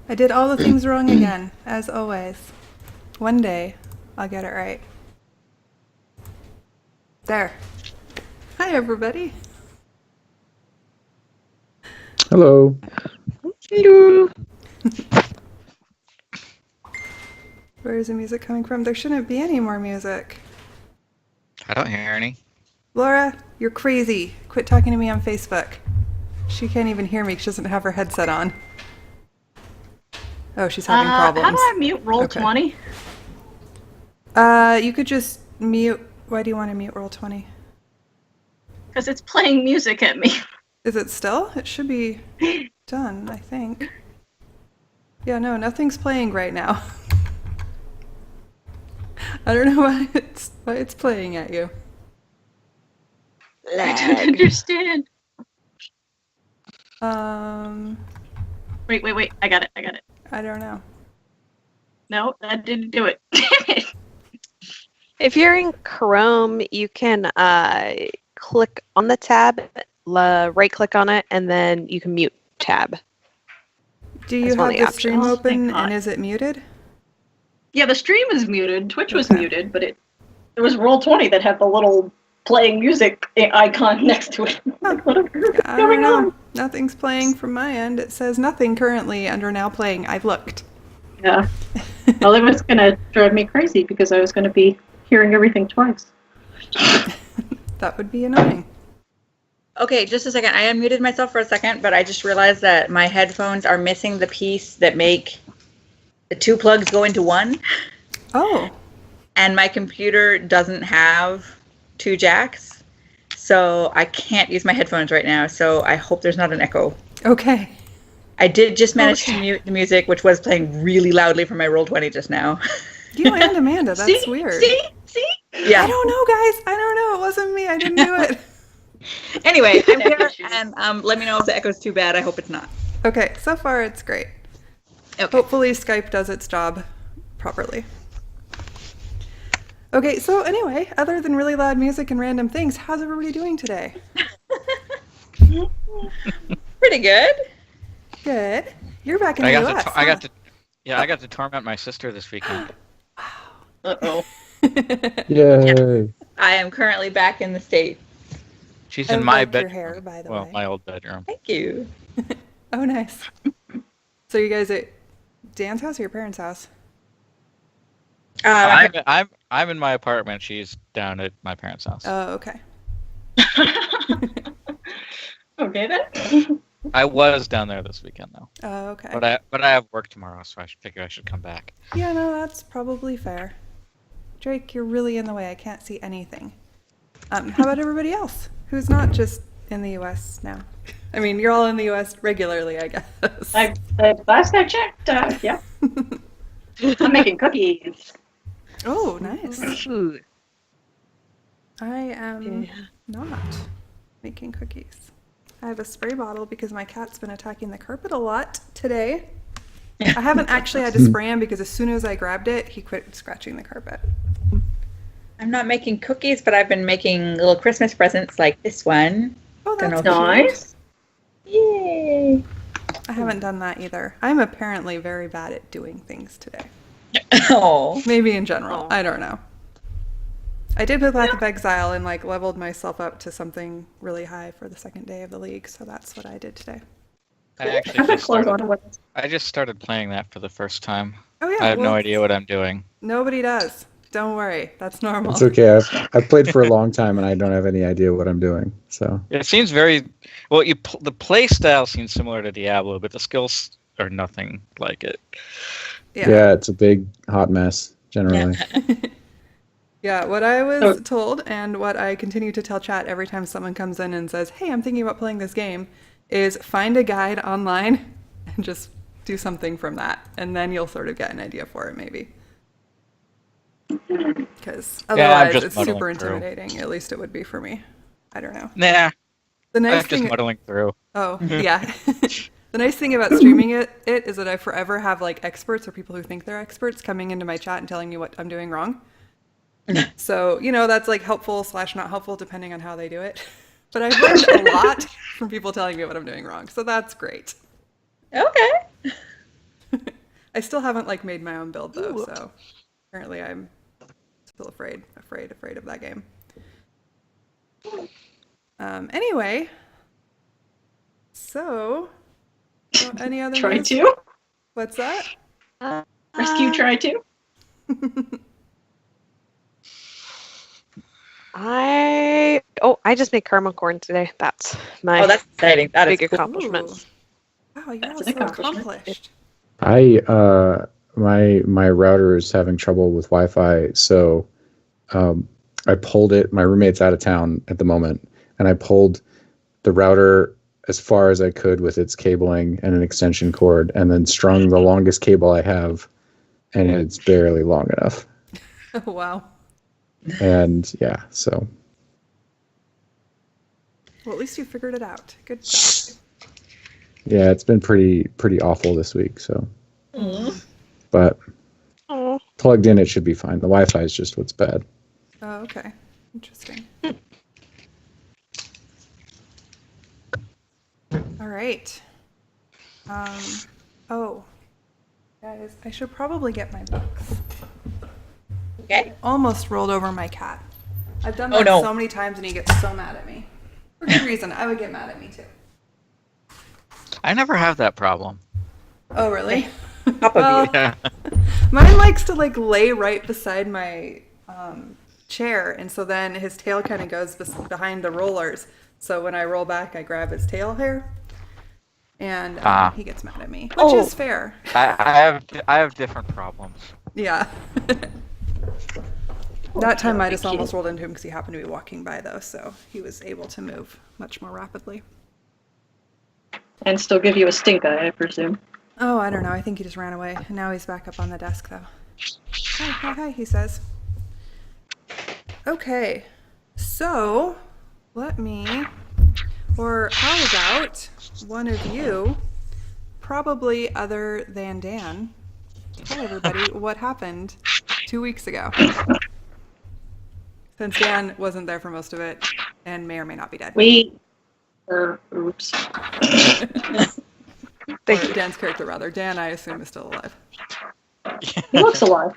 I did all the things wrong again, as always. One day, I'll get it right. There. Hi, everybody. Hello. Hello. Where is the music coming from? There shouldn't be any more music. I don't hear any. Laura, you're crazy. Quit talking to me on Facebook. She can't even hear me. She doesn't have her headset on. Oh, she's having problems. How do I mute Roll20? You could just mute. Why do you want to mute Roll20? Because it's playing music at me. Is it still? It should be done, I think. Yeah, no, nothing's playing right now. I don't know why it's playing at you. I don't understand. Wait. I got it. I don't know. No, that didn't do it. If you're in Chrome, you can click on the tab, right-click on it, and then you can mute tab. Do you have the stream open and is it muted? Yeah, the stream is muted. Twitch was muted, but it was Roll20 that had the little playing music icon next to it. Whatever is going on? Nothing's playing from my end. It says nothing currently under now playing. I've looked. Yeah. Well, it was going to drive me crazy because I was going to be hearing everything twice. That would be annoying. Okay, just a second. I unmuted myself for a second, but I just realized that my headphones are missing the piece that make the 2 plugs go into one, Oh, and my computer doesn't have 2 jacks, so I can't use my headphones right now. So I hope there's not an echo. okay. I did just manage to mute the music, which was playing really loudly for my Roll20 just now. You and Amanda, that's See? weird. See? Yeah. I don't know, guys. I don't know. It wasn't me. I didn't do it. Anyway, I'm here, Issues. and let me know if the echo's too bad. I hope it's not. Okay, so far it's great. Okay. Hopefully Skype does its job properly. Okay, so anyway, other than really loud music and random things, how's everybody doing today? Pretty good. Good. You're back in I the got US. to, I got to, yeah, I got to torment my sister this weekend. Uh-oh. Yay. I am currently back in the States. She's I in my like your bedroom. hair, by the Well, way. my old bedroom. Thank you. Oh, nice. So you guys at Dan's house or your parents' house? I'm in my apartment. She's down at my parents' house. Oh, okay. Okay then. I was down there this weekend though, Oh, okay. but I have work tomorrow, so I figure I should come back. Yeah, no, that's probably fair. Drake, you're really in the way. I can't see anything. How about everybody else who's not just in the US now? I mean, you're all in the US regularly, I guess. Last I checked, yeah. I'm making cookies. Oh, nice. Ooh. I am not making cookies. I have a spray bottle because my cat's been attacking the carpet a lot today. I haven't actually had to spray him because as soon as I grabbed it, he quit scratching the carpet. I'm not making cookies, but I've been making little Christmas presents like this one. Oh, Don't that's know if cute. Nice. Yay! I haven't done that either. I'm apparently very bad at doing things today. Oh. Maybe in general. I don't know. I did with Path of Exile and like leveled myself up to something really high for the second day of the league, so that's what I did today. I actually I'm gonna just close started, on it. I just started playing that for the first time. Oh yeah. I have no well, idea what I'm doing. Nobody does. Don't worry. That's normal. It's okay. I've played for a long time and I don't have any idea what I'm doing. So It seems very well. The play style seems similar to Diablo, but the skills are nothing like it. yeah, it's a big hot mess generally. Yeah, what I was told and what I continue to tell chat every time someone comes in and says, hey, I'm thinking about playing this game, is find a guide online and just do something from that. And then you'll sort of get an idea for it, maybe. Because I'm otherwise just it's muddling super through. intimidating. At least it would be for me. I don't know. Nah, The nice I'm just thing... muddling through. Oh, yeah. The nice thing about streaming it is that I forever have like experts or people who think they're experts coming into my chat and telling me what I'm doing wrong. So, that's like helpful / not helpful depending on how they do it. But I've learned a lot from people telling me what I'm doing wrong. So that's great. Okay. I still haven't like made my own build though. So apparently I'm still afraid of that game. Anyway, so any other Try news? to. What's that? Rescue try to. I just made caramel corn today. That's my Oh, that's exciting. That is big cool. accomplishment. Ooh. Wow, you're all That's so an accomplishment. accomplished. My router is having trouble with Wi-Fi, so I pulled it. My roommate's out of town at the moment, and I pulled the router as far as I could with its cabling and an extension cord, and then strung the longest cable I have, and it's barely long enough. Oh, wow. And yeah, so Well, at least you figured it out. Good job. yeah, it's been pretty awful this week. So, but Oh, plugged in, it should be fine. The Wi-Fi is just what's bad. Oh, okay. Interesting. All right. Oh, guys, I should probably get my books. Okay. Almost rolled over my cat. I've done Oh, that no. so many times and he gets so mad at me. For good reason. I would get mad at me too. I never have that problem. Oh, really? Top of you. Yeah. Mine likes to like lay right beside my chair, and so then his tail kind of goes behind the rollers. So when I roll back, I grab his tail hair. and Ah. he gets mad at me, which Oh. is fair. I have different problems. Yeah. That time I big just kid. almost rolled into him because he happened to be walking by, though, so he was able to move much more rapidly. And still give you a stink eye, I presume. Oh, I don't know. I think he just ran away. And now he's back up on the desk, though. Hi, hi, hi, he says. Okay. So, let me... Or how about one of you, probably other than Dan, tell everybody what happened 2 weeks ago. Since Dan wasn't there for most of it and may or may not be dead. Oops. Or Dan's character, rather. Dan, I assume, is still alive. He looks alive.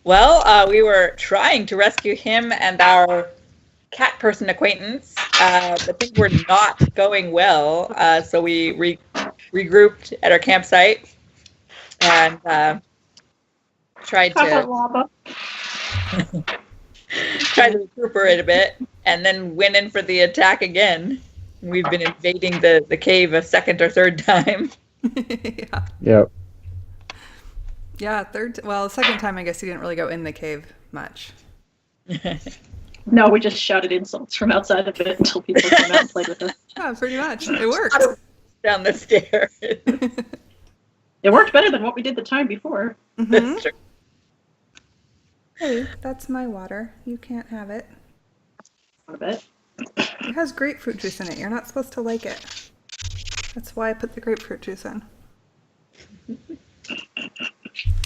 Well, we were trying to rescue him and our cat person acquaintance, but things were not going well. So we regrouped at our campsite and tried to recuperate a bit, and then went in for the attack again. We've been invading the cave a second or third time. Yeah. Yep. Yeah, the second time I guess he didn't really go in the cave much. No, we just shouted insults from outside of it until people came out and played with us. Yeah, pretty much. It worked. Down the stairs. It worked better than what we did the time before. Mhm. That's true. Hey, that's my water. You can't have it. I bet. It has grapefruit juice in it. You're not supposed to like it. That's why I put the grapefruit juice in.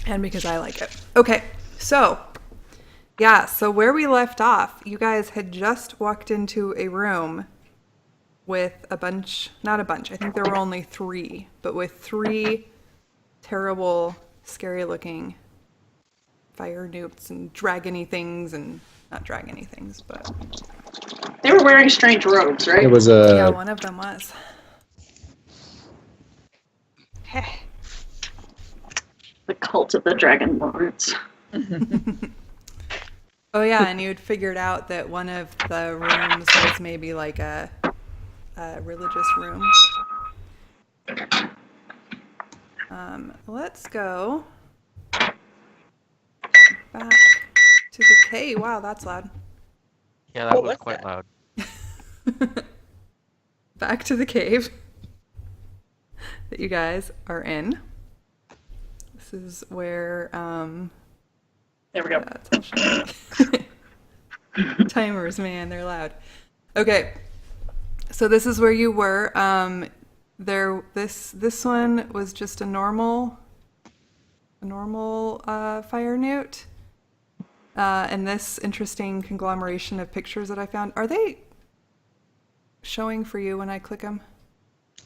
And because I like it. Okay, so, yeah, so where we left off, you guys had just walked into a room with not a bunch, I think there were only 3, but with 3 terrible, scary looking firenewts and dragony things, and not dragony things, but They were wearing strange robes, right? It was yeah, a one of them was. The cult of the Dragon Lords. Oh yeah, and you had figured out that one of the rooms was maybe like a religious room. Let's go back to the cave. Wow, that's loud. Yeah, that What was was quite that? loud. Back to the cave that you guys are in. This is where There we go. that's all shut. Timers, man, they're loud. Okay, so this is where you were. This one was just a normal fire newt, and this interesting conglomeration of pictures that I found. Are they showing for you when I click them?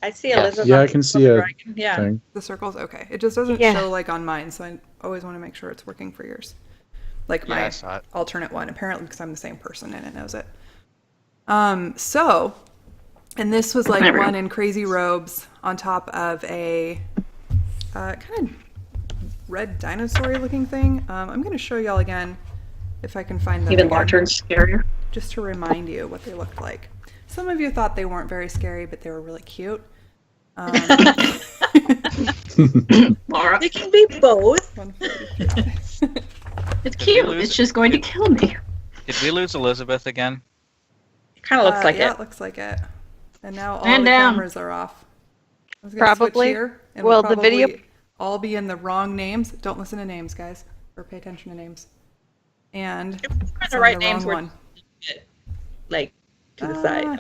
I see Yes. Elizabeth. Yeah, I can see a dragon. Yeah. thing. The circles? Okay. It just doesn't Yeah. show like on mine, so I always want to make sure it's working for yours. Like Yeah, I my saw it. alternate one, apparently, because I'm the same person and it knows it. So, and this was like There we go. one in crazy robes on top of a kind of red dinosaur looking thing. I'm going to show y'all again if I can find them Even again, larger and scarier. just to remind you what they looked like. Some of you thought they weren't very scary, but they were really cute. Laura, They can be both. 143. it's Did we cute. lose It's just going to kill me. Did we lose Elizabeth again? Kind of looks like Yeah, it. it looks like it. And now all Man the down. cameras are off. I was gonna switch Probably. here, and Well, we'll the video- probably all be in the wrong names. Don't listen to names, guys, or pay attention to names. And The it's on right the names wrong were one. like to the side.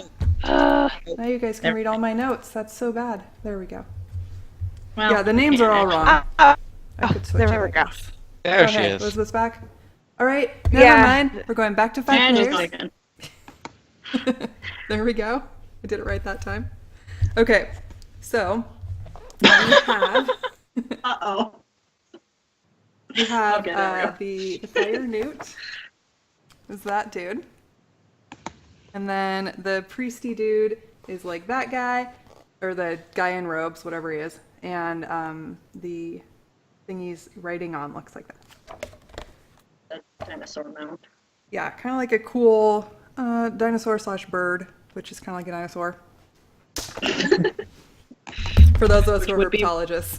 Now you guys can Never read all my notes. That's so bad. There we go. Well, Yeah, the names are all wrong. I could switch there it, we I go. guess. There Oh, she hey, is. Elizabeth's back. All right, never Yeah. mind. We're going back to 5 And just players. again. There we go. I did it right that time. Okay, so we have Uh-oh. we have Okay, there the fire newt is that dude, and then the priesty dude is like that guy, or the guy in robes, whatever he is, and the thing he's writing on looks like that. That dinosaur mount. Yeah, kind of like a cool dinosaur slash bird, which is kind of like a dinosaur. For those of us who are Which would be- herpetologists.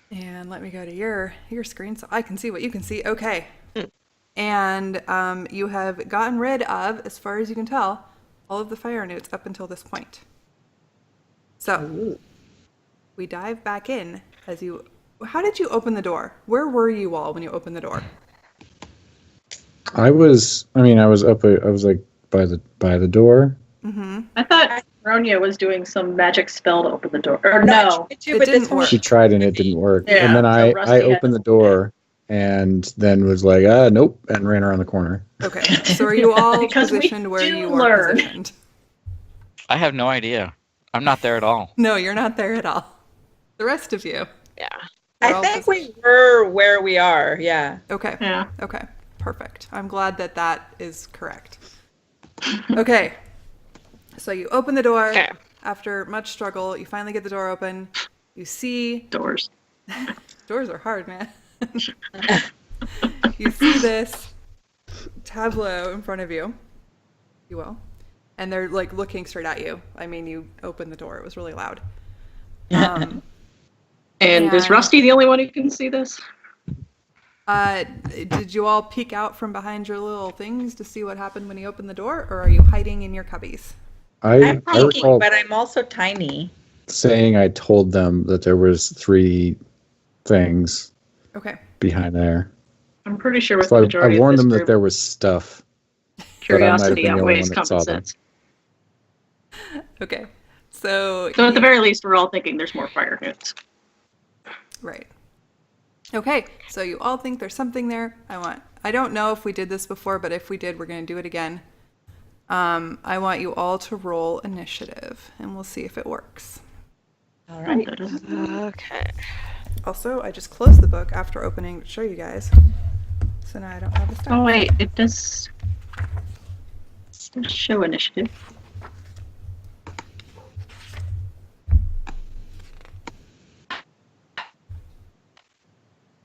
And let me go to your screen so I can see what you can see. Okay. And you have gotten rid of, as far as you can tell, all of the firenewts up until this point. So we dive back in as you. How did you open the door? Where were you all when you opened the door? I was up. I was like by the door. Mm-hmm. I thought Ronya was doing some magic spell to open the door. Or no. I tried to, It but didn't this one- work. She tried and it didn't work. Yeah, And then so I Rusty had opened the door and then was like, nope, and ran around the corner. Okay. So are you all Because we positioned where do you are learn. positioned? I have no idea. I'm not there at all. No, you're not there at all. The rest of you. Yeah. We're I all think positioned. we were where we are. Yeah. Okay. Yeah. Okay. Perfect. I'm glad that that is correct. Okay. So you open the door. Okay. After much struggle, you finally get the door open. You see Doors. doors are hard, man. You see this tableau in front of you, you will, and they're like looking straight at you. I mean, you opened the door; it was really loud. And And- is Rusty the only one who can see this? Did you all peek out from behind your little things to see what happened when you opened the door, or are you hiding in your cubbies? I'm I peeking, recall but I'm also tiny. saying I told them that there was 3 things Okay. behind there. I'm pretty sure with So the I majority warned of them this that group, there was stuff. curiosity the only outweighs one that saw common them. sense. Okay. So So at the very least, we're all thinking there's more fire notes. right. Okay, so you all think there's something there. I don't know if we did this before, but if we did, we're going to do it again. I want you all to roll initiative, and we'll see if it works. All right. Okay. Also, I just closed the book after opening to show you guys, so now I don't have a start. Oh wait, it does show initiative.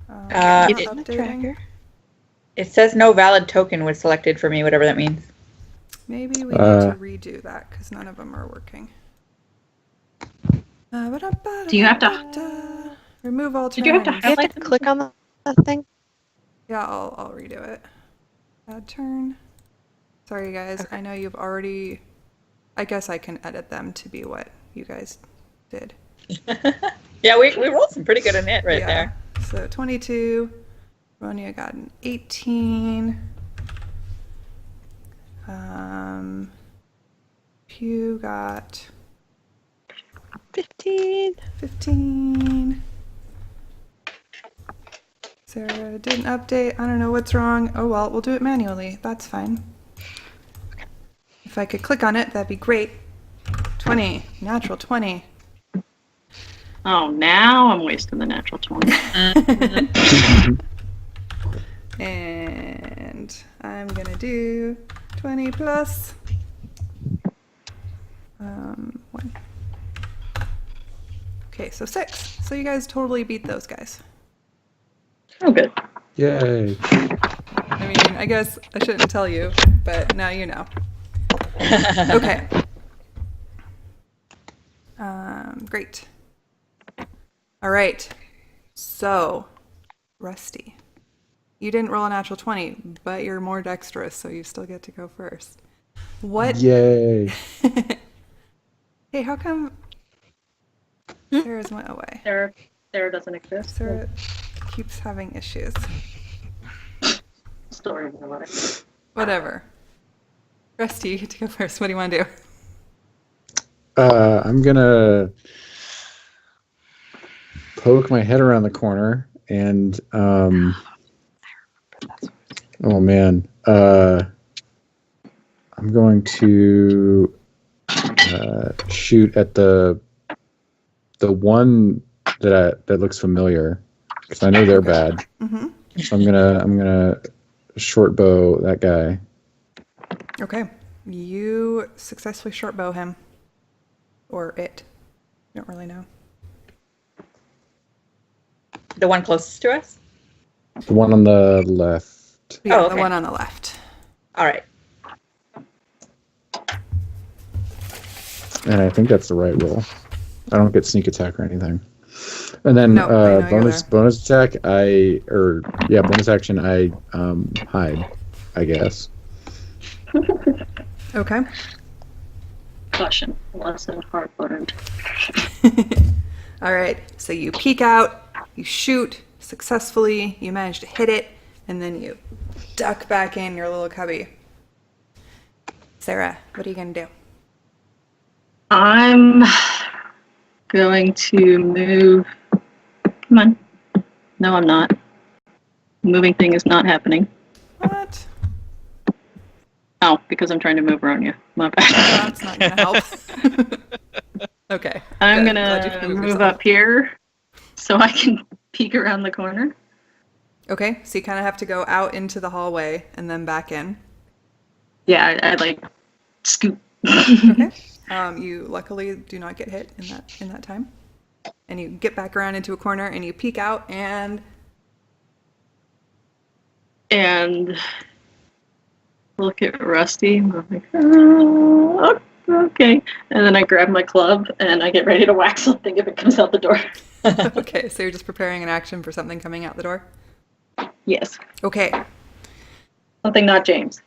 Not It- updating. It says no valid token was selected for me, whatever that means. Maybe we need to redo that because none of them are working. Do you have to- remove all Did you have to turns? You have highlight to them? click on the thing. Yeah, I'll redo it. Add turn. Sorry guys, I know you've already. I guess I can edit them to be what you guys did. Yeah, we rolled some pretty good in it right Yeah. there. So 22. Ronia got an 18. Pew got 15. 15. Sarah didn't update. I don't know what's wrong. Oh well, we'll do it manually. That's fine. If I could click on it, that'd be great. 20. Natural 20. Oh, now I'm wasting the natural 20. And I'm gonna do 20 plus 1. Okay, so 6. So you guys totally beat those guys. Oh, good. Yay. I mean, I guess I shouldn't tell you, but now you know. Okay. Great. All right. So, Rusty, you didn't roll a natural 20, but you're more dexterous, so you still get to go first. What? Yay. Hey, how come Sarah's went away? Sarah doesn't exist. Sarah keeps having issues. Story about it. Whatever. Rusty, you get to go first. What do you want to do? I'm gonna poke my head around the corner and oh man, I'm going to shoot at the one that looks familiar because I know they're bad. Mm-hmm. So I'm gonna short bow that guy. Okay. You successfully short bow him. Or it. You don't really know. The one closest to us? The one on the left. Yeah, Oh, the okay. one on the left. All right. and I think that's the right roll. I don't get sneak attack or anything. And then No, I know you're there. bonus attack, bonus action, I hide, I guess. Okay. Caution, lesson hard learned. All right. So you peek out, you shoot successfully, you manage to hit it, and then you duck back in your little cubby. Sarah, what are you gonna do? I'm going to move. Come on. No, I'm not. The moving thing is not happening. What? Oh, because I'm trying to move around you. My bad. That's not gonna help. Okay. I'm good. Glad you gonna can move move yourself. up here so I can peek around the corner. Okay, so you kind of have to go out into the hallway and then back in. Yeah, I like scoop. Okay. You luckily do not get hit in that time, and you get back around into a corner and you peek out and Look at Rusty. I'm like, oh, okay. And then I grab my club and I get ready to whack something if it comes out the door. okay, so you're just preparing an action for something coming out the door. Yes. Okay. Something not James.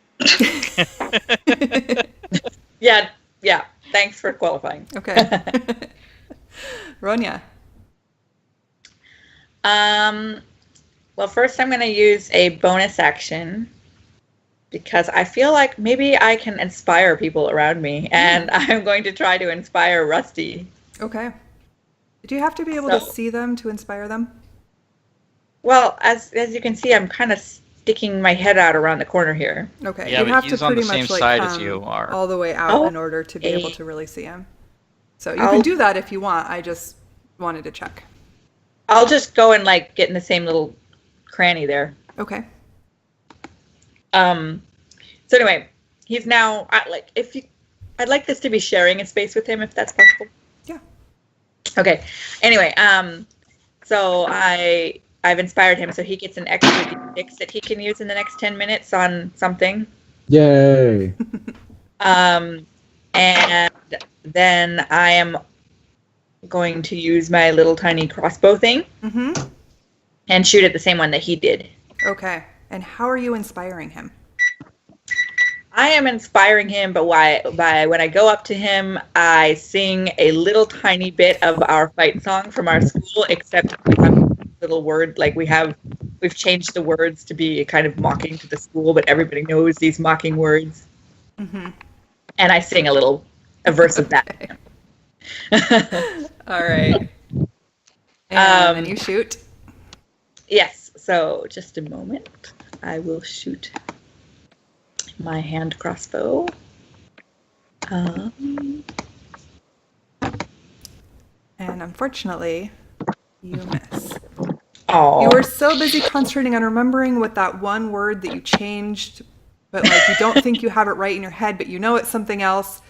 Yeah. Thanks for qualifying. Okay. Ronya. Well, first I'm going to use a bonus action because I feel like maybe I can inspire people around me, and I'm going to try to inspire Rusty. Okay. Do you have to be able to So- see them to inspire them? Well, as you can see, I'm kind of sticking my head out around the corner here. Okay. Yeah, you but have to he's on pretty the same much like side as come you are. all the way out Oh, in order to be able okay. to really see him. So you I'll- can do that if you want. I just wanted to check. I'll just go and like get in the same little cranny there. Okay. So anyway, he's now I'd like this to be sharing a space with him if that's possible. Yeah. Okay. Anyway, so I've inspired him, so he gets an extra D6 that he can use in the next 10 minutes on something. Yay! And then I am going to use my little tiny crossbow thing Mm-hmm. and shoot at the same one that he did. Okay. And how are you inspiring him? I am inspiring him, but by when I go up to him, I sing a little tiny bit of our fight song from our school, except we have a little word, like we've changed the words to be kind of mocking to the school, but everybody knows these mocking words. Mm-hmm. And I sing a verse of that. All right. And then you shoot. Yes, so just a moment. I will shoot my hand crossbow. And unfortunately, you miss. Oh, You were so busy concentrating on remembering what that one word that you changed, but like you don't think you have it right in your head, but you know it's something else.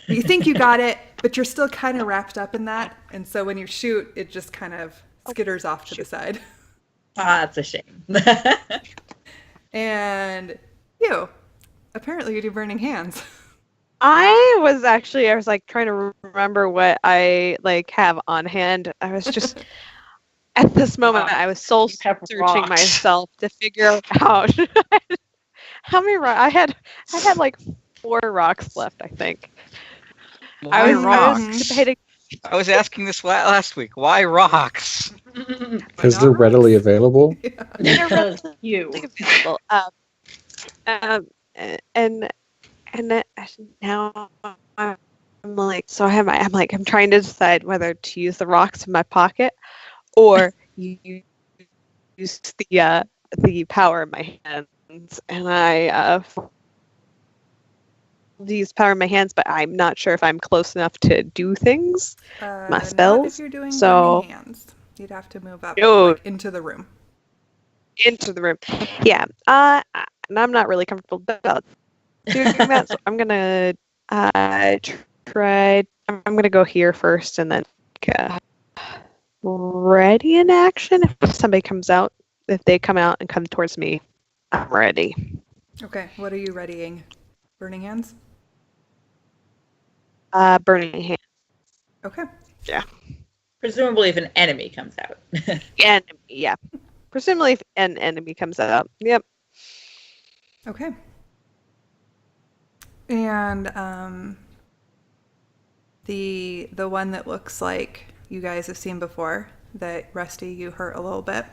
You think you got it, but you're still kind of wrapped up in that. And so when you shoot, it just kind of skitters off to the side. that's a shame. And you, apparently you do burning hands. I was like trying to remember what I like have on hand. I was just at this moment I was soul You have searching rocks. myself to figure out how many rocks I had like 4 rocks left, I think. Why I was rocks? debating. I was asking this last week. Why rocks? Because they're readily available. Because you. available. And now I'm like, so I'm trying to decide whether to use the rocks in my pocket or use the power in my hands. And I use power in my hands, but I'm not sure if I'm close enough to do things. My Not spells, if you're doing so- burning hands. You'd have to move up No. like, into the room. Into the room. Yeah. And I'm not really comfortable about doing that, so I'm gonna try. I'm gonna go here first, and then ready in action. If somebody comes out, if they come out and come towards me, I'm ready. Okay, what are you readying? Burning hands? Burning Hand. Okay. Presumably, if an enemy comes out. Enemy, yeah. Presumably, if an enemy comes out. Yep. Okay. And the one that looks like you guys have seen before, that Rusty, you hurt a little bit,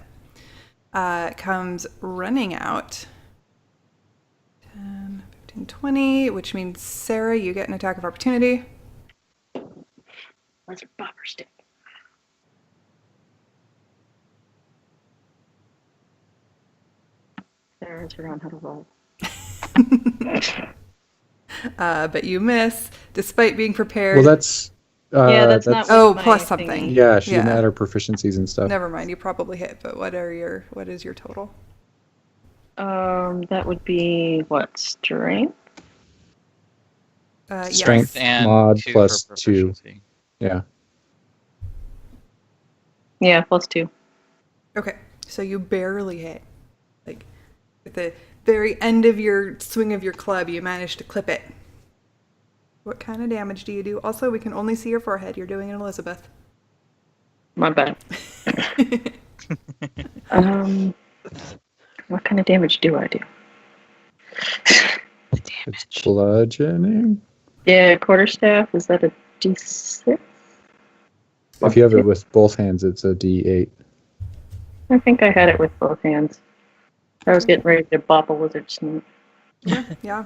comes running out. 10, 15, 20, which means Sarah, you get an attack of opportunity. Where's your bopper stick? Sarah's around how to roll. But you miss, despite being prepared. Well, that's Yeah, that's not Oh, my plus thingy. something. yeah. She didn't Yeah. add her proficiencies and stuff. Never mind, you probably hit, but what is your total? That would be what, strength? Strength. Yes. And Mod 2 plus for 2. proficiency. Yeah. Yeah, +2. Okay, so you barely hit. Like, at the very end of your swing of your club, you managed to clip it. What kind of damage do you do? Also, we can only see your forehead. You're doing an Elizabeth. My bad. What kind of damage do I do? It's bludgeoning. Yeah, quarterstaff, is that a D6? If you have it with both hands, it's a D8. I think I had it with both hands. I was getting ready to bop a lizard snoot. Yeah.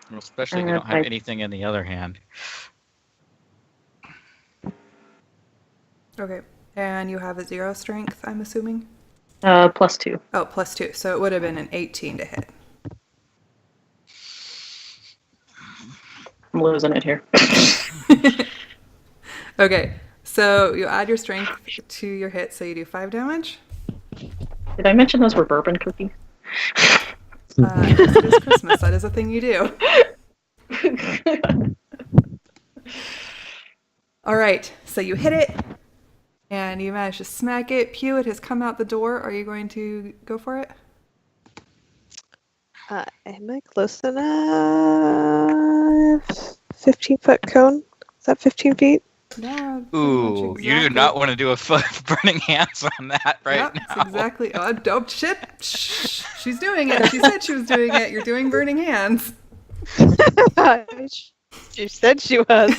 Well, especially if you don't have anything in the other hand. Okay. And you have a 0 strength, I'm assuming? +2. Oh, +2. So it would have been an 18 to hit. I'm losing it here. Okay. So you add your strength to your hit, so you do 5 damage. Did I mention those were bourbon cookies? Yes, it is Christmas. That is a thing you do. All right. So you hit it, and you manage to smack it. Pew, it has come out the door. Are you going to go for it? Am I close enough? 15-foot cone? Is that 15 feet? Yeah. pretty much Ooh, you do exactly. not want to do a burning hands on that right Yep, now. that's exactly. Oh, don't shit. Shh. She's doing it. She said she was doing it. You're doing burning hands. She said she was.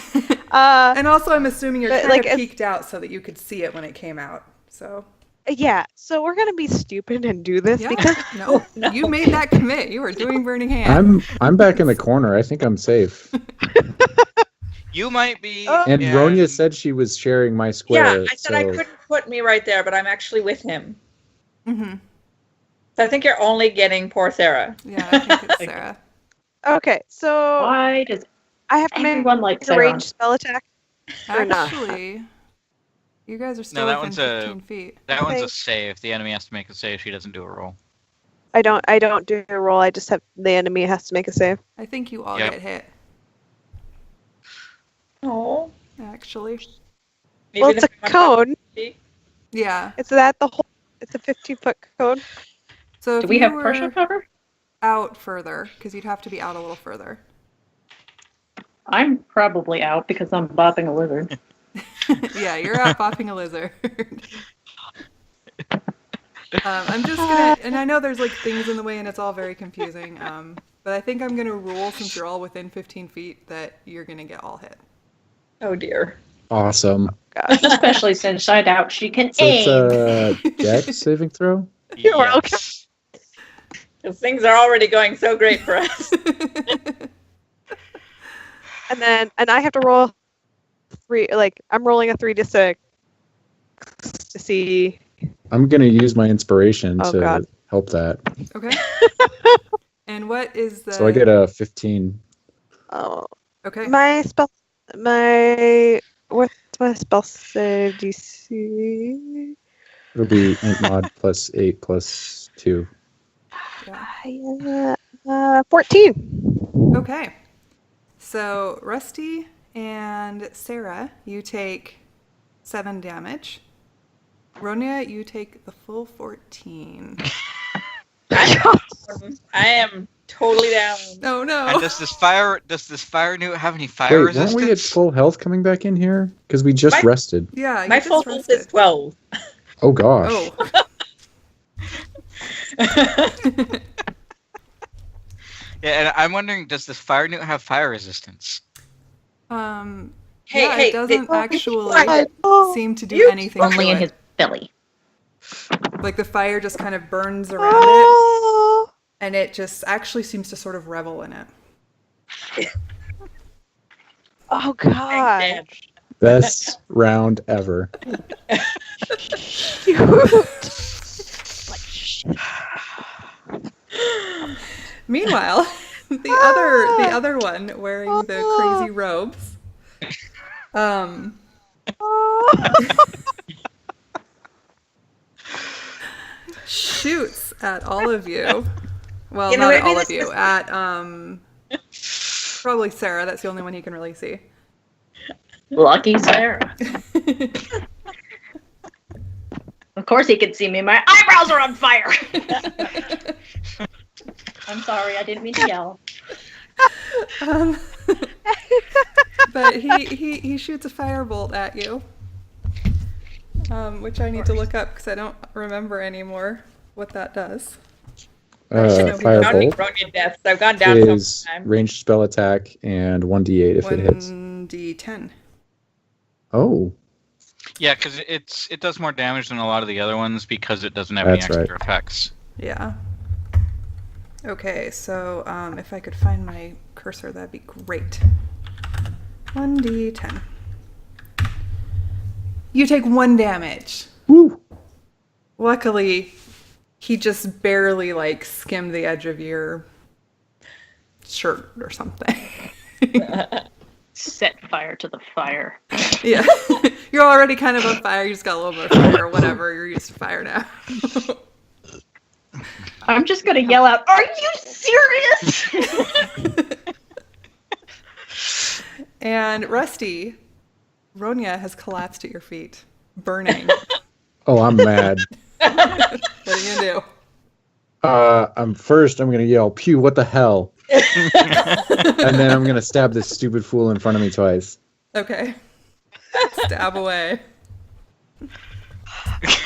And also, I'm assuming you're But, kind like, of if- peeked out so that you could see it when it came out. So Yeah, so we're gonna be stupid and do this yeah, because no, No. you made that commit. You were doing burning hands. I'm back in the corner. I think I'm safe. You might be. Oh. And Ronya said she was sharing my square. Yeah, I said I so- couldn't put me right there, but I'm actually with him. Mm-hmm. So I think you're only getting poor Sarah. Yeah, I think it's Sarah. okay, so Why does I have to make everyone like a Sarah? ranged spell attack. Or not. Actually, you guys are still that within one's a- 15 feet. That one's a Thanks. save. The enemy has to make a save. She doesn't do a roll. I don't do a roll. I just have the enemy has to make a save. I think you all Yep. get hit. Oh. Actually, Well, it's a cone. yeah. It's that the whole. It's a 15-foot cone. So Do if we you have were partial cover? out further, because you'd have to be out a little further. I'm probably out because I'm bopping a lizard. Yeah, you're out bopping a lizard. I'm just gonna, and I know there's like things in the way and it's all very confusing, but I think I'm gonna rule, since you're all within 15 feet, that you're gonna get all hit. Oh dear. Awesome. Especially since I doubt she can So it's aim. a dex saving throw? You're welcome. Yes. Because things are already going so great for us. And I have to roll 3. Like I'm rolling a 3 to 6 to see. I'm going to use my inspiration Oh, to God. help that. Okay. And what is the? So I get a 15. Oh, Okay. what's my spell save DC? It'll be int mod plus 8 plus 2. Yeah. 14. Okay. So Rusty and Sarah, you take 7 damage. Ronya, you take the full 14. I am totally down. Oh no. And does this firenewt have any fire Wait, resistance? weren't we at full health coming back in here? Because we just My- rested. Yeah, you My just full health rested. is 12. Oh gosh. Oh. Yeah, and I'm wondering, does this firenewt have fire resistance? Hey, yeah, hey, it doesn't they- actually Oh, seem to do You- anything Only to in it. his belly. Like the fire just kind of burns around it, oh, and it just actually seems to sort of revel in it. oh God. Best round ever. Meanwhile, the other one wearing the crazy robes, shoots at all of you. Well, You know, not at maybe all of this you. is- At probably Sarah. That's the only one he can really see. Lucky Sarah. Of course he could see me. My eyebrows are on fire. I'm sorry, I didn't mean to yell. Um, but he shoots a firebolt at you, which I need to look up because I don't remember anymore what that does. Firebolt Ronya deaths. I've gone down so is much time. ranged spell attack and 1d8 if it hits. 1d10. Oh, Yeah, because it does more damage than a lot of the other ones because it doesn't have any That's extra right. effects. Yeah. Okay, so if I could find my cursor, that'd be great. 1d10. You take 1 damage. woo! Luckily, he just barely like skimmed the edge of your shirt or something. Set fire to the fire. Yeah. You're already kind of on fire, you just got a little bit of fire or whatever, you're used to fire now. I'm just gonna yell out, "Are you serious?" And Rusty, Ronya has collapsed at your feet, burning. Oh, I'm mad. What are you gonna do? I'm gonna yell, "Pew! What the hell?" And then I'm gonna stab this stupid fool in front of me twice. Okay. Stab away.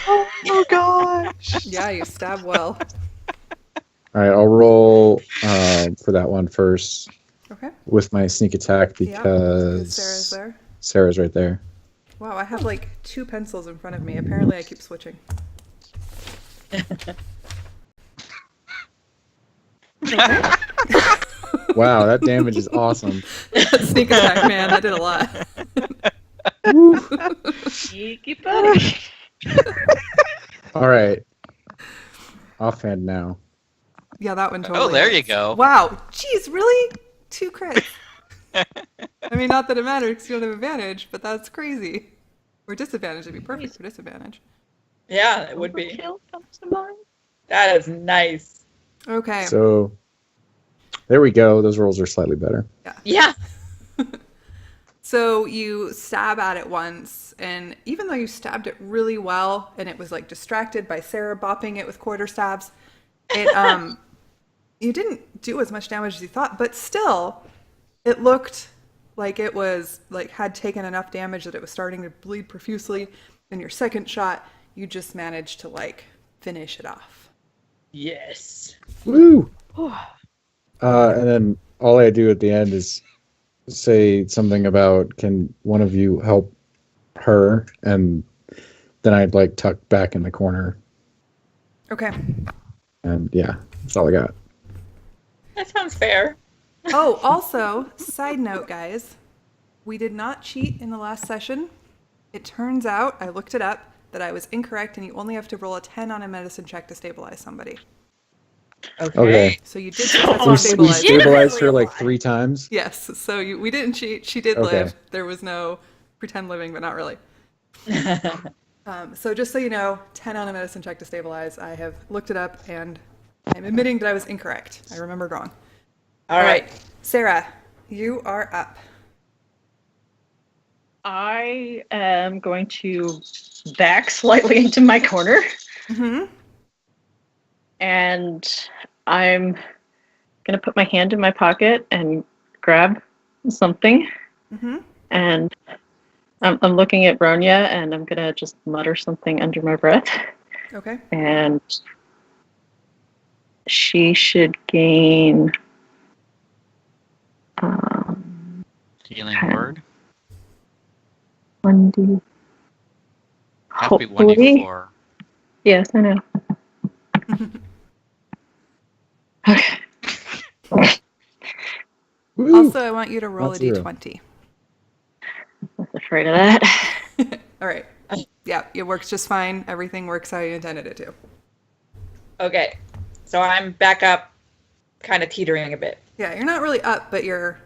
Oh gosh. Yeah, you stab well. All right, I'll roll for that one first Okay. with my sneak attack Yeah. because Sarah's there. Sarah's right there. Wow, I have like 2 pencils in front of me. Apparently I keep switching. Okay. Wow, that damage is awesome. Sneak attack, man. That did a lot. Cheeky buddy. All right, offhand now. Yeah, that one totally. Oh, there you hits. go. Wow. Jeez, really? 2 crits. I mean, not that it matters because you don't have advantage, but that's crazy. Or disadvantage would be perfect for disadvantage. Yeah, it would be. Overkill comes to mind. That is nice. Okay. So there we go. Those rolls are slightly better. Yeah. So you stab at it once, and even though you stabbed it really well, and it was like distracted by Sarah bopping it with quarter stabs, it you didn't do as much damage as you thought, but still, it looked like it was like had taken enough damage that it was starting to bleed profusely. And your second shot, you just managed to like finish it off. Yes. Woo! And then all I do at the end is say something about, "Can one of you help her?" And then I'd like tuck back in the corner. Okay. And yeah, that's all I got. That sounds fair. Oh, also, side note, guys, we did not cheat in the last session. It turns out, I looked it up, that I was incorrect, and you only have to roll a 10 on a medicine check to stabilize somebody. Okay. So you did We successfully stabilize her. stabilized her like 3 times. Yes, so we didn't cheat. She did Okay. live. There was no pretend living, but not really. So just so you know, 10 on a medicine check to stabilize. I have looked it up, and I'm admitting that I was incorrect. I remembered wrong. All right. Sarah, you are up. I am going to back slightly into my corner. Mm-hmm. And I'm gonna put my hand in my pocket and grab something, Mm-hmm. and I'm looking at Bronya, and I'm gonna just mutter something under my breath, Okay. and she should gain. Healing word. 1d. Have to be Hopefully. 1d4. Yes, I know. Okay. Woo! Also, I want you to roll Not a zero. d20. I was afraid of that. All right. Yeah, it works just fine. Everything works how you intended it to. Okay. So I'm back up, kind of teetering a bit. Yeah, you're not really up, but you're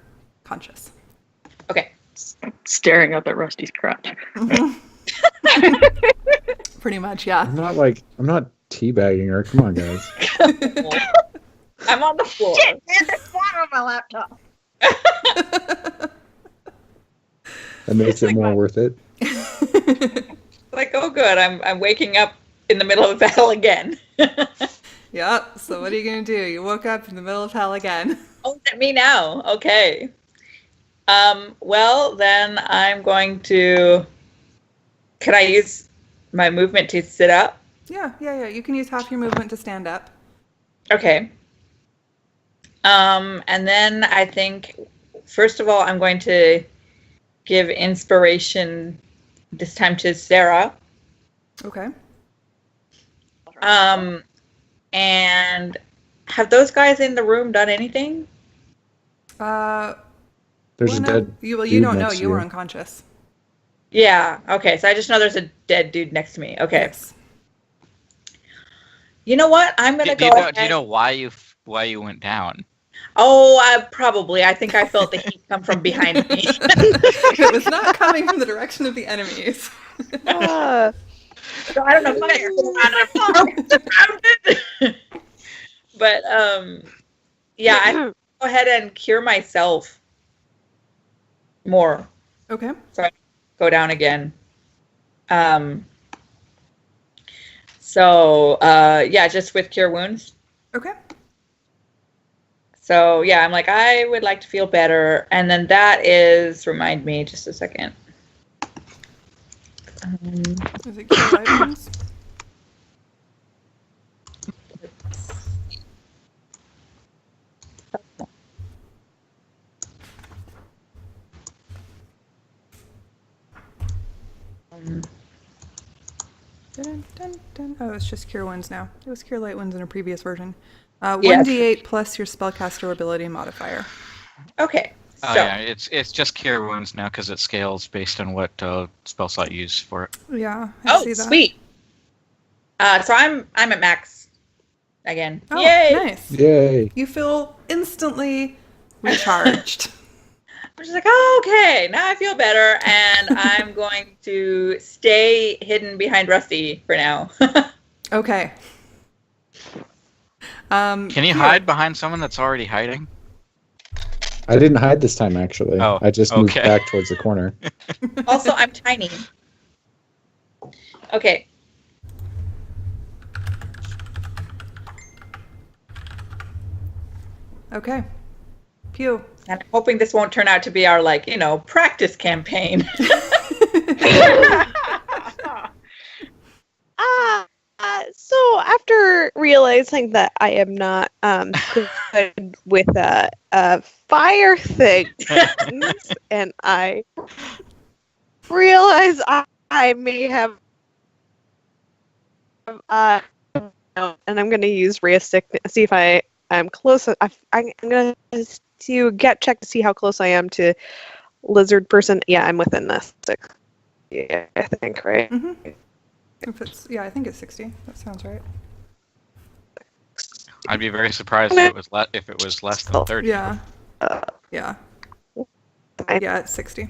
conscious. Okay. Staring up at Rusty's crotch. Pretty much, yeah. I'm not teabagging her. Come on, guys. I'm on the floor. Shit, man, there's water on my laptop. That makes it more worth it. Like, oh, good. I'm waking up in the middle of battle again. Yeah, so what are you going to do? You woke up in the middle of hell again. Oh, is it me now? Okay. Well, then I'm going to... Can I use my movement to sit up? Yeah. You can use half your movement to stand up. Okay. And then I think, first of all, I'm going to give inspiration this time to Sarah. Okay. And have those guys in the room done anything? There's Well, a no. dead. You dude don't know. next to You were unconscious. Yeah. Okay. So I just know there's a dead dude next to me. Okay. Yes. You know what? I'm gonna Do go. you know, ahead. do you know why you went down? Oh, probably. I think I felt the heat come from behind me. It was not coming from the direction of the enemies. So I don't know if I but yeah, I go ahead and cure myself more. Okay. So I go down again. So yeah, just with cure wounds. Okay. So yeah, I'm like, I would like to feel better, and then that is, remind me, just a second. Is it cure light wounds? Dun, dun, dun. Oh, it's just cure wounds now. It was cure light wounds in a previous version. Yes. 1d8 plus your spellcaster ability modifier. Okay. So Oh yeah, it's just cure wounds now because it scales based on what spell slot you use for it. Yeah, I oh, see that. sweet. So I'm at max again. Oh, Yay! nice. Yay! You feel instantly recharged. I'm just like, oh, okay, now I feel better, and I'm going to stay hidden behind Rusty for now. Okay. Can you hide behind someone that's already hiding? I didn't hide this time, actually. Oh, I just moved okay. back towards the corner. Also, I'm tiny. Okay. Okay. Pew. And I'm hoping this won't turn out to be our, like, practice campaign. So after realizing that I am not good with fire things, and I realize I may have, and I'm going to use realistic, see if I'm close. I'm going to check to see how close I am to lizard person. Yeah, I'm within this. Yeah, I think, right? Mm-hmm. I think it's 60. That sounds right. I'd be very surprised if it was less than 30. Yeah. Yeah. Yeah, it's 60.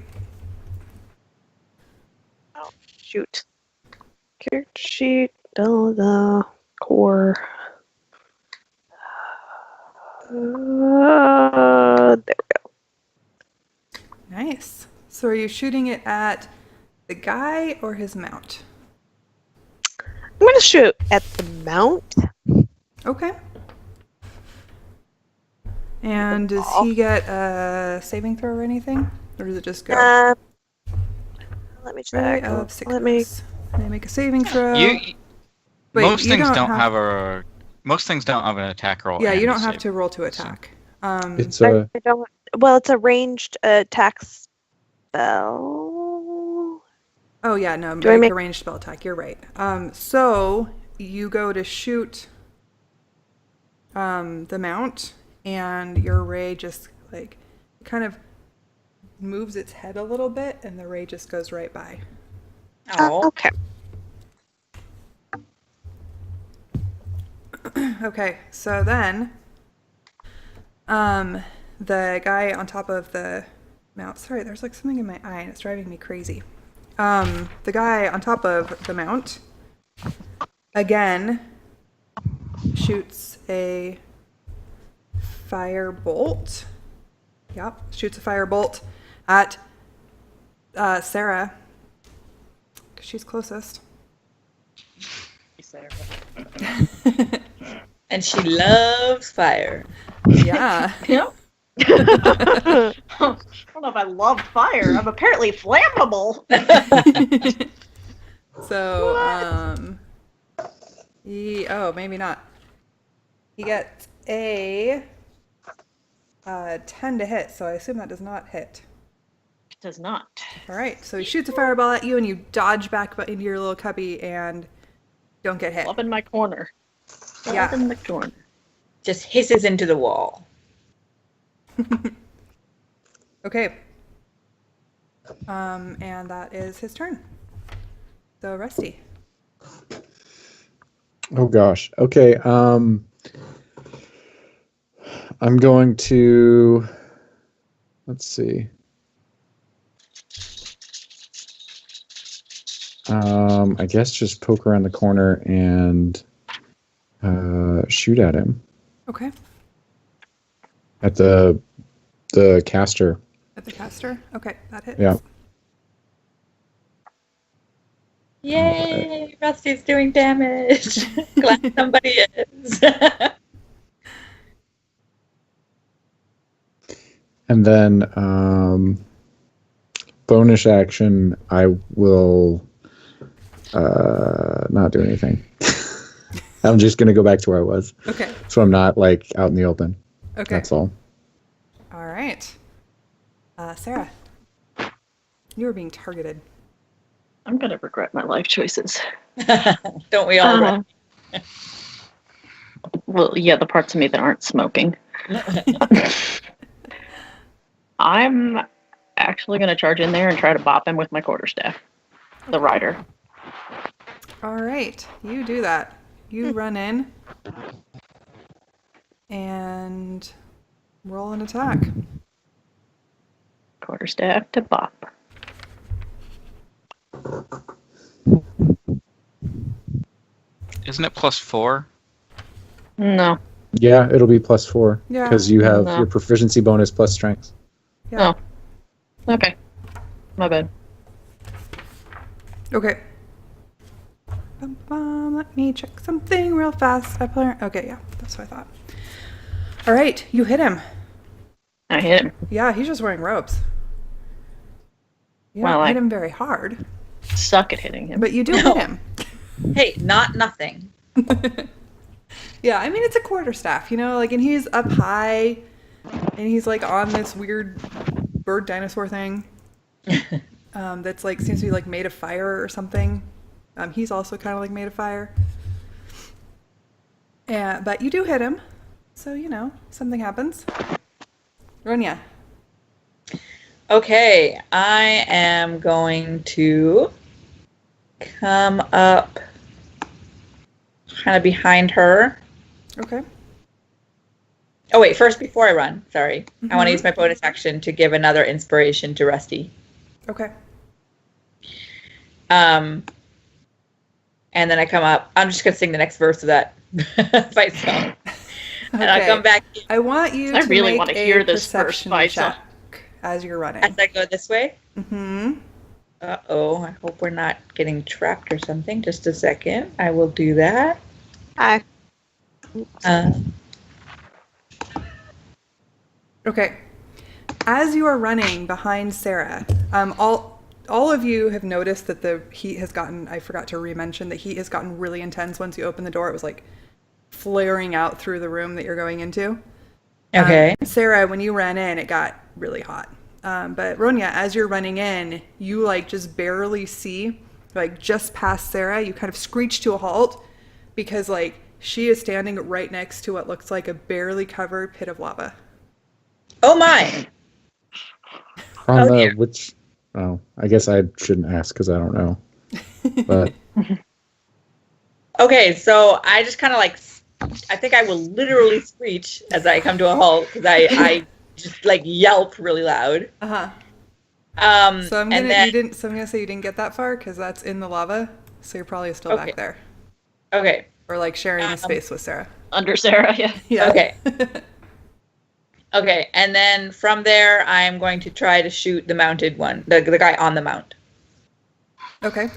Oh, shoot. Character sheet, the core. There we go. Nice. So are you shooting it at the guy or his mount? I'm going to shoot at the mount. Okay. And does he get a saving throw or anything? Or does it just go? Let me Ray check. of sickness. Let me. They make a saving throw. You Wait, most you things don't don't have- have a most things don't have an attack roll. Yeah, and you a don't have save. to roll to attack. It's I a don't. Well, it's a ranged attack spell. Oh yeah, no, Do I make make- a ranged spell attack. You're right. So you go to shoot the mount, and your ray just like kind of moves its head a little bit, and the ray just goes right by. Oh, Okay. Okay, so then the guy on top of the mount, sorry, there's like something in my eye and it's driving me crazy. The guy on top of the mount again shoots a fire bolt. Yep, shoots a fire bolt at Sarah, because she's closest. and she loves fire. Yeah. Yep. I don't know if I love fire. I'm apparently flammable. So, oh, maybe not. He gets a 10 to hit, so I assume that does not hit. It does not. All right, so he shoots a fireball at you, and you dodge back into your little cubby and don't get hit. Love in my corner. Yeah. Love in the corner. Just hisses into the wall. Okay. And that is his turn. So, Rusty. oh gosh. Okay. I'm going to let's see. I guess just poke around the corner and shoot at him Okay. at the caster. At the caster. Okay, that hits. Yeah. Yay! Rusty's doing damage. Glad somebody is. And then bonus action, I will not do anything. I'm just going to go back to where I was. Okay. So I'm not like out in the open. Okay. That's all. All right. Sarah. You were being targeted. I'm gonna regret my life choices. Don't we all? Right? Well, yeah, the parts of me that aren't smoking. I'm actually gonna charge in there and try to bop him with my quarterstaff. The rider. All right. You do that. You run in and roll an attack. Quarterstaff to bop. Isn't it +4? No. Yeah, it'll be +4 Yeah. because you have No. your proficiency bonus plus strength. Yeah. Oh. Okay. My bad. Okay. Bum, bum, let me check something real fast. Okay, yeah, that's what I thought. All right, you hit him. I hit him. Yeah, he's just wearing robes. You Well, don't I- hit him very hard, Suck at hitting him. but you do No. hit him. Hey, not nothing. Yeah, I mean, it's a quarterstaff, like, and he's up high, and he's like on this weird bird dinosaur thing that's like seems to be like made of fire or something. He's also kind of like made of fire. But you do hit him, so something happens. Ronya. Okay, I am going to come up kind of behind her. Okay. Oh, wait, first, before I run, sorry. I want Mhm. to use my bonus action to give another inspiration to Rusty. Okay. And then I come up. I'm just going to sing the next verse of that fight song. And I Okay. come back I want you I to really make wanna a hear this first perception fight check song. as you're running. as I go this way. Mm-hmm. Uh-oh, I hope we're not getting trapped or something. Just a second. I will do that. Hi. Um, Okay. As you are running behind Sarah, all of you have noticed that the heat has gotten, I forgot to re-mention, the heat has gotten really intense once you open the door. It was like flaring out through the room that you're going into. Okay. Sarah, when you ran in, it got really hot. But Ronya, as you're running in, you like just barely see, like just past Sarah, you kind of screech to a halt because like she is standing right next to what looks like a barely covered pit of lava. Oh my. On Oh, the dear. which? Oh, I guess I shouldn't ask because I don't know. But Okay, so I just kind of like, I think I will literally screech as I come to a halt because I just like yelp really loud. Uh-huh. So I'm and gonna then so I'm gonna say you didn't get that far because that's in the lava. So you're probably still Okay. back there. okay, Or like sharing a space with Sarah. Under Sarah, yeah. Yeah. Okay. okay, and then from there I'm going to try to shoot the mounted one, the guy on the mount. Okay.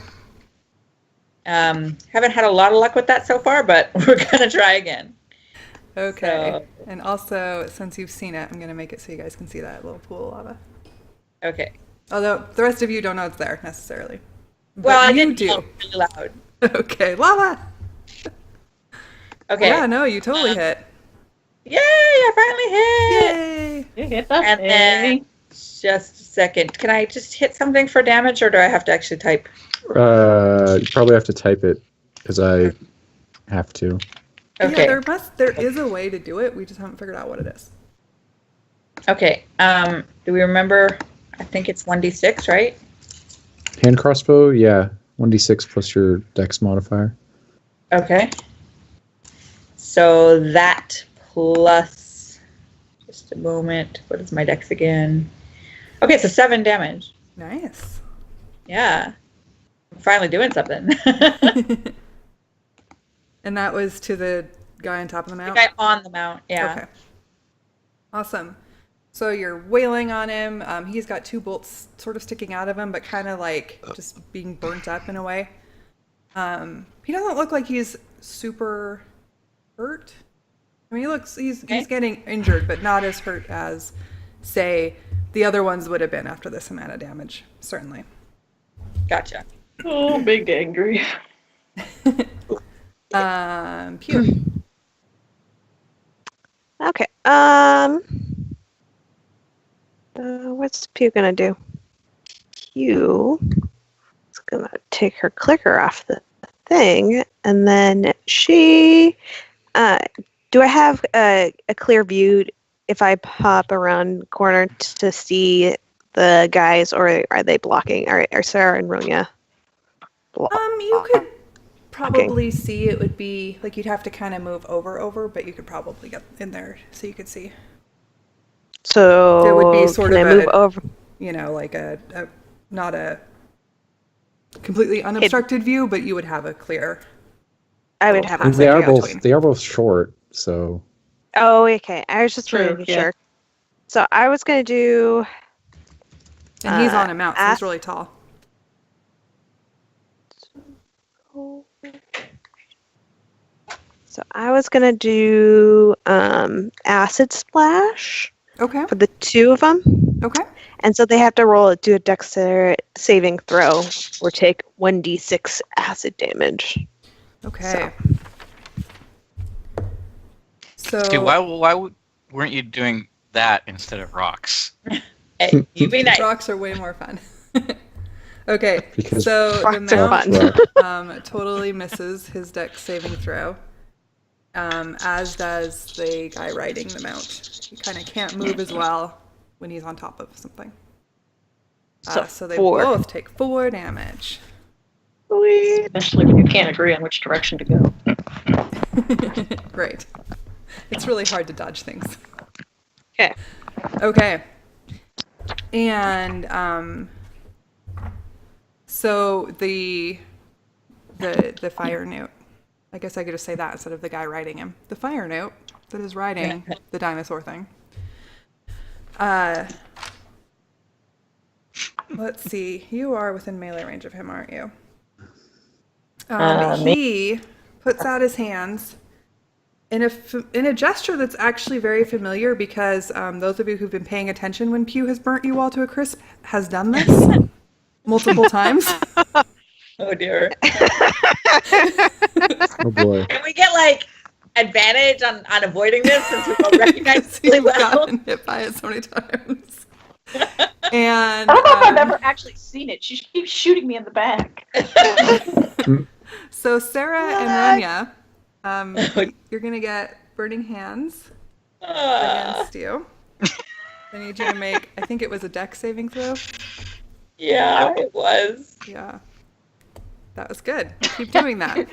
Haven't had a lot of luck with that so far, but we're gonna try again. Okay. So- And also, since you've seen it, I'm gonna make it so you guys can see that little pool of lava. Okay. Although the rest of you don't know it's there necessarily. But Well, I you didn't do. yelp really loud. Okay, lava. Okay. Yeah, no, you totally hit. Yay! I finally hit. Yay! You hit that And then thing. just a second. Can I just hit something for damage, or do I have to actually type? you probably have to type it because I have to. Okay. Yeah, there is a way to do it. We just haven't figured out what it is. Okay. Do we remember? I think it's 1d6, right? Hand crossbow, yeah, 1d6 plus your dex modifier. Okay. So that plus, just a moment. What is my dex again? Okay, so 7 damage. Nice. Yeah. I'm finally doing something. And that was to the guy on top of the The mount? guy on the mount. Yeah. Okay. Awesome. So you're wailing on him. He's got 2 bolts sort of sticking out of him, but kind of like just being burnt up in a way. He doesn't look like he's super hurt. I mean, he's getting injured, but not as hurt as, say, the other ones would have been after this amount of damage. Certainly. Gotcha. Oh, big angry. Pew. Okay. What's Pew gonna do? Pew is gonna take her clicker off the thing, and then she. Do I have a clear view if I pop around corner to see the guys, or are they blocking? Are Sarah and Ronya? You could probably see. It would be like you'd have to kind of move over, but you could probably get in there so you could see. So There would be sort can of I move over? You know, like a not a completely unobstructed view, but you would have a clear. I would have. Pass. They are Yeah, both between. they are both short, so Oh, okay. I was just True, really yeah. sure. So I was gonna do. And he's on a mount, so he's ask- really tall. So I was gonna do acid splash Okay. for the 2 of them, Okay. and so they have to do a dexterity saving throw or take 1d6 acid damage. Okay. So Dude, weren't you doing that instead of rocks? Hey, you be nice. rocks are way more fun. Okay. Because So the rocks are mount fun. totally misses his dex saving throw. As does the guy riding the mount. He kind of can't move as well when he's on top of something. So they 4. both take 4 damage. Sweet. Especially when you can't agree on which direction to go. Right. It's really hard to dodge things. Okay. Okay. And so the firenewt. I guess I could just say that instead of the guy riding him. The firenewt that is riding the dinosaur thing. Let's see. You are within melee range of him, aren't you? He puts out his hands in a gesture that's actually very familiar because those of you who've been paying attention when Pew has burnt you all to a crisp has done this multiple times. Oh dear. Oh boy. Can we get like advantage on avoiding this since we all recognize it really You've well? gotten hit by it so many times. And I don't know if I've ever actually seen it. She keeps shooting me in the back. so Sarah and Rania, you're gonna get burning hands against you. I need you to make, I think it was a dex saving throw. Yeah, it was. Yeah. That was good. Keep doing that.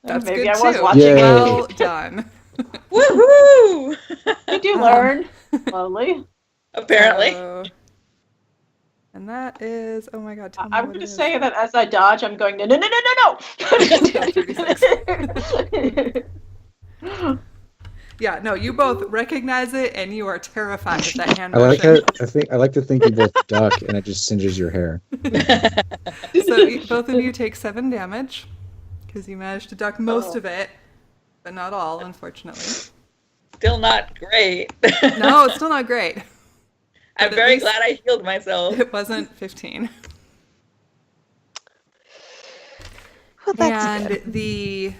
That's Maybe good I was too. watching Yay. Well done. Woohoo! You do learn slowly. Apparently. And that is, oh my god, tell me I'm what going it to is. say that as I dodge, I'm going, no, no, no, no, no, no! Yeah, no, you both recognize it and you are terrified of that hand I like motion. it. I like to think you both duck, and it just singes your hair. So both of you take 7 damage because you managed to duck most of it, but not all, unfortunately. Still not great. No, it's still not great. I'm at very least- glad I healed myself. It wasn't 15. Well, that's And good. the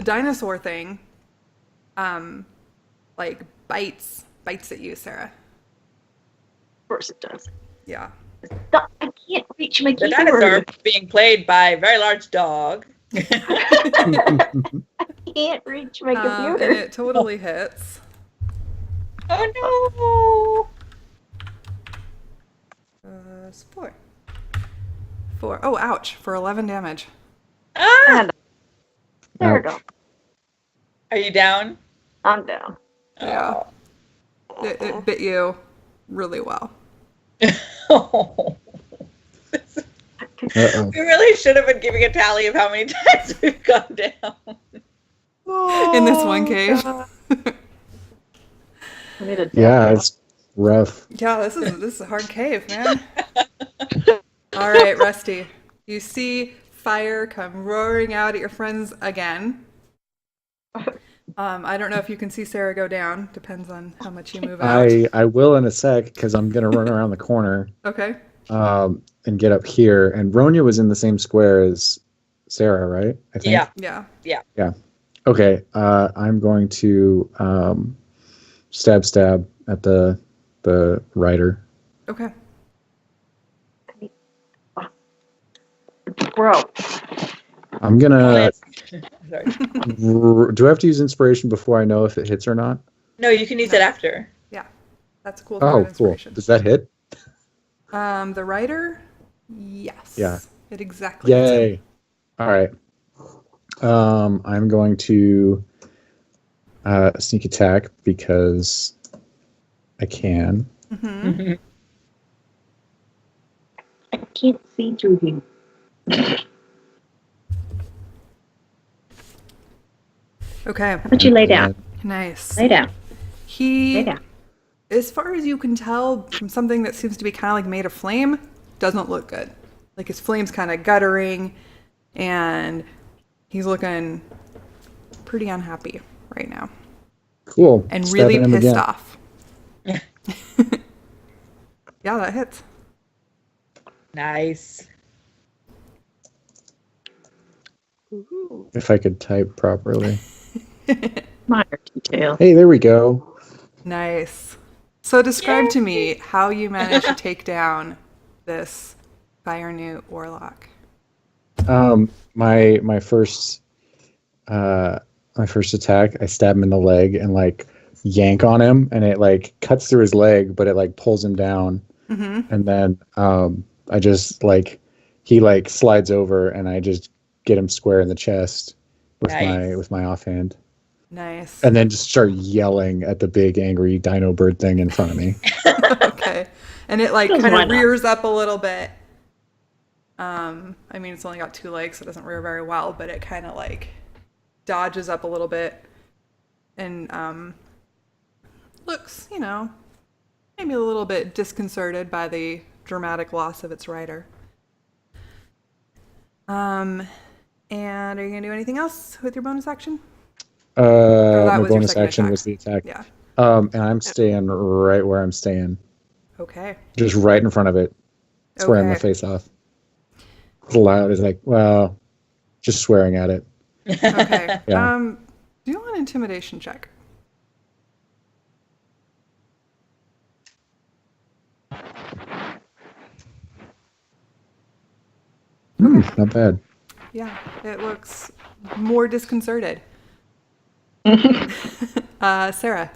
dinosaur thing, like bites at you, Sarah. Of course it does. Yeah. Stop, I can't reach my The dinosaur keyboard. being played by a very large dog. I can't reach my And computer. it totally hits. Oh It's 4. 4. Oh, ouch! For 11 damage. no! Ah! And there we go. Are you down? I'm down. Yeah. It bit you really well. Oh. Uh-oh. We really should have been giving a tally of how many times we've gone down. In this one cave. I need a Yeah, it's rough. Yeah, this is a hard cave, man. All right, Rusty. You see fire come roaring out at your friends again. I don't know if you can see Sarah go down. Depends on how much you move out. I will in a sec because I'm gonna run around the corner Okay. and get up here. And Ronya was in the same square as Sarah, right? I think. Yeah. Yeah. Okay. I'm going to stab at the rider. Okay. Bro. I'm gonna. Sorry. Do I have to use inspiration before I know if it hits or not? No, you can use it after. Yeah. That's a cool. Oh, thought, cool. inspiration. Does that hit? The writer? Yes. Yeah. It exactly hits him. Yay! All right. I'm going to sneak attack because I can. Mm-hmm. I can't see through him. Okay. How about you lay down? Nice. Lay down. He, Lay down. as far as you can tell from something that seems to be kind of like made of flame, doesn't look good. Like his flame's kind of guttering, and he's looking pretty unhappy right now, Cool. and Stabbing really him pissed again. off. Yeah, that hits. Nice. Ooh. If I could type properly. Minor detail. Hey, there we go. Nice. So describe to me how you managed to take down this firenewt warlock. My first attack, I stab him in the leg and like yank on him, and it like cuts through his leg, but it like pulls him down. Mm-hmm. And then I just like he like slides over, and I just get him square in the chest with my offhand, Nice. and then just start yelling at the big angry dino bird thing in front of me. Okay. And it like Why kind of not? rears up a little bit. I mean, it's only got 2 legs, so it doesn't rear very well, but it kind of like dodges up a little bit and looks, maybe a little bit disconcerted by the dramatic loss of its rider. And are you gonna do anything else with your bonus action? that My was your bonus second action attack. was the attack. Yeah. And I'm staying right where I'm staying. Okay. Just right in front of it. Swearing my Okay. face off. It's loud. It's like, well, just swearing at it. Okay. Yeah. Do you want an intimidation check? Not bad. Yeah, it looks more disconcerted. Sarah.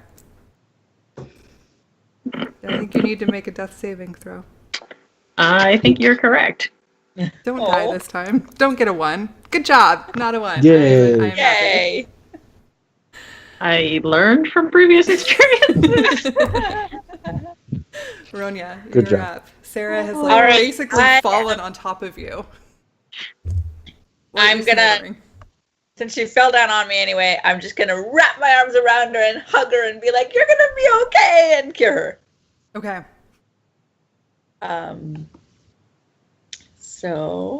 I think you need to make a death saving throw. I think you're correct. Don't die this time. Don't get a 1. Good job. Not a 1. Yay. I am happy. Yay! I learned from previous experiences. Ronya, Good you're job. up. Sarah has All right, basically I fallen on top of you. What I'm are you gonna- smoldering? Since she fell down on me anyway, I'm just gonna wrap my arms around her and hug her and be like, "You're gonna be okay," and cure her. Okay. So,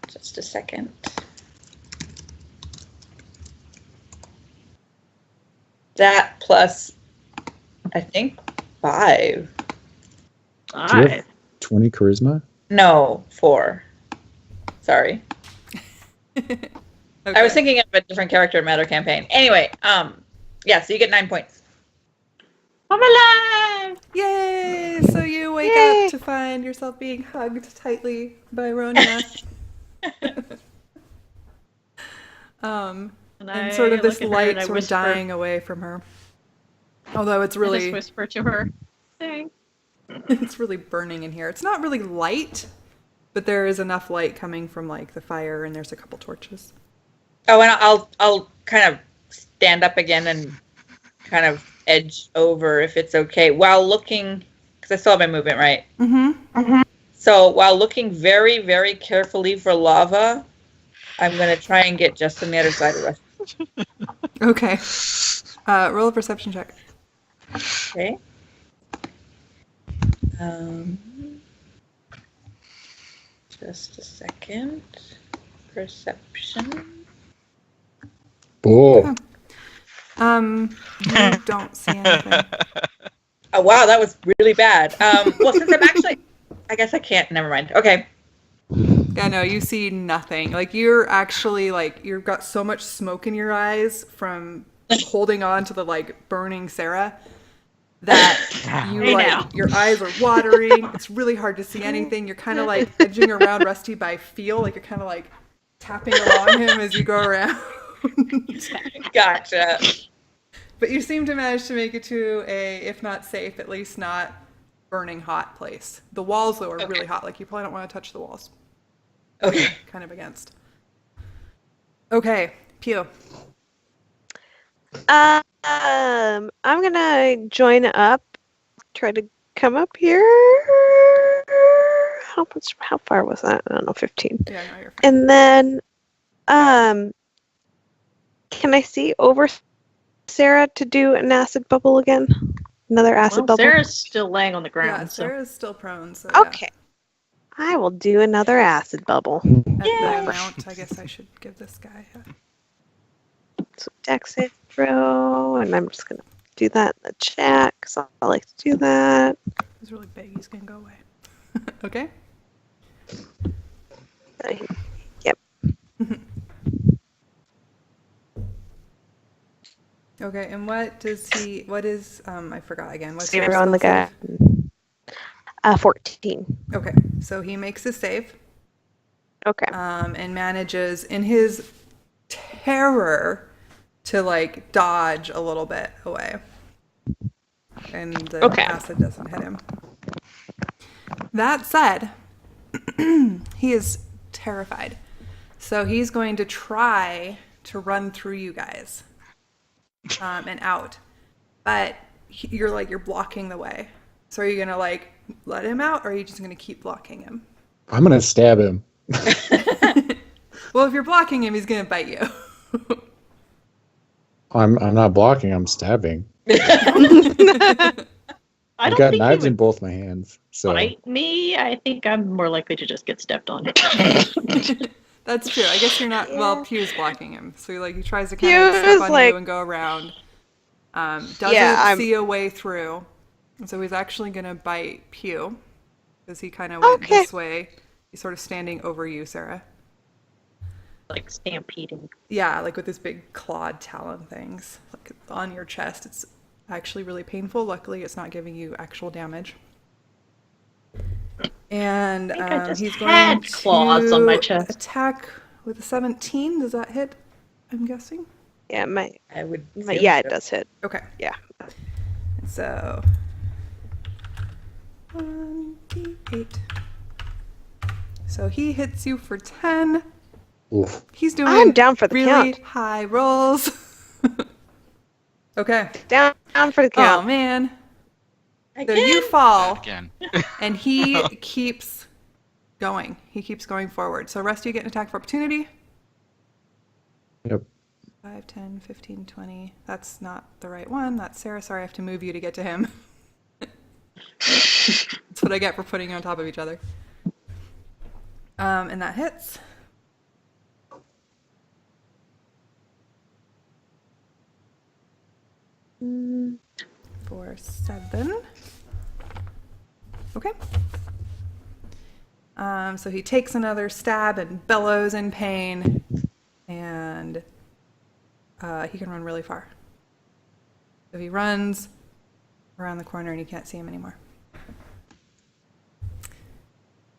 just a second. That plus, I think, 5. Do you have 20 charisma? No, 4. Sorry. Okay. I was thinking of a different character in Matter campaign. Anyway, yeah, so you get 9 points. I'm alive! Yay! So you wake Yay! up to find yourself being hugged tightly by Ronya. And sort of this light sort of dying away from her. Although it's I just really, whisper to her, "Thanks." it's really burning in here. It's not really light, but there is enough light coming from like the fire, and there's a couple torches. Oh, and I'll kind of stand up again and kind of edge over if it's okay while looking, because I still have my movement, right? Mm-hmm. So while looking very, very carefully for lava, I'm going to try and get just on the other side of it. Okay. Roll a perception check. Okay. Just a second. Perception. Oh, You don't see anything. Oh, wow, that was really bad. Well, since I'm actually, I guess I can't. Never mind. Okay. Yeah, no, you see nothing. Like you're actually like you've got so much smoke in your eyes from holding on to the like burning Sarah that you Hey like now. your eyes are watering. It's really hard to see anything. You're kind of like edging around Rusty by feel, like you're kind of like tapping along him as you go around. Gotcha. But you seem to manage to make it to a, if not safe, at least not burning hot place. The walls though are really hot. Like you probably don't want to touch the walls. Okay. Kind of against. Okay, Pew. I'm gonna join up. Try to come up here. How far was that? I don't know. 15. Yeah, no, you're fine. And then, can I see over Sarah to do an acid bubble again? Another acid Well, bubble. Sarah's still laying on the ground, Yeah, so Sarah's still prone. So yeah. Okay. I will do another acid bubble. At the amount, I guess I should give this guy a... So dex save throw, and I'm just gonna do that in the chat because I like to do that. He's really big. He's gonna go away. Okay. Yep. Okay, and what does he? What is? I forgot again. What's Save your on the spell guy. 14. save? Okay, so he makes a save. Okay. And manages in his terror to like dodge a little bit away. And the acid doesn't hit him. That said, he is terrified. So he's going to try to run through you guys and out. But you're blocking the way. So are you going to like let him out, or are you just going to keep blocking him? I'm gonna stab him. Well, if you're blocking him, he's going to bite you. I'm not blocking. I'm stabbing. I I've don't got think knives he in would both my hands. So bite me. I think I'm more likely to just get stepped on. That's true. I guess you're not. Yeah. Well, Pew's blocking him, so he tries to Pew kind of step is on like- you and go around. Doesn't I'm- see a way through, and so he's actually gonna bite Pew because he kind of went Okay. this way. He's sort of standing over you, Sarah. Like stampeding. Yeah, like with his big clawed talon things, like on your chest. It's actually really painful. Luckily, it's not giving you actual damage. And I think I just he's had going claws to on my chest. attack with a 17. Does that hit? I'm guessing. Yeah, I would. yeah, it does hit. Okay. Yeah. So 1d8. So he hits you for 10. Oof. He's doing I'm down for the really count. high rolls. Okay. Down for the Oh count. man. So Again? you fall, Again. and he keeps going. He keeps going forward. So rest, you get an attack of opportunity. Yep. 5, 10, 15, 20. That's not the right one. That's Sarah. Sorry, I have to move you to get to him. That's what I get for putting you on top of each other. And that hits. For 7. Okay. So he takes another stab and bellows in pain, and he can run really far. So he runs around the corner and you can't see him anymore.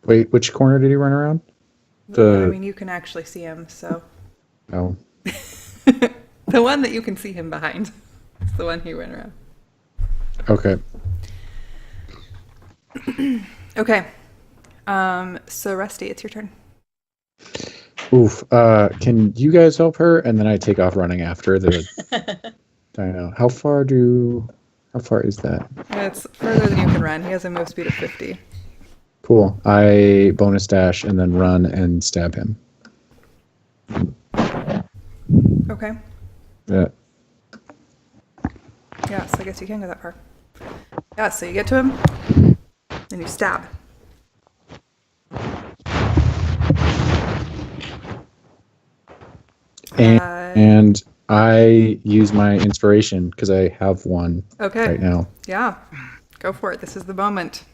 Wait, which corner did he run around? I mean, you can actually see him, so. Oh. The one that you can see him behind is the one he went around. Okay. Okay. So Rusty, it's your turn. Oof. Can you guys help her? And then I take off running after the dino. How far is that? It's further than you can run. He has a move speed of 50. Cool. I bonus dash and then run and stab him. Okay. Yeah. Yeah, so I guess you can go that far. Yeah, so you get to him, and you stab. And I use my inspiration because I have one Okay. right now. Yeah, go for it. This is the moment.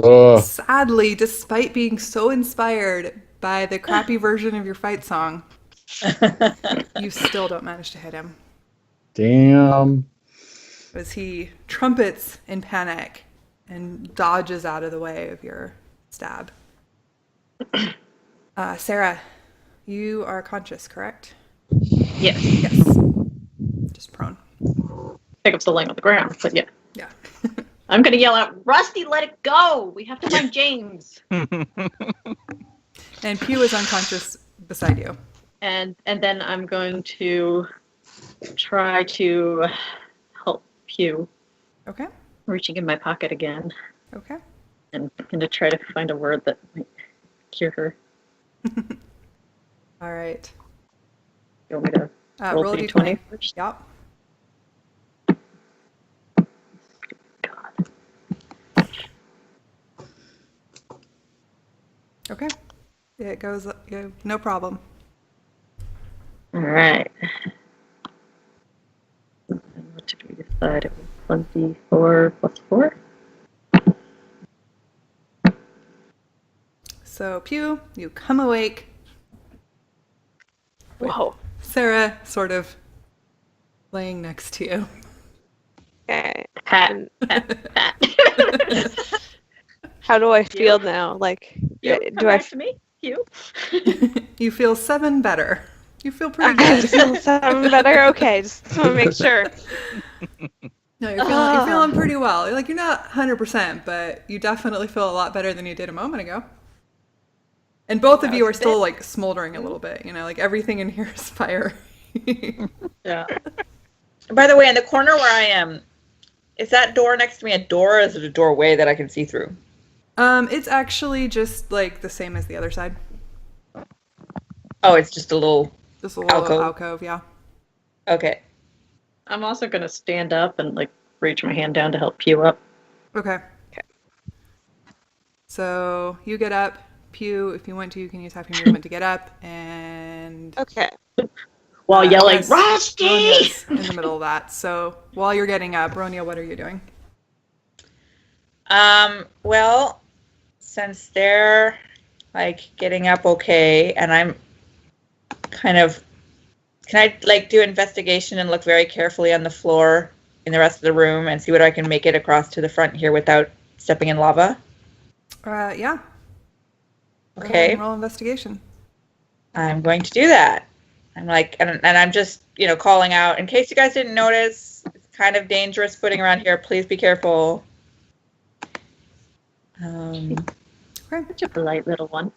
Ugh. Sadly, despite being so inspired by the crappy version of your fight song, you still don't manage to hit him. Damn. As he trumpets in panic and dodges out of the way of your stab. Sarah, you are conscious, correct? Yes. Yes. Just prone. Pick up the laying on the ground, but yeah. Yeah. I'm gonna yell out, Rusty, let it go! We have to find James. And Pew is unconscious beside you. And then I'm going to try to help Pew, Okay. reaching in my pocket again, Okay. and I'm gonna try to find a word that might cure her. All right. You want me to Roll a d20 first? Yep. God. Okay. It goes, no problem. All right. And what did we decide? It was 24 plus 4? So, Pew, you come awake. Whoa. Sarah sort of laying next to you. Okay. Pat. How do I feel now? Like, You, do come I back to me? You? You feel 7 better. You feel pretty I good. feel something better? Okay, just want to make sure. No, you're feeling pretty well. Like, you're not 100%, but you definitely feel a lot better than you did a moment ago. And both of you are still, like, smoldering a little bit. You know, like, everything in here is fire. Yeah. By the way, in the corner where I am, is that door next to me a door, or is it a doorway that I can see through? It's actually just, like, the same as the other side. Oh, it's just a little. Just a little Alcove. alcove, yeah. Okay. I'm also going to stand up and, like, reach my hand down to help Pew up. Okay. So, you get up. Pew, if you want to, you can use half your movement to get up. And Okay. While yelling, yes, Rusty! Ronia's in the middle of that. So while you're getting up, Ronia, what are you doing? Well, since they're like getting up okay, and I'm kind of, can I like do investigation and look very carefully on the floor in the rest of the room and see what I can make it across to the front here without stepping in lava? Yeah. Go ahead Okay. and roll investigation. I'm going to do that. I'm like, and I'm just, calling out, in case you guys didn't notice, it's kind of dangerous footing around here. Please be careful. Okay. Such a polite little one.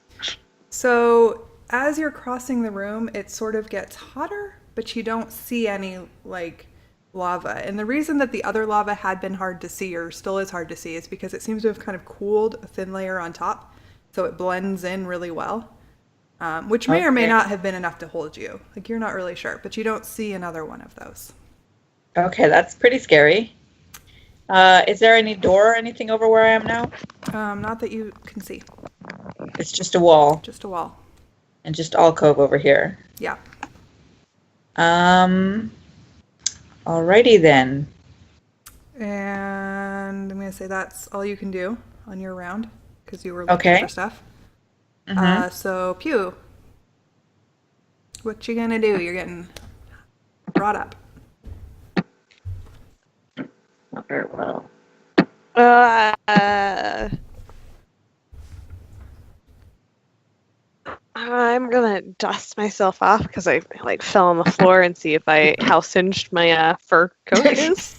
So as you're crossing the room, it sort of gets hotter, but you don't see any like lava. And the reason that the other lava had been hard to see, or still is hard to see, is because it seems to have kind of cooled a thin layer on top, so it blends in really well. Which may or may Okay. not have been enough to hold you. Like, you're not really sure, but you don't see another one of those. Okay, that's pretty scary. Is there any door or anything over where I am now? Not that you can see, It's just a wall just a wall. and just alcove over here. Yeah. Alrighty then. And I'm going to say that's all you can do on your round, because you were looking Okay. for stuff. Mhm. So, Pew, what you going to do? You're getting brought up. Not very well. I'm gonna dust myself off because I like fell on the floor and see if how singed my fur coat is.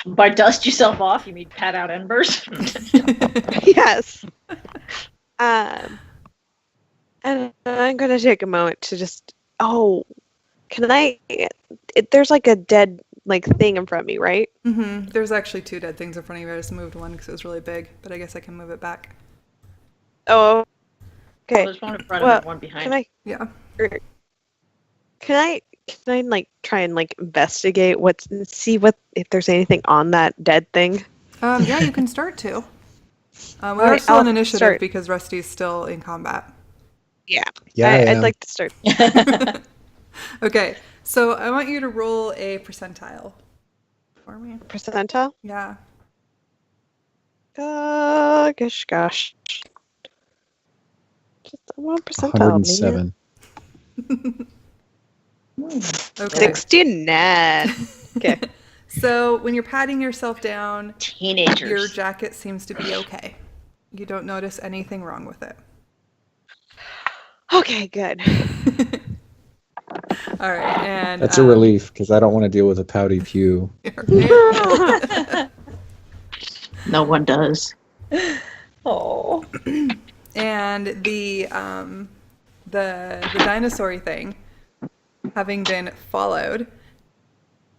By dust yourself off, you mean pat out embers? Yes. And I'm gonna take a moment to just. Oh, can I? There's like a dead like thing in front of me, right? Mm-hmm. There's actually 2 dead things in front of you. I just moved one because it was really big, but I guess I can move it back. Oh, okay. There's one in front Well, and one behind. Can I? Yeah. Can I like try and like investigate see what if there's anything on that dead thing? Yeah, you can start to. We are Alright, still in I'll initiative start. because Rusty's still in combat. Yeah. Yeah, I I'd am. like to start. Okay, so I want you to roll a percentile for me. Percentile? Yeah. Gosh. Just one percentile, man. 107. Okay. 69. Okay. So when you're patting yourself down, your Teenagers. jacket seems to be okay. You don't notice anything wrong with it. Okay, good. All right, and That's a relief because I don't want to deal with a pouty Pew. No one does. Oh. And the dinosaur thing, having been followed,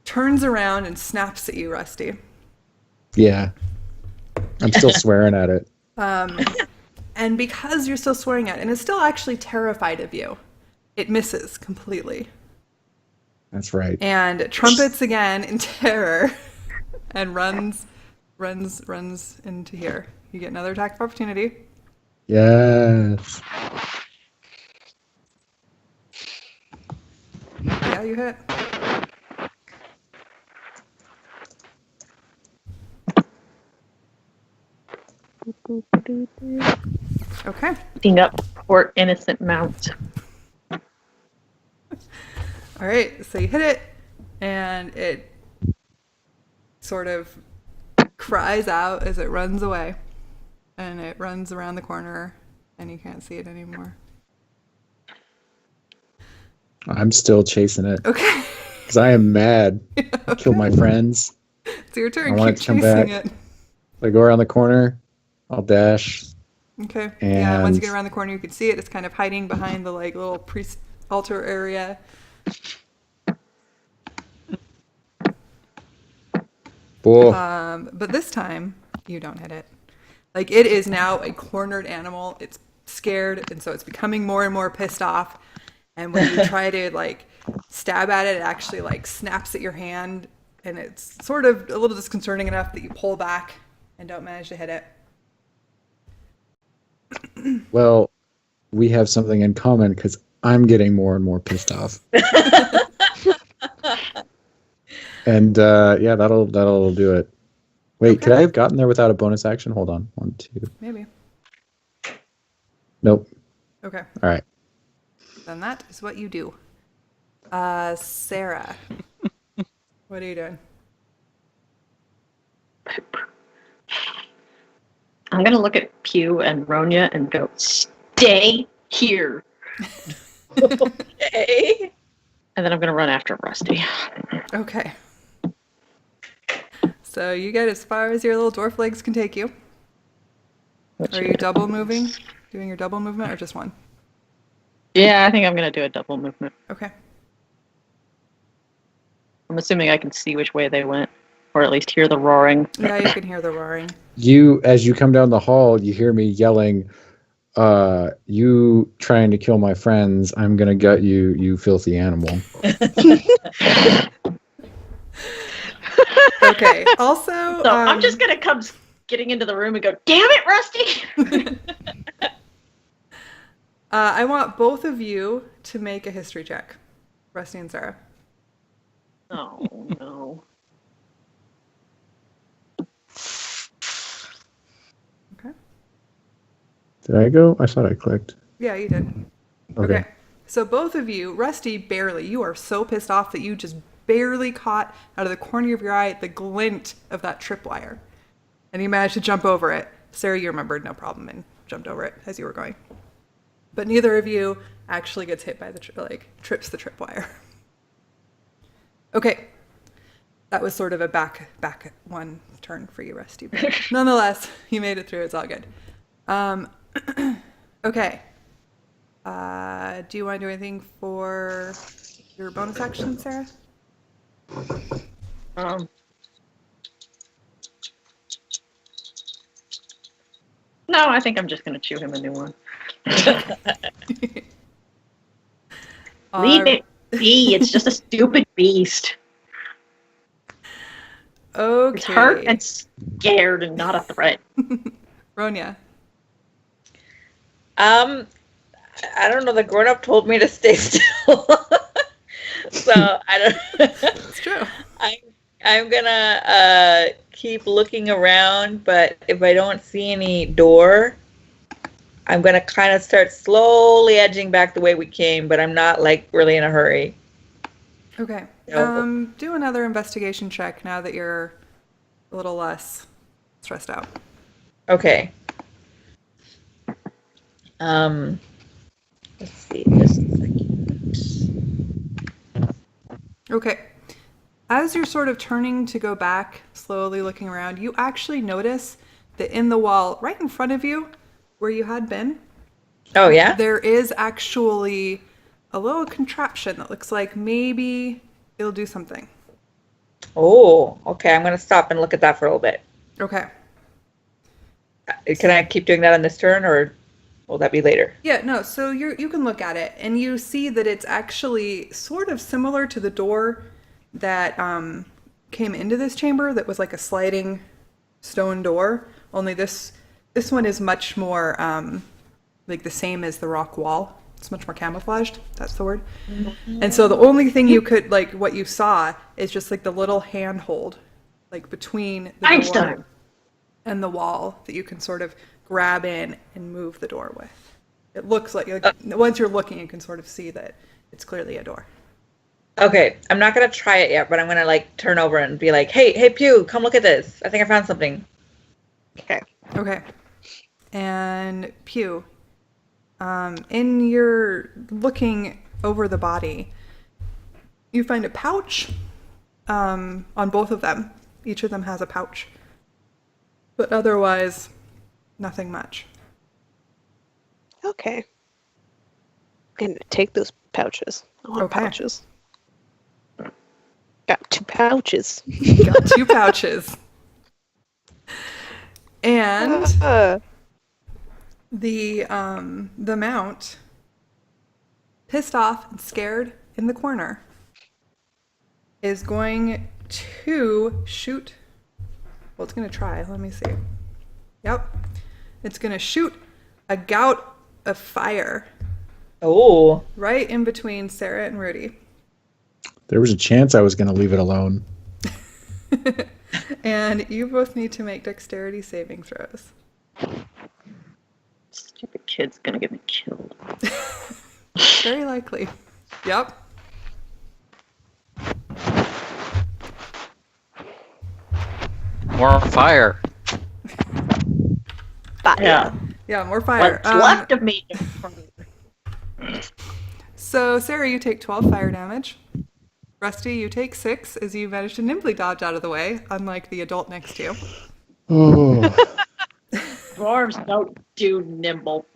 turns around and snaps at you, Rusty. Yeah. I'm still swearing at it. And because you're still swearing at it, and it's still actually terrified of you, it misses completely. That's right. And trumpets again in terror and runs into here. You get another attack of opportunity. Yes. Yeah, you hit. Okay. Beating up poor innocent mount. All right, so you hit it, and it sort of cries out as it runs away. And it runs around the corner, and you can't see it anymore. I'm still chasing it Okay. because I am mad. I killed my friends. It's your turn. I want Keep it to come chasing back. it. I go around the corner. I'll dash. Okay. Yeah, once you And- get around the corner, you can see it. It's kind of hiding behind the like little priest altar area. Whoa. But this time, you don't hit it. Like, it is now a cornered animal. It's scared, and so it's becoming more and more pissed off. And when you try to, like, stab at it, it actually, like, snaps at your hand. And it's sort of a little disconcerting enough that you pull back and don't manage to hit it. Well, we have something in common because I'm getting more and more pissed off. And yeah, that'll do it. Wait, Okay. could I have gotten there without a bonus action? Hold on. 1, 2. Maybe. Nope. Okay. All right. Then that is what you do. Sarah. What are you doing? I'm gonna look at Pew and Ronya and go, stay here. Okay. And then I'm gonna run after Rusty. Okay. So you get as far as your little dwarf legs can take you. Are you double moving? Doing your double movement or just one? Yeah, I think I'm gonna do a double movement. Okay. I'm assuming I can see which way they went, or at least hear the roaring. Yeah, you can hear the roaring. As you come down the hall, you hear me yelling, you trying to kill my friends, I'm gonna gut you, you filthy animal. Okay. Also, So I'm just gonna come getting into the room and go, damn it, Rusty! I want both of you to make a history check. Rusty and Sarah. Oh no. Okay. Did I go? I thought I clicked. Yeah, you did. Okay. So both of you, Rusty, barely. You are so pissed off that you just barely caught out of the corner of your eye the glint of that tripwire. And you managed to jump over it. Sarah, you remembered no problem and jumped over it as you were going. But neither of you actually gets hit by the trips the tripwire. Okay. That was sort of a back one turn for you, Rusty. But nonetheless, you made it through. It's all good. Okay. Do you want to do anything for your bonus action, Sarah? No, I think I'm just gonna chew him a new one. Leave it be. It's just a stupid beast. Okay. It's hurt and scared and not a threat. Ronya. I don't know. The grown up told me to stay still, so I don't. It's true. I'm gonna keep looking around, but if I don't see any door, I'm gonna kind of start slowly edging back the way we came. But I'm not like really in a hurry. Okay. No. Do another investigation check now that you're a little less stressed out. Okay. Let's see. Just a second. Okay. As you're sort of turning to go back, slowly looking around, you actually notice that in the wall right in front of you, where you had been, Oh yeah. there is actually a little contraption that looks like maybe it'll do something. Oh, okay. I'm gonna stop and look at that for a little bit. Okay. Can I keep doing that on this turn, or will that be later? Yeah, no, so you can look at it and you see that it's actually sort of similar to the door that came into this chamber that was like a sliding stone door, only this one is much more like the same as the rock wall. It's much more camouflaged. That's the word. And so the only thing you could, like, what you saw is just like the little handhold, like between the Einstein. door and the wall that you can sort of grab in and move the door with. It looks like once you're looking, you can sort of see that it's clearly a door. Okay, I'm not gonna try it yet, but I'm gonna like turn over and be like, "Hey, Pew, come look at this. I think I found something." Okay. Okay. And Pew, in your looking over the body, you find a pouch on both of them. Each of them has a pouch. But otherwise, nothing much. Okay. I'm gonna take those pouches. I want Okay. pouches. Got 2 pouches. Got 2 pouches. And the mount, pissed off and scared in the corner, is going to shoot. Well, it's going to try. Let me see. Yep. It's going to shoot a gout of fire Oh. right in between Sarah and Rudy. There was a chance I was going to leave it alone. And you both need to make dexterity saving throws. Stupid kid's gonna get me killed. Very likely. Yep. More fire. Yeah. Yeah, more fire. What's left of me? So, Sarah, you take 12 fire damage. Rusty, you take 6 as you manage to nimbly dodge out of the way, unlike the adult next to you. Oh, Dwarves don't do nimble.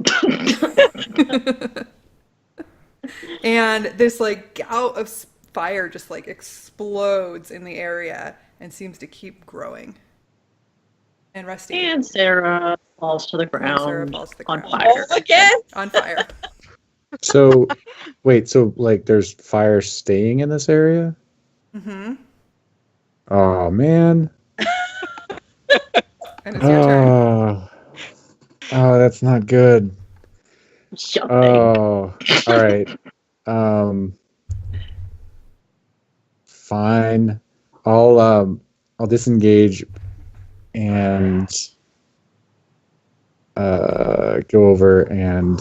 And this like gout of fire just like explodes in the area and seems to keep growing. And Rusty. And Sarah falls to the ground Sarah falls to the on ground. fire. Oh, again? On fire. so wait, so like there's fire staying in this area? Mm-hmm. Oh man. And it's your turn. Oh, that's not good. Jumping. Oh, all right. Fine. I'll disengage and go over and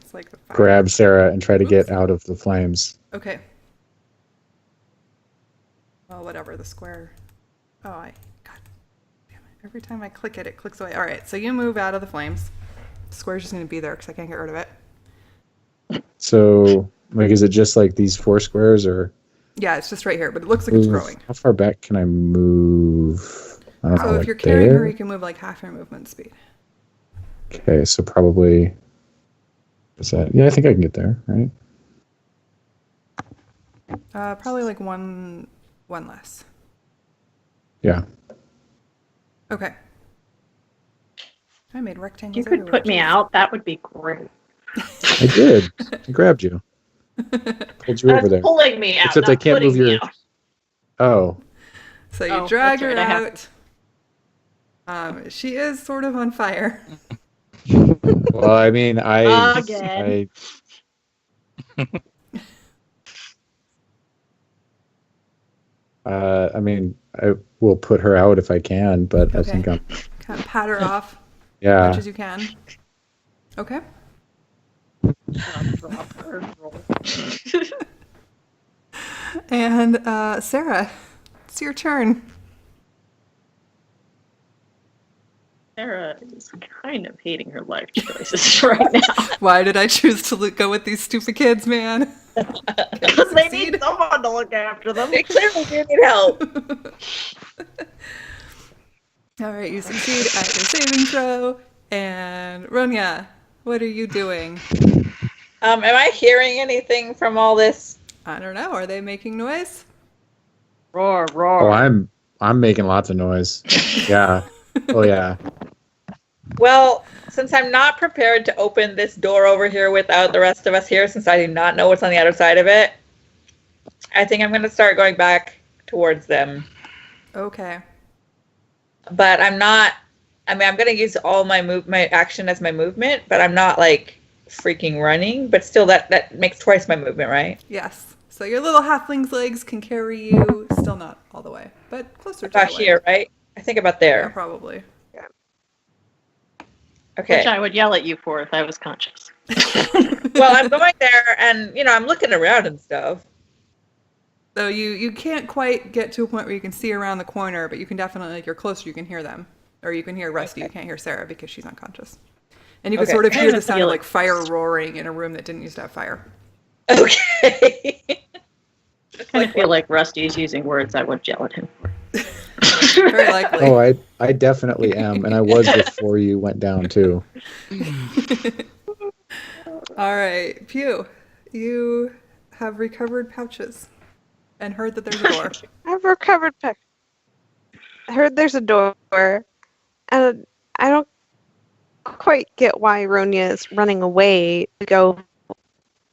It's like the fire. grab Sarah and try to get Oops. out of the flames. Okay. Well, whatever, the square. Oh, God damn it. Every time I click it, it clicks away. All right, so you move out of the flames. The square's just going to be there because I can't get rid of it. So, like, is it just like these 4 squares, or Yeah, it's just right here, but it looks like it's growing. how far back can I move? I don't know, So if like you're carrying there? her, you can move like half your movement speed. Okay, so probably is that? Yeah, I think I can get there, right? Probably like one less. Yeah. Okay. I made rectangles. You could everywhere, put me jeez. out. That would be great. I did. I grabbed you. Pulled you over That's there. pulling me out. Except I not can't putting move me your- out. Oh. So you Oh, drag that's her right, I have out. She is sort of on fire. Well, I mean, Again. I mean, I will put her out if I can, but I Okay. think I'm. Kind of pat her off as Yeah. much as you can. Okay. And Sarah, it's your turn. Sarah is kind of hating her life choices right now. Why did I choose to go with these stupid kids, man? Because they Succeed. need someone to look after them. They clearly do need help. All right, you succeed at your saving throw. And Ronya, what are you doing? Am I hearing anything from all this? I don't know. Are they making noise? Roar, Oh, roar. I'm making lots of noise. Yeah. Oh yeah. Well, since I'm not prepared to open this door over here without the rest of us here, since I do not know what's on the other side of it, I think I'm going to start going back towards them. Okay. But I'm not. I mean, I'm going to use all my action as my movement, but I'm not like freaking running. But still, that makes twice my movement, right? Yes. So your little halfling's legs can carry you. Still not all the way, but closer to About the way. here, right? I think about Yeah, there. probably. Okay. Which I would yell at you for if I was conscious. Well, I'm going there, and I'm looking around and stuff. So you can't quite get to a point where you can see around the corner, but you can definitely, like, you're closer, you can hear them. Or you can hear Rusty, you can't hear Sarah because she's unconscious. And you can Okay. sort of I hear have the a sound of feeling- like fire roaring in a room that didn't used to have fire. Okay. I kind of feel like Rusty's using words I would yell at him for. Very likely. Oh, I definitely am, and I was before you went down too. All right, Pew, you have recovered pouches and heard that there's a door. I've recovered back. I heard there's a door, and I don't quite get why Ronya is running away to go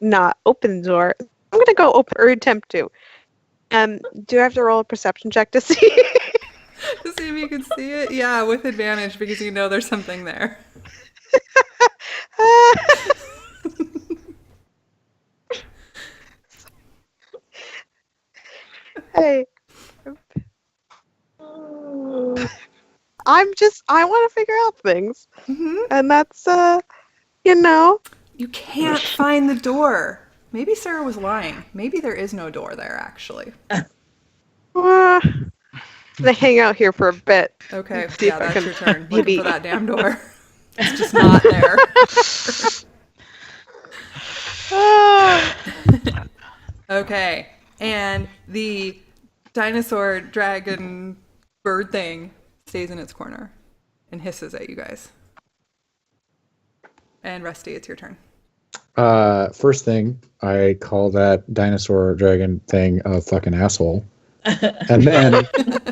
not open the door. I'm gonna go open or attempt to. Do I have to roll a perception check to see? To see if you can see it? Yeah, with advantage because you know there's something there. I want to figure out things. Hmm. And that's, you know. You can't find the door. Maybe Sarah was lying. Maybe there is no door there, actually. They hang out here for a bit. Okay, See yeah, if I that's can your turn. maybe- Looking for that damn door. It's just not there. Okay, and the dinosaur dragon bird thing stays in its corner and hisses at you guys. And Rusty, it's your turn. First thing, I call that dinosaur dragon thing a fucking asshole. And then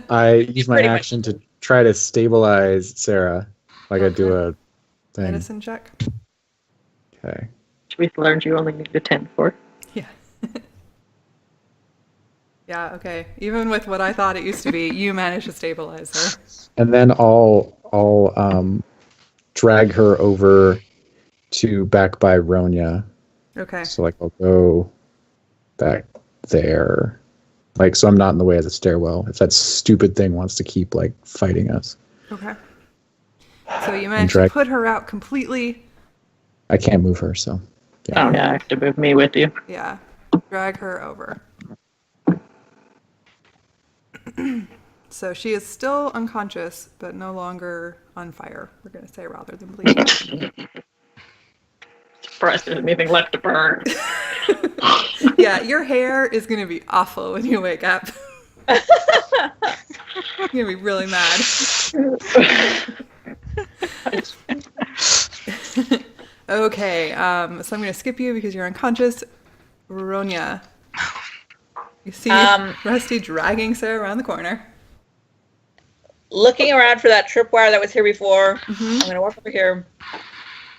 I use my Pretty much. action to try to stabilize Sarah. Like I do a thing. Medicine check. Okay. Which we learned you only need a 10 for. Yeah. Yeah, okay. Even with what I thought it used to be, you managed to stabilize her. And then I'll drag her over to back by Ronya. Okay. So like I'll go back there. Like so I'm not in the way of the stairwell if that stupid thing wants to keep like fighting us. Okay. So you managed to drag- put her out completely. I can't move her, so Oh, yeah, I have to move me with you. Yeah. Drag her over. So she is still unconscious, but no longer on fire, we're going to say, rather than bleeding. Surprised there's anything left to burn. Yeah, your hair is going to be awful when you wake up. You're going to be really mad. Okay, so I'm going to skip you because you're unconscious. Ronya, you see Rusty dragging Sarah around the corner. Looking around for that tripwire that was here before, I'm going to walk over here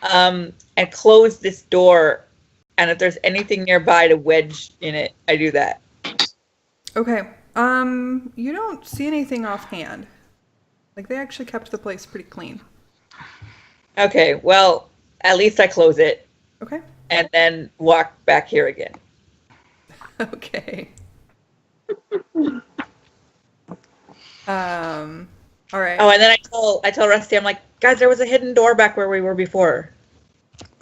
and close this door. And if there's anything nearby to wedge in it, I do that. Okay, you don't see anything offhand. Like, they actually kept the place pretty clean. Okay, well, at least I close it Okay. and then walk back here again. Okay. All right. Oh, and then I tell Rusty, I'm like, guys, there was a hidden door back where we were before.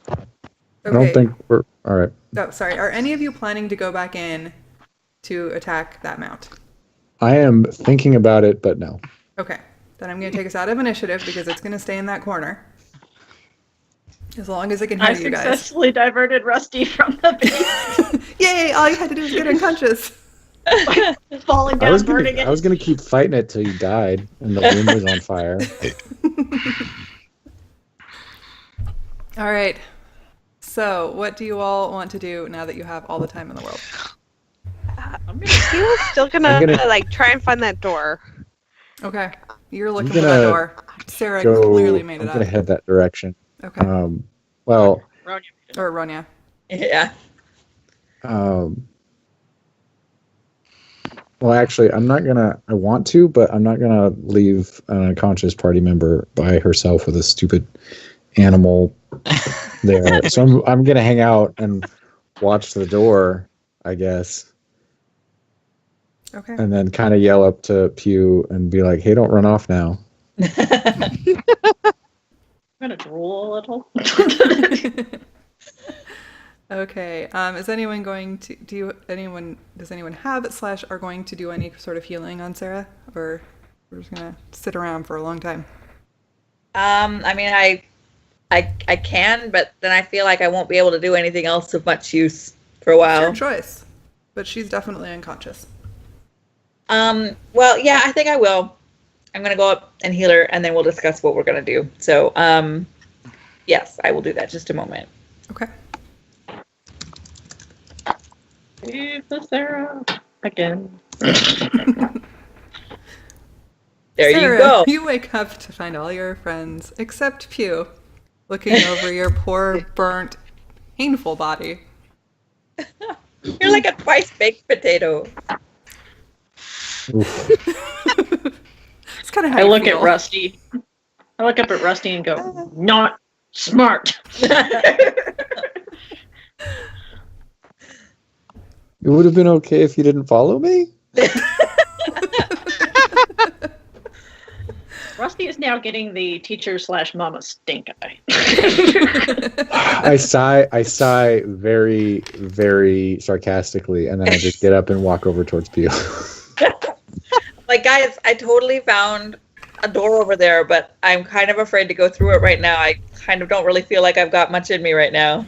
I don't think we're all right. Oh, sorry. Are any of you planning to go back in to attack that mount? I am thinking about it, but no. Okay. Then I'm going to take us out of initiative because it's going to stay in that corner. As long as it can I hear you guys. successfully diverted Rusty from the base. Yay! All you had to do was get unconscious. Falling I down, was burning gonna keep fighting it till you died and the room was on fire. All right. So, what do you all want to do now that you have all the time in the world? He was still gonna, I'm gonna- like try and find that door. Okay. You're looking I'm for that gonna door. Sarah Go. clearly made I'm it gonna up. head that direction. Okay. Well, Or Ronya. Yeah. well, actually, I'm not gonna. I want to, but I'm not gonna leave an unconscious party member by herself with a stupid animal there. So I'm gonna hang out and watch the door, I guess, Okay. and then kind of yell up to Pew and be like, "Hey, don't run off now." I'm gonna drool a little. Okay. Is anyone going to does anyone have / are going to do any sort of healing on Sarah, or we're just gonna sit around for a long time? I mean, I can, but then I feel like I won't be able to do anything else of much use for a It's while. your choice, but she's definitely unconscious. Well, yeah, I think I will. I'm gonna go up and heal her, and then we'll discuss what we're gonna do. So, yes, I will do that. Just a moment. Okay. Leave the Sarah again. There Sarah, you go. You wake up to find all your friends except Pew looking over your poor, burnt, painful body. You're like a twice baked potato. Oof. It's kind of how I you look feel. at Rusty. I look up at Rusty and go, not smart. It would have been okay if you didn't follow me. Rusty is now getting the teacher/mama stink eye. I sigh very, very sarcastically, and then I just get up and walk over towards Pew. Like, guys, I totally found a door over there, but I'm kind of afraid to go through it right now. I kind of don't really feel like I've got much in me right now.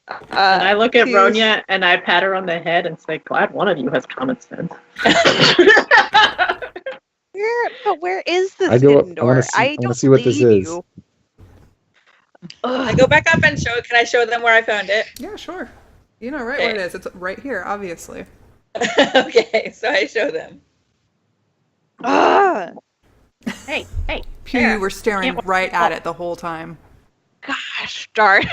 And I look at Pew. Ronya and I pat her on the head and say, glad one of you has common sense. Where is this I go up- hidden I door? wanna see- I wanna don't see what this believe is. you. I go back up and show. Can I show them where I found it? Yeah, sure. You know right where it is. It's right here, obviously. Okay, so I show them. Ah, Hey, Pew, Sarah, you were staring can't- right at it the whole time. gosh darn.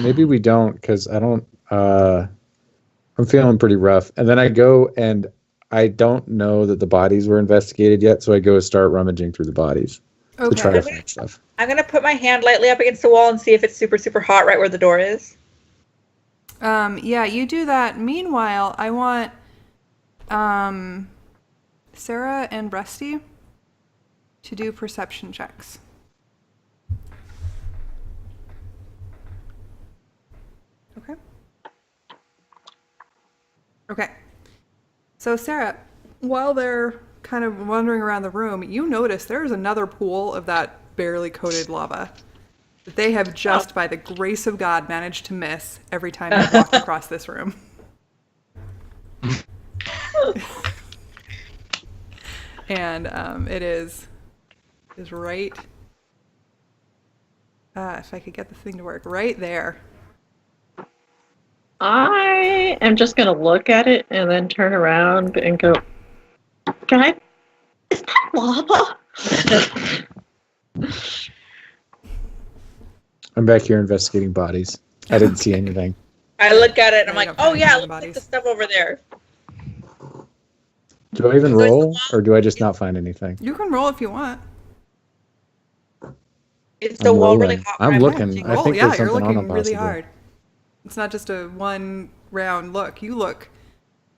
Maybe we don't, because I don't. I'm feeling pretty rough, and then I go and I don't know that the bodies were investigated yet, so I go start rummaging through the bodies to try to Okay. find stuff. I'm gonna put my hand lightly up against the wall and see if it's super, super hot right where the door is. Yeah, you do that. Meanwhile, I want Sarah and Rusty to do perception checks. Okay. Okay. So Sarah, while they're kind of wandering around the room, you notice there's another pool of that barely coated lava that they have just, by the grace of God, managed to miss every time they walk across this room. And it is right. If I could get the thing to work, right there. I am just going to look at it and then turn around and go, guys, is that lava? I'm back here investigating bodies. I didn't see anything. I look at it and I'm Yeah, you like, don't oh find yeah, any look at bodies. the stuff over there. Do I even There's the roll, wall. or do I just not find anything? You can roll if you want. Is the I'm wall really rolling. hot? I'm when I'm looking. touching I it? Roll, think yeah, there's you're something on looking them really possibly. hard. It's not just a one round look. You look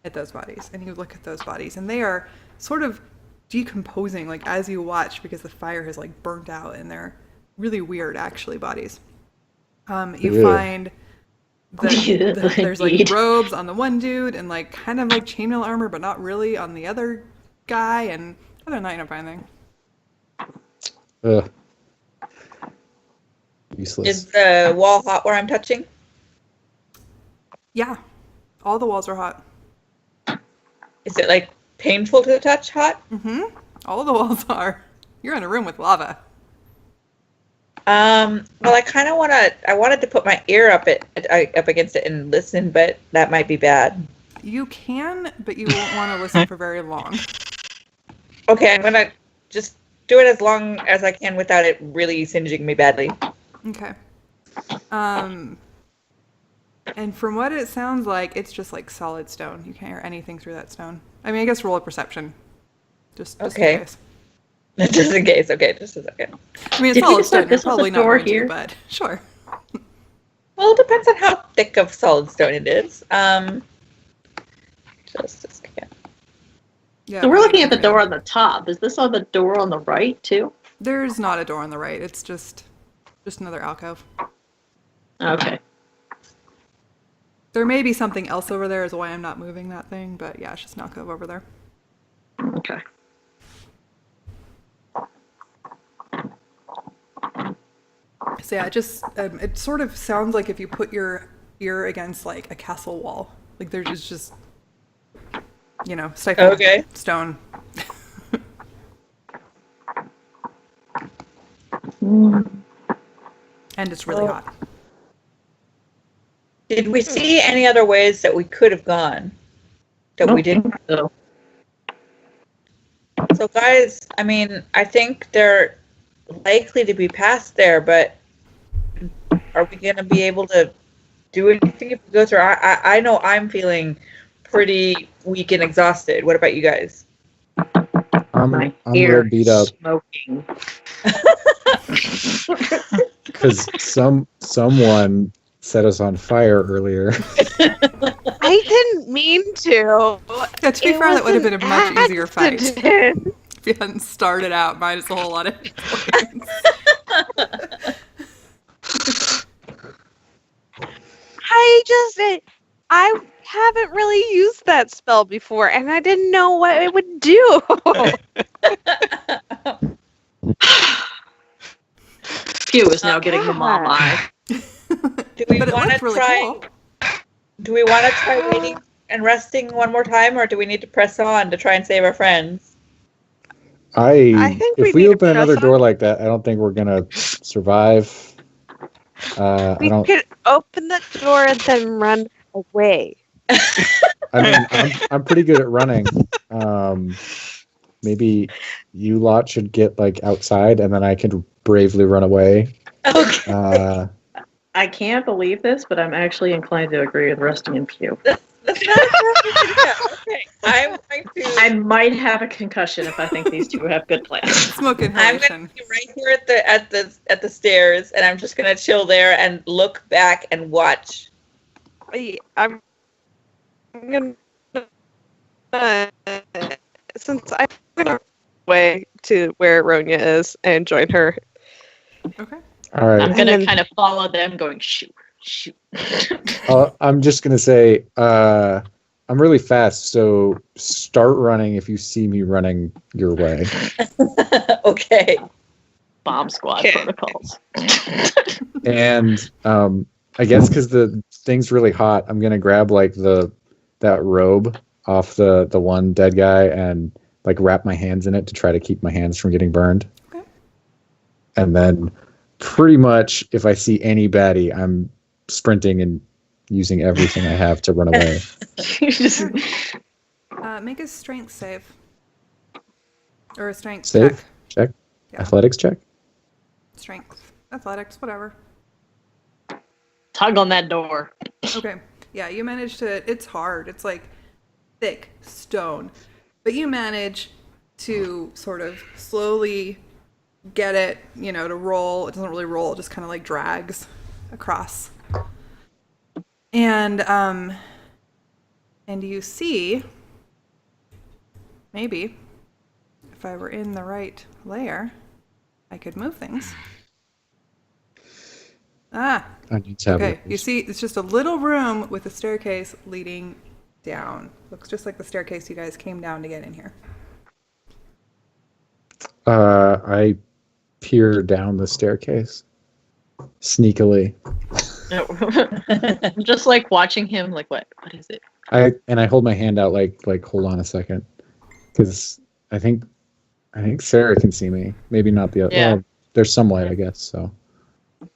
at those bodies and you look at those bodies, and they are sort of decomposing like as you watch, because the fire has like burnt out, and they're really weird actually bodies. You Ew. find Yeah, that there's like indeed. robes on the one dude and like kind of like chainmail armor but not really on the other guy, and other than that you don't find anything. Ugh. Useless. Is the wall hot where I'm touching? Yeah, all the walls are hot. Is it like painful to touch hot? All of the walls are. You're in a room with lava. Well, I wanted to put my ear up against it and listen, but that might be bad. You can, but you won't want to listen for very long. Okay, I'm gonna just do it as long as I can without it really singeing me badly. Okay. And from what it sounds like, it's just like solid stone. You can't hear anything through that stone. I mean, I guess roll a perception. Just Okay. in case. Just in case, okay, just a second. I mean, it's Did we solid decide stone. You're this was probably a not door going here? to, but sure. Well, it depends on how thick of solid stone it is. Just a second. Yeah. So we're looking at the right. door on the top. Is this on the door on the right, too? There's not a door on the right. It's just another alcove. Okay. There may be something else over there, is why I'm not moving that thing. But yeah, it's just an alcove over there. Okay. So yeah, it sort of sounds like if you put your ear against like a castle wall, like there's just stifling Okay. stone. And it's really Oh. hot. Did we see any other ways that we could have gone that we didn't? So, So, guys, I mean, I think they're likely to be past there, but are we going to be able to do anything if we go through? I know I'm feeling pretty weak and exhausted. What about you guys? I'm my real ear beat up smoking. because someone set us on fire earlier. I didn't mean to. Yeah, to be It fair, that would have was been a an much easier fight accident. if you hadn't started out minus a whole lot of hit points. I haven't really used that spell before, and I didn't know what it would do. Pew is now getting the mom eye. Do we But it want to looked really try? cool. Do we want to try waiting and resting one more time, or do we need to press on to try and save our friends? I think if we we need to open another press door on. like that, I don't think we're gonna survive. I We don't. could open the door and then run away. I mean, I'm pretty good at running. Maybe you lot should get like outside, and then I could bravely run away. Okay. I can't believe this, but I'm actually inclined to agree with Rusty and Pew. That's not okay. I'm going to. I might have a concussion if I think these two have good plans. Smoke I'm inhalation. going to be right here at the stairs, and I'm just going to chill there and look back and watch. I'm gonna since I'm gonna way to where Ronya is and join her. Okay. All right. I'm gonna And then- kind of follow them, going shoot, shoot. I'm just gonna say I'm really fast, so start running if you see me running your way. Okay. Bomb squad Okay. protocols. And I guess because the thing's really hot, I'm gonna grab like that robe off the one dead guy and like wrap my hands in it to try to keep my hands from getting burned. Okay. And then pretty much if I see any baddie, I'm sprinting and using everything I have to run away. Just- Make a strength save. Or a strength Save? check. Check. Yeah. Athletics check. Strength. Athletics, whatever. tug on that door. Okay. Yeah, you manage to. It's hard. It's like thick stone. But you manage to sort of slowly get it, to roll. It doesn't really roll, it just kind of like drags across. And you see, maybe, if I were in the right layer, I could move things. Ah, Onions okay. You see, it's just a little room with a staircase leading down. Looks just like the staircase you guys came down to get in here. I peer down the staircase sneakily. I'm just like watching him, like, what is it? I hold my hand out like hold on a second, because I think Sarah can see me. Maybe not the other. Yeah. Well, there's some light, I guess. So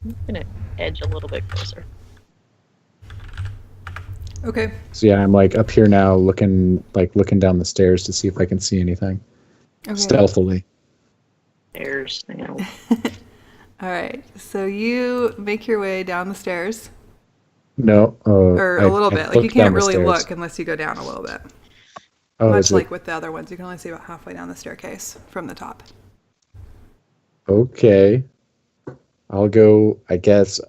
I'm gonna edge a little bit closer. Okay. yeah, I'm like up here now, looking down the stairs to see if I can see anything Okay. stealthily. There's now. All right. So you make your way down the stairs, No, or a little I bit. Like look you down can't the really stairs. look unless you go down a little bit. Oh, Much is it? like with the other ones, you can only see about halfway down the staircase from the top. Okay. I'll go, I guess,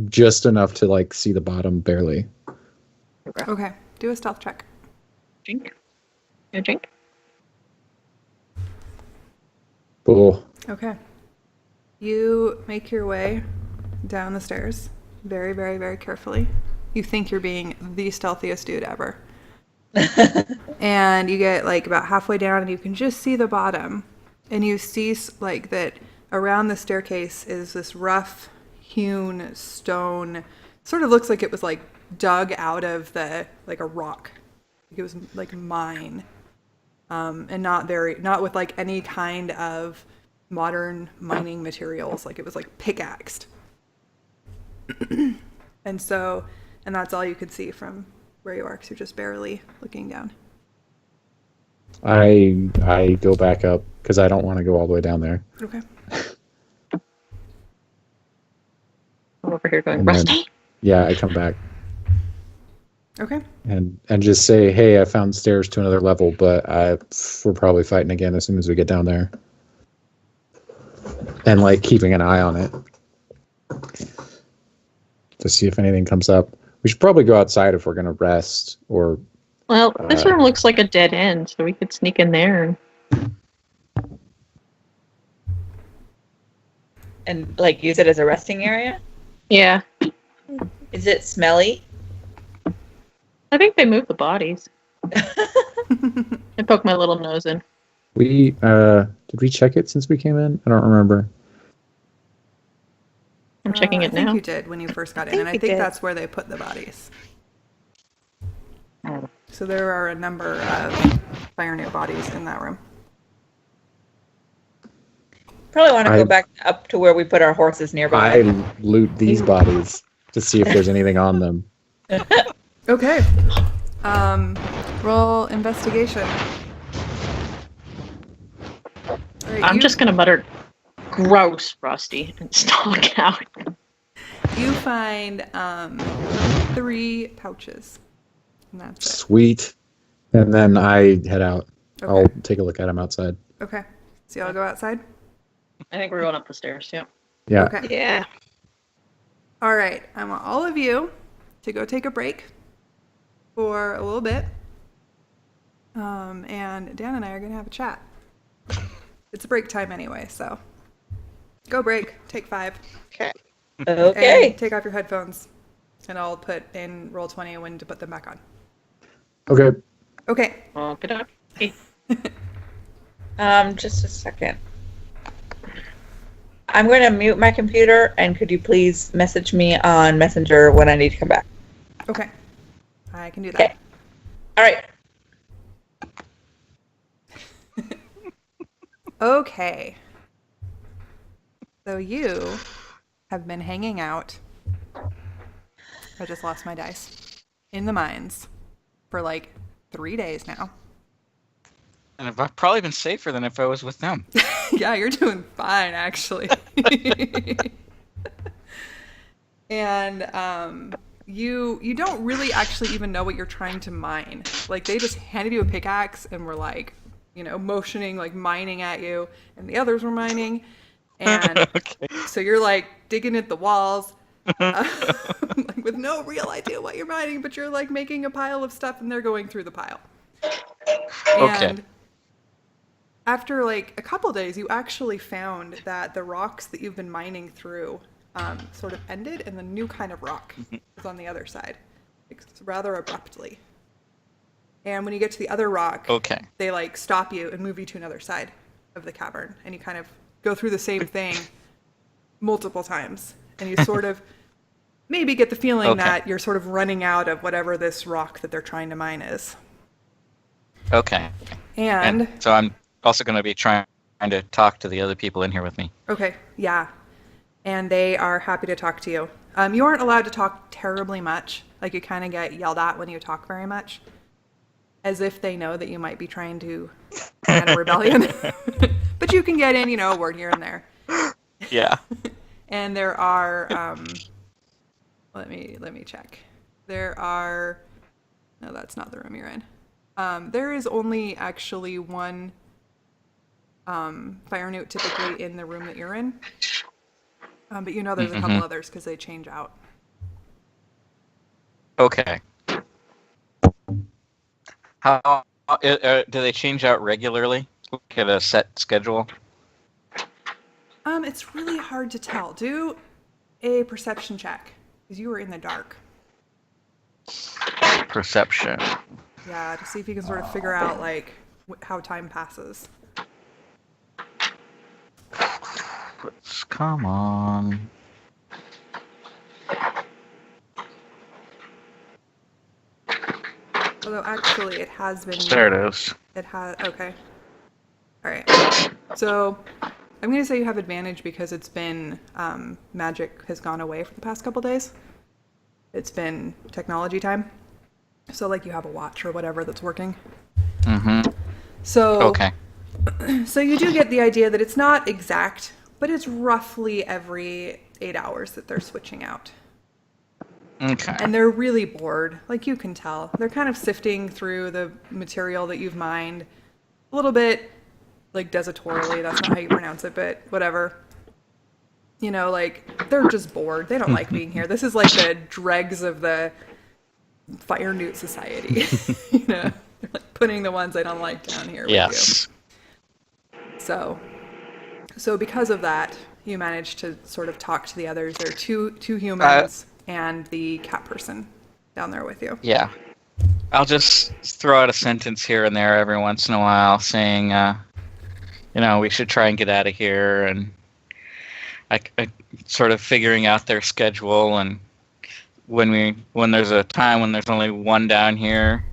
just enough to like see the bottom barely. Okay. Do a stealth check. Drink. You drink? Oh, Okay. You make your way down the stairs very, very, very carefully. You think you're being the stealthiest dude ever. And you get like about halfway down and you can just see the bottom. And you see like that around the staircase is this rough hewn stone. Sort of looks like it was like dug out of like a rock. Like it was like mine. And not with like any kind of modern mining materials. Like it was like pickaxed. And that's all you could see from where you are, because you're just barely looking down. I go back up because I don't want to go all the way down there. Okay. I'm over here going, And then- Rusty. Yeah, I come back Okay. and just say, hey, I found stairs to another level, but we're probably fighting again as soon as we get down there. And like keeping an eye on it. to see if anything comes up. We should probably go outside if we're going to rest or... Well, this room looks like a dead end, so we could sneak in there. And like use it as a resting area? Yeah. Is it smelly? I think they moved the bodies. I poked my little nose in. Did we check it since we came in? I don't remember. I'm checking it I think now. you did when you first got in, think and I you think did. that's where they put the bodies. So there are a number of firenewt bodies in that room. Probably want to I- go back up to where we put our horses I nearby. loot these bodies to see if there's anything on them. Okay. Roll investigation. All right, I'm just gonna mutter, gross, Rusty, and stalk out. You find 3 pouches. And that's it. Sweet. And then I head out. Okay. I'll take a look at them outside. Okay. So y'all go outside? I think we're going up the stairs, yeah. Yeah. Okay. Yeah. All right. I want all of you to go take a break for a little bit. And Dan and I are going to have a chat. It's break time anyway, so go break. Take 5. Okay. Okay. And take off your headphones. And I'll put in Roll20 when to put them back on. Okay. Okay. Okay. Just a second. I'm going to mute my computer, and could you please message me on Messenger when I need to come back? Okay. I can do that. Okay. All right. Okay. So you have been hanging out. I just lost my dice. In the mines for like 3 days now. And I've probably been safer than if I was with them. Yeah, you're doing fine, actually. And you don't really actually even know what you're trying to mine. Like, they just handed you a pickaxe and were like, motioning, like mining at you, and the others were mining. And Okay. so you're like digging at the walls, like with no real idea what you're mining, but you're like making a pile of stuff and they're going through the pile. Okay. And after like a couple days, you actually found that the rocks that you've been mining through sort of ended, and the new kind of rock is on the other side, rather abruptly. And when you get to the other rock, Okay. they like stop you and move you to another side of the cavern, and you kind of go through the same thing multiple times, and you sort of maybe get the feeling Okay. that you're sort of running out of whatever this rock that they're trying to mine is. Okay. And So I'm also going to be trying to talk to the other people in here with me. okay, yeah. And they are happy to talk to you. You aren't allowed to talk terribly much. Like, you kind of get yelled at when you talk very much, as if they know that you might be trying to plan a rebellion. But you can get in, a word here and there. Yeah. And there are, let me check. There are, no, that's not the room you're in. There is only actually one firenewt typically in the room that you're in. But there's a couple others because they change out. Okay. How do they change out regularly? Get a set schedule? It's really hard to tell. Do a perception check, because you were in the dark. Perception. Yeah, to see if you can sort of figure out, like, how time passes. Come on. Although, actually, it has been... There it is. It has... Okay. All right. So, I'm going to say you have advantage because it's been... magic has gone away for the past couple days. It's been technology time. So, like, you have a watch or whatever that's working. Mm-hmm. So... Okay. So you do get the idea that it's not exact, but it's roughly every 8 hours that they're switching out. Okay. And they're really bored, like you can tell. They're kind of sifting through the material that you've mined a little bit, like desultorily, that's not how you pronounce it, but whatever. you know, like they're just bored. They don't like being here. This is like the dregs of the firenewt society. You know, they're like putting the ones they don't like down here with Yes. you. So because of that, you managed to sort of talk to the others. There are two humans and the cat person down there with you. Yeah. I'll just throw out a sentence here and there every once in a while saying, we should try and get out of here, and I sort of figuring out their schedule, and when there's a time when there's only one down here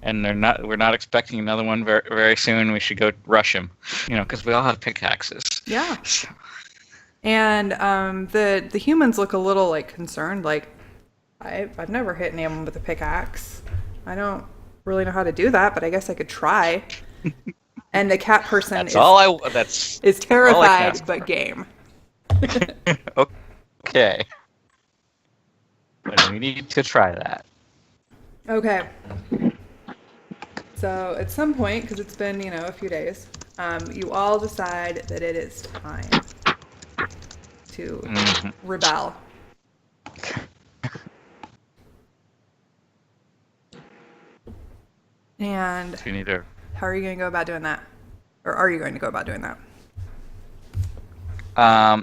and we're not expecting another one very, very soon, we should go rush him, because we all have pickaxes. Yeah. And the humans look a little like concerned, like I've never hit anyone with a pickaxe. I don't really know how to do that, but I guess I could try. And the cat person is terrified but game. Okay. But we need to try that. Okay. So at some point, because it's been, a few days, you all decide that it is time to rebel. And how are you going to go about doing that? Or are you going to go about doing that?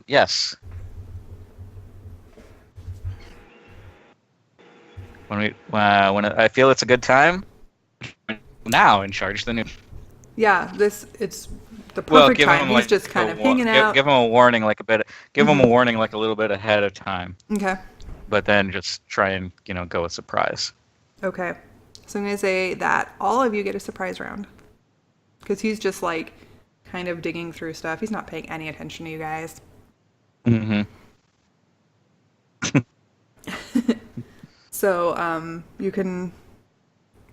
Yes. When I feel it's a good time, now and charge the new. Yeah, it's the perfect give time. Him, He's just kind of hanging out. Give him a warning, give him a warning like a little bit ahead of time. Okay. But then just try and go with surprise. Okay. So I'm going to say that all of you get a surprise round. Because he's just like kind of digging through stuff. He's not paying any attention to you guys. Mm-hmm. So you can,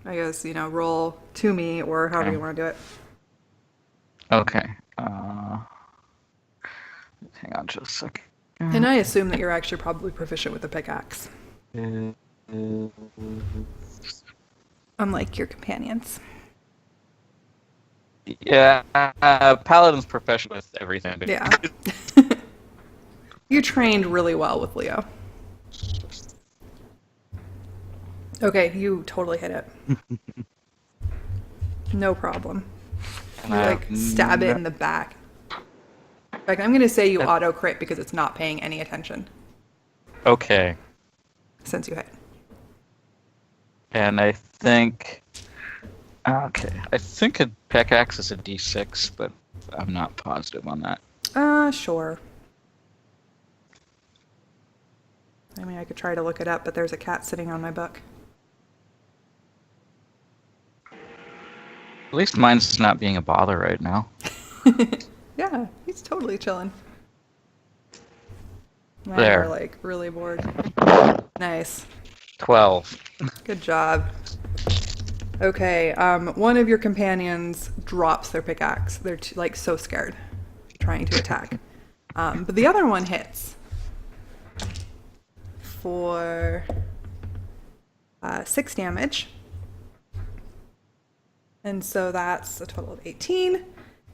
I guess, roll to me or however you want to do it. Okay. Hang on just a second. And I assume that you're actually probably proficient with the pickaxe. Unlike your companions. Yeah, Paladin's professional with everything. Yeah. You trained really well with Leo. Okay, you totally hit it. No problem. You stab it in the back. Like, I'm gonna say you auto crit because it's not paying any attention. Okay. Since you hit. And I think a pickaxe is a D6, but I'm not positive on that. Sure. I mean, I could try to look it up, but there's a cat sitting on my book. At least mine's not being a bother right now. Yeah, he's totally chilling. Mine There. are like really bored. Nice. 12. Good job. Okay, one of your companions drops their pickaxe. They're like so scared, trying to attack. But the other one hits for 6 damage. And so that's a total of 18.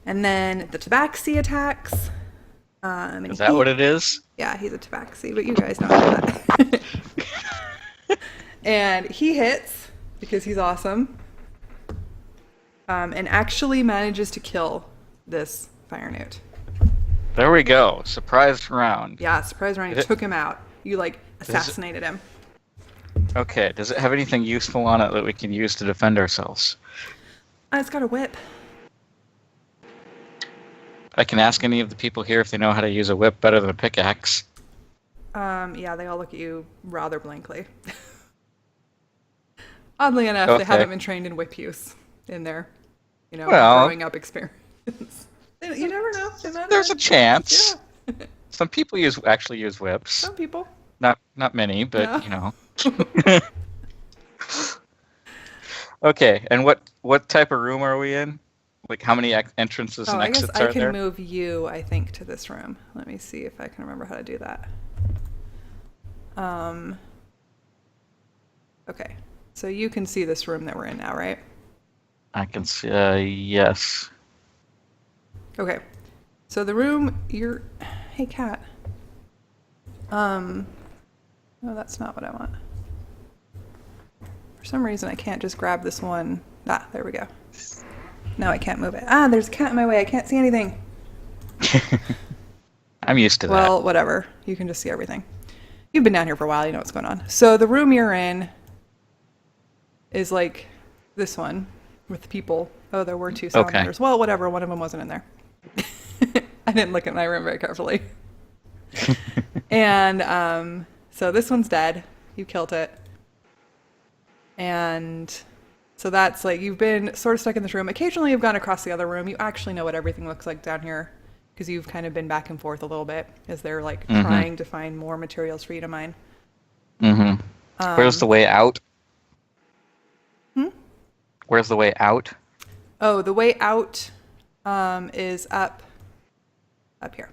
And then the tabaxi attacks. Is that what it is? Yeah, he's a tabaxi, but you guys don't know that. And he hits, because he's awesome, and actually manages to kill this firenewt. There we go. Surprise round. Yeah, surprise round. You took him out. You, assassinated him. Okay, does it have anything useful on it that we can use to defend ourselves? It's got a whip. I can ask any of the people here if they know how to use a whip better than a pickaxe. Yeah, they all look at you rather blankly. Oddly enough, Okay. they haven't been trained in whip use in their, Well, growing up experience. You never know. They might There's a have. chance. Yeah. Some people actually use whips. Some people. Not many, but No. Okay, and what type of room are we in? Like, how many entrances and I guess exits I are can there? move you, I think, to this room. Let me see if I can remember how to do that. Okay, so you can see this room that we're in now, right? I can see. Yes. Okay, so the room Hey, cat. No, that's not what I want. For some reason, I can't just grab this one. Ah, there we go. Now I can't move it. Ah, there's a cat in my way. I can't see anything. I'm used to that. Well, whatever. You can just see everything. You've been down here for a while. You know what's going on. So the room you're in is like this one with the people. Oh, there were 2 salamanders. Okay. Well, whatever. One of them wasn't in there. I didn't look at my room very carefully. And so this one's dead. You killed it. And so that's like, you've been sort of stuck in this room. Occasionally you've gone across the other room. You actually know what everything looks like down here because you've kind of been back and forth a little bit as they're like trying to find more materials for you to mine. Where's the way out? Where's the way out? Oh, the way out is up here.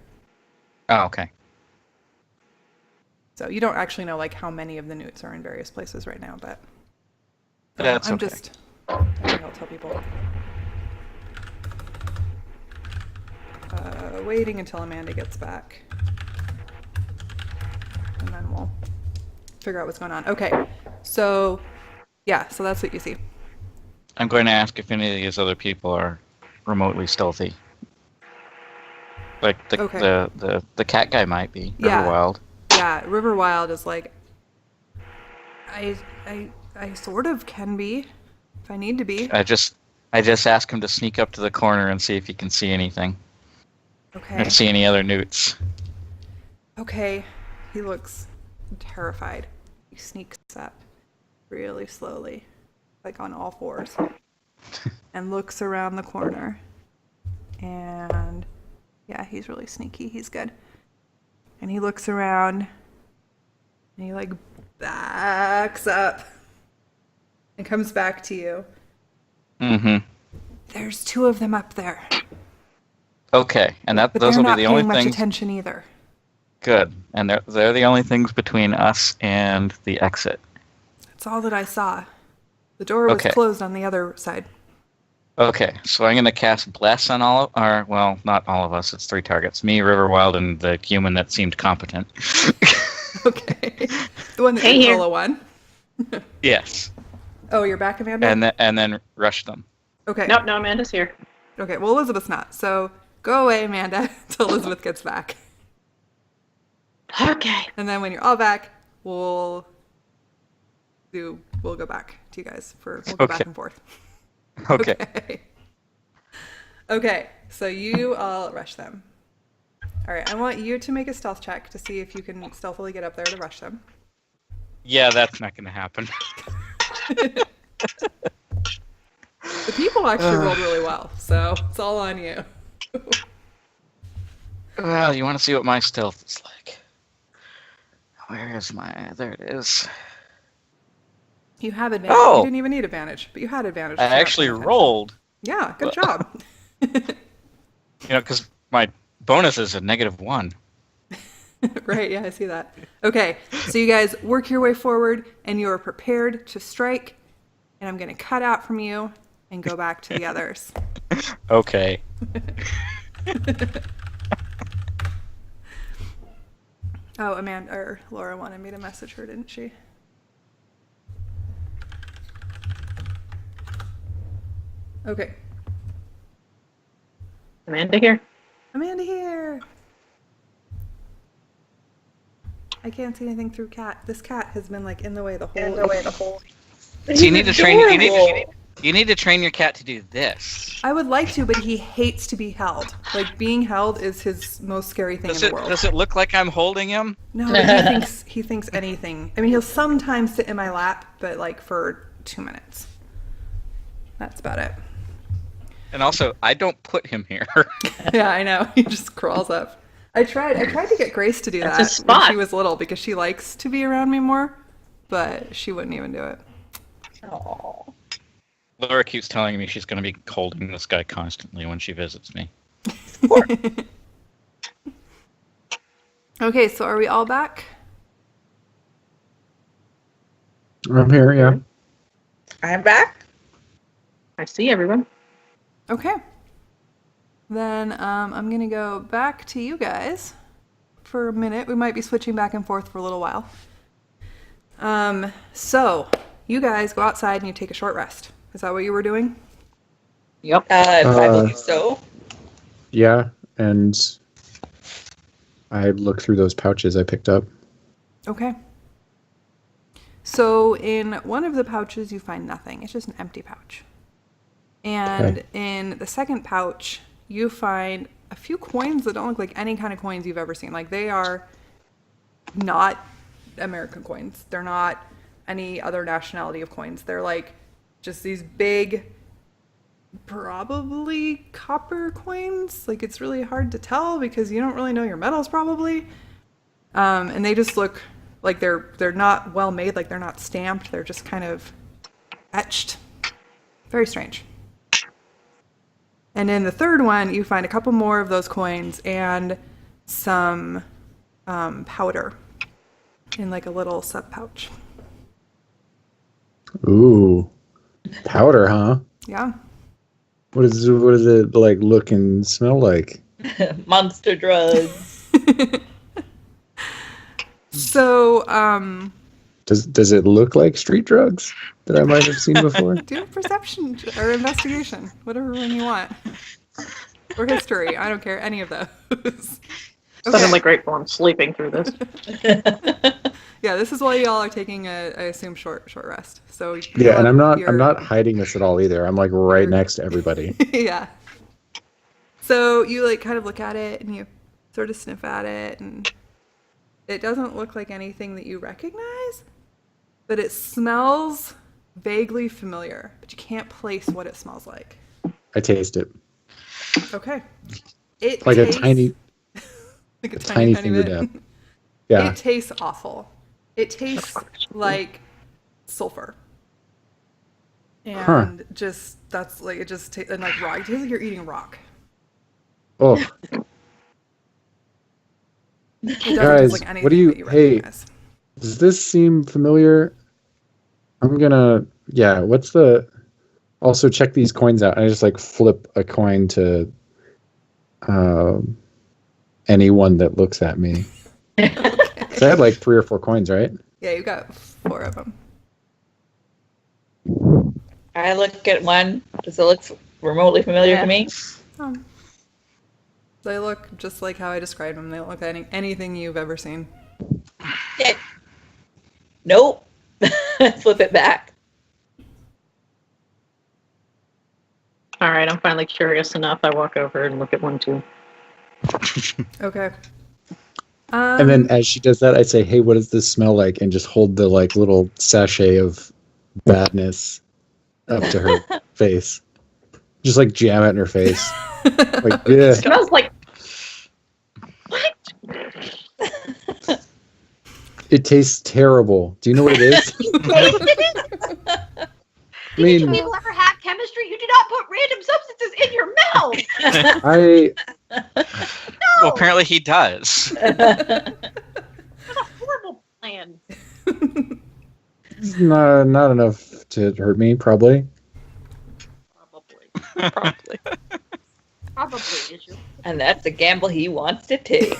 Oh, okay. So you don't actually know like how many of the newts are in various places right now, but That's I'm okay. just, I think I'll tell people. Waiting until Amanda gets back. And then we'll figure out what's going on. Okay, so yeah, so that's what you see. I'm going to ask if any of these other people are remotely stealthy. Like the cat guy might be. Yeah. Riverwild. Yeah, Riverwild is like, I sort of can be, if I need to be. I just ask him to sneak up to the corner and see if he can see anything. Okay. And see any other newts. Okay. He looks terrified. He sneaks up really slowly, like on all fours, and looks around the corner. And yeah, he's really sneaky. He's good. And he looks around and he like backs up and comes back to you. There's 2 of them up there. Okay, and But those they're will be not the only paying much things. attention either. Good, and they're the only things between us and the exit. That's all that I saw. The door was Okay. closed on the other side. Okay, so I'm going to cast Bless on well, not all of us. It's 3 targets: me, Riverwild, and the human that seemed competent. Okay. The one that Hey, didn't here. roll a 1. Yes, Oh, you're back, Amanda? and then rush them. Okay. Nope, no, Amanda's here. Okay, well, Elizabeth's not. So go away, Amanda, until Elizabeth gets back. Okay. And then when you're all back, we'll go back to you guys we'll go back Okay. and forth. Okay. Okay, so you all rush them. All right, I want you to make a stealth check to see if you can stealthily get up there to rush them. Yeah, that's not going to happen. The people actually rolled really well, so it's all on you. Well, you want to see what my stealth is like? Where is my? There it is. You have advantage. Oh! You didn't even need advantage, but you had advantage. I if you're not actually paying attention. rolled. Yeah, good job. Because my bonus is a -1. Right, yeah, I see that. Okay, so you guys work your way forward, and you are prepared to strike, and I'm going to cut out from you and go back to the others. Okay. Oh, Amanda or Laura wanted me to message her, didn't she? Okay, Amanda here. Amanda here. I can't see anything through cat. This cat has been like in the way the whole. So you need to train. You need to train your cat to do this. I would like to, but he hates to be held. Like being held is his most scary thing in the world. Does it look like I'm holding him? No, but he thinks anything. I mean, he'll sometimes sit in my lap, but like for 2 minutes. That's about it. And also, I don't put him here. Yeah, I know. He just crawls up. I tried to get Grace to do That's that his when spot. she was little because she likes to be around me more, but she wouldn't even do it. Oh. Laura keeps telling me she's going to be holding this guy constantly when she visits me. Okay, so are we all back? I'm here, yeah. I'm back. I see everyone. Okay. Then I'm going to go back to you guys. for a minute. We might be switching back and forth for a little while. So you guys go outside and you take a short rest. Is that what you were doing? Yep. I believe so. Yeah, and I look through those pouches I picked up. Okay. So in one of the pouches, you find nothing. It's just an empty pouch. And in the second pouch, you find a few coins that don't look like any kind of coins you've ever seen. Like, they are not American coins. They're not any other nationality of coins. They're like just these big, probably copper coins. Like, it's really hard to tell because you don't really know your metals probably. And they just look like they're not well made. Like, they're not stamped. They're just kind of etched. Very strange. And in the third one, you find a couple more of those coins and some powder in like a little sub pouch. Ooh, powder, huh? Yeah. What is it like? Look and smell like? Monster drugs. So, Does it look like street drugs that I might have seen before? do a perception or investigation, whatever one you want, or history. I don't care, any of those. Suddenly grateful I'm sleeping through this. Yeah, this is why y'all are taking I assume short rest. So Yeah, and I'm not hiding this at all either. I'm like right next to everybody. Yeah. So you like kind of look at it and you sort of sniff at it, and it doesn't look like anything that you recognize, but it smells vaguely familiar, but you can't place what it smells like. I taste it. Okay. It Like tastes, a tiny like a tiny tiny finger bit. dab. Yeah. It tastes awful. It tastes like sulfur. And just, that's like, it just tastes, and like rock. It tastes like you're eating rock. Oh, It doesn't guys, taste like anything what do you? that you Hey, recognize. does this seem familiar? I'm gonna. Yeah. What's the? Also check these coins out. I just like flip a coin to anyone that looks at me. So I had like 3 or 4 coins, right? Yeah, you got 4 of them. I look at one. Does it look remotely familiar to me? They look just like how I described them. They don't look like anything you've ever seen. Yeah. Nope. Flip it back. All right, I'm finally curious enough. I walk over and look at one too. Okay. And then as she does that, I say, "Hey, what does this smell like?" And just hold the like little sachet of badness up to her face. Just like jam it in her face. Like, yeah. It smells like what? It tastes terrible. Do you know what it is? I Did you mean, people ever have chemistry? You do not put random substances in your mouth. Well, apparently he does. That's a horrible plan. it's not enough to hurt me, probably. Probably. Probably is your. And that's a gamble he wants to take.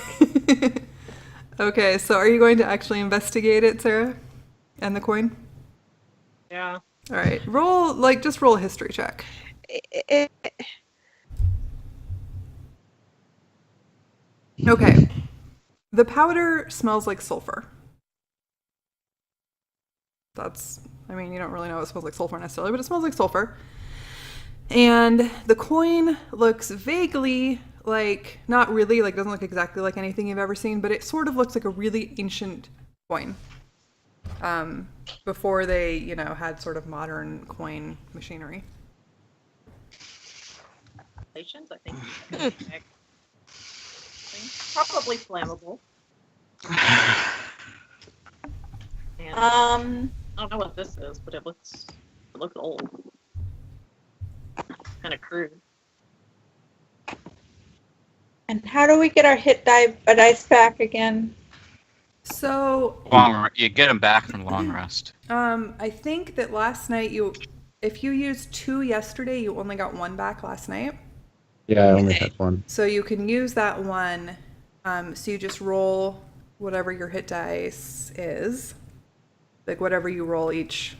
Okay, so are you going to actually investigate it, Sarah? And the coin? Yeah. All right. Just roll a history check. Okay. The powder smells like sulfur. You don't really know it smells like sulfur necessarily, but it smells like sulfur. And the coin looks vaguely like, not really, like doesn't look exactly like anything you've ever seen, but it sort of looks like a really ancient coin. Before they, had sort of modern coin machinery. Patience, I think. Probably flammable. And I don't know what this is, but it looks old. Kind of crude. And how do we get our hit dice back again? So You get him back from long rest. I think that last night if you used 2 yesterday, you only got 1 back last night. Yeah, I only had 1. So you can use that 1 So you just roll whatever your hit dice is, like whatever you roll each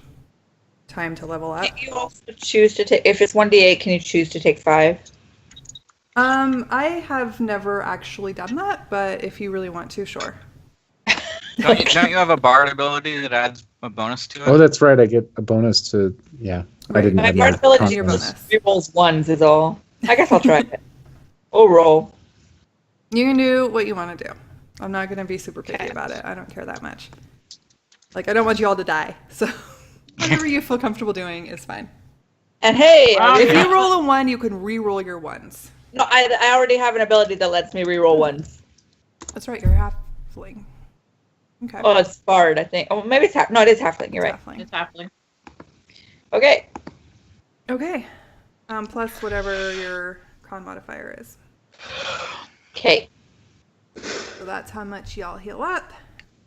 time to level up. Can you also choose to take, if it's 1d8, can you choose to take 5? I have never actually done that, but if you really want to, sure. Don't you have a bard ability that adds a bonus to it? Oh, that's right. I get a bonus to, yeah. I Right. didn't My have bard that ability your consequence. bonus. rerolls ones is all. I guess I'll try it. Oh, roll. You can do what you want to do. I'm not going to be super picky about it. I don't care that much. Like, I don't want you all to die. So whatever you feel comfortable doing is fine. And hey, If you roll a 1, you can re-roll your ones. no, I already have an ability that lets me reroll ones. That's right, you're a halfling. Okay. Oh, it's bard, I think. Oh, maybe it's half. No, it is halfling. You're right. Halfling. It's happening. Okay. Okay. Plus whatever your con modifier is. Okay. So that's how much y'all heal up.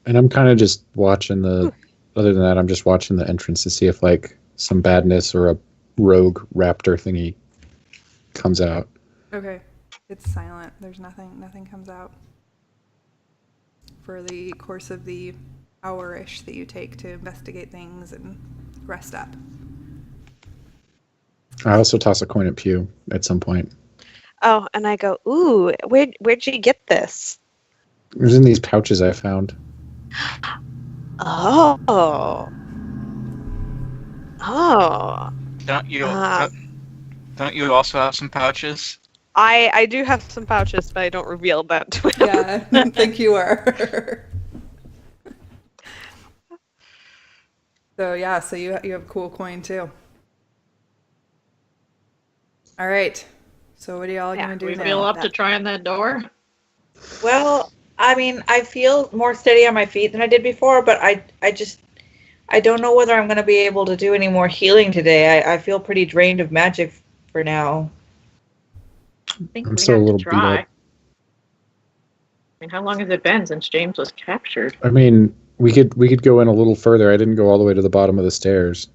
And I'm kind of just watching other than that, I'm just watching the entrance to see if like some badness or a rogue raptor thingy comes out. Okay. It's silent. There's nothing comes out. For the course of the hour-ish that you take to investigate things and rest up. I also toss a coin at Pew at some point. Oh, and I go, ooh, where'd you get this? It was in these pouches I found. Oh. Oh. Don't you also have some pouches? I do have some pouches, but I don't reveal that to him. Yeah, I think you are. So yeah, so you have a cool coin too. All right. So what are y'all Yeah, gonna do We now? feel up to trying that door. Well, I mean, I feel more steady on my feet than I did before, but I don't know whether I'm going to be able to do any more healing today. I feel pretty drained of magic for now. I think I'm we still a have little to beat try. up. I mean, how long has it been since James was captured? I mean, we could go in a little further. I didn't go all the way to the bottom of the stairs.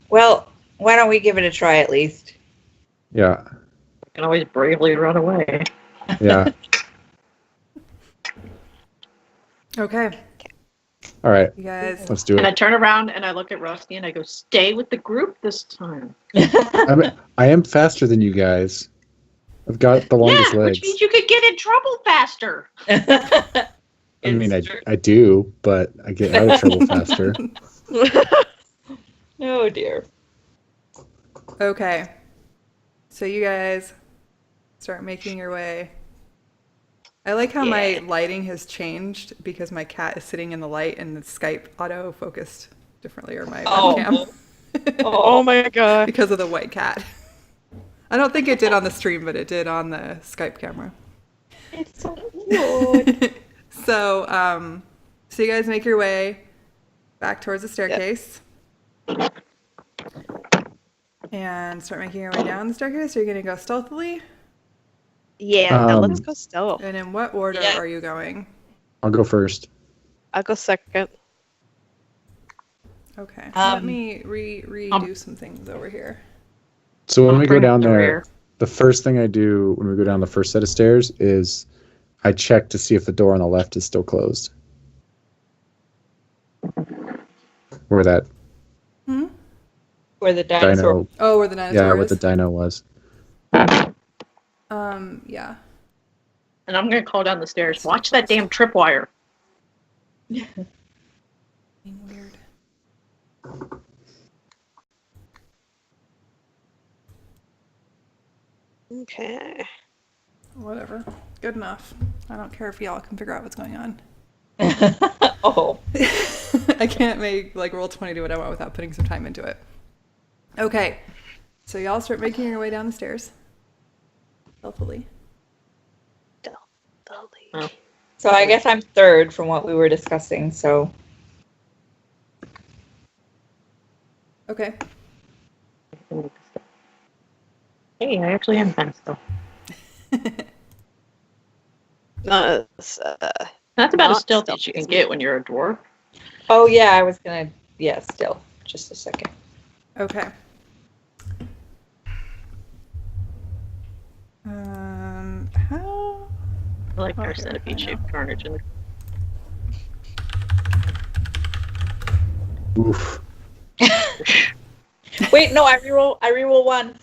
Well, why don't we give it a try at least? Yeah, We can always bravely run away. yeah. Okay, All right, you guys. let's do And I it. turn around and I look at Rusty and I go, stay with the group this time. I am faster than you guys. I've got the longest Yeah, legs. which means you could get in trouble faster. I mean, I do, but I get out of trouble faster. Oh dear. Okay. So you guys start making your way. I like how my lighting has changed because my cat is sitting in the light and the Skype auto focused differently, or my webcam. Oh my god. Because of the white cat. I don't think it did on the stream, but it did on the Skype camera. It's so cute. So you guys make your way back towards the staircase. And start making your way down the staircase. Are you going to go stealthily? Yeah, let's go stealth. And in what order Yeah. are you going? I'll go first. I'll go second. Okay. Let me redo some things over here. So when we go bring up down the there, rear. the first thing I do when we go down the first set of stairs is I check to see if the door on the left is still closed. Where that Where the dinosaur. dino, Oh, where the dinosaur yeah, where is? the dino was. Yeah. And I'm going to call down the stairs. Watch that damn tripwire. Being weird. Okay. Whatever. Good enough. I don't care if y'all can figure out what's going on. Oh. I can't make like roll 20 do what I want without putting some time into it. Okay. So y'all start making your way down the stairs. Stealthily. Oh. So I guess I'm third from what we were discussing, so. Okay. Hey, I actually am kind of still. That's That's about as Not stealthy as you can get when you're a dwarf. Oh yeah, I was gonna. Yeah, still. Just a second. Okay. How I like Oh, our here, I centipede-shaped carnage. In the... Oof. Wait, no, I reroll one.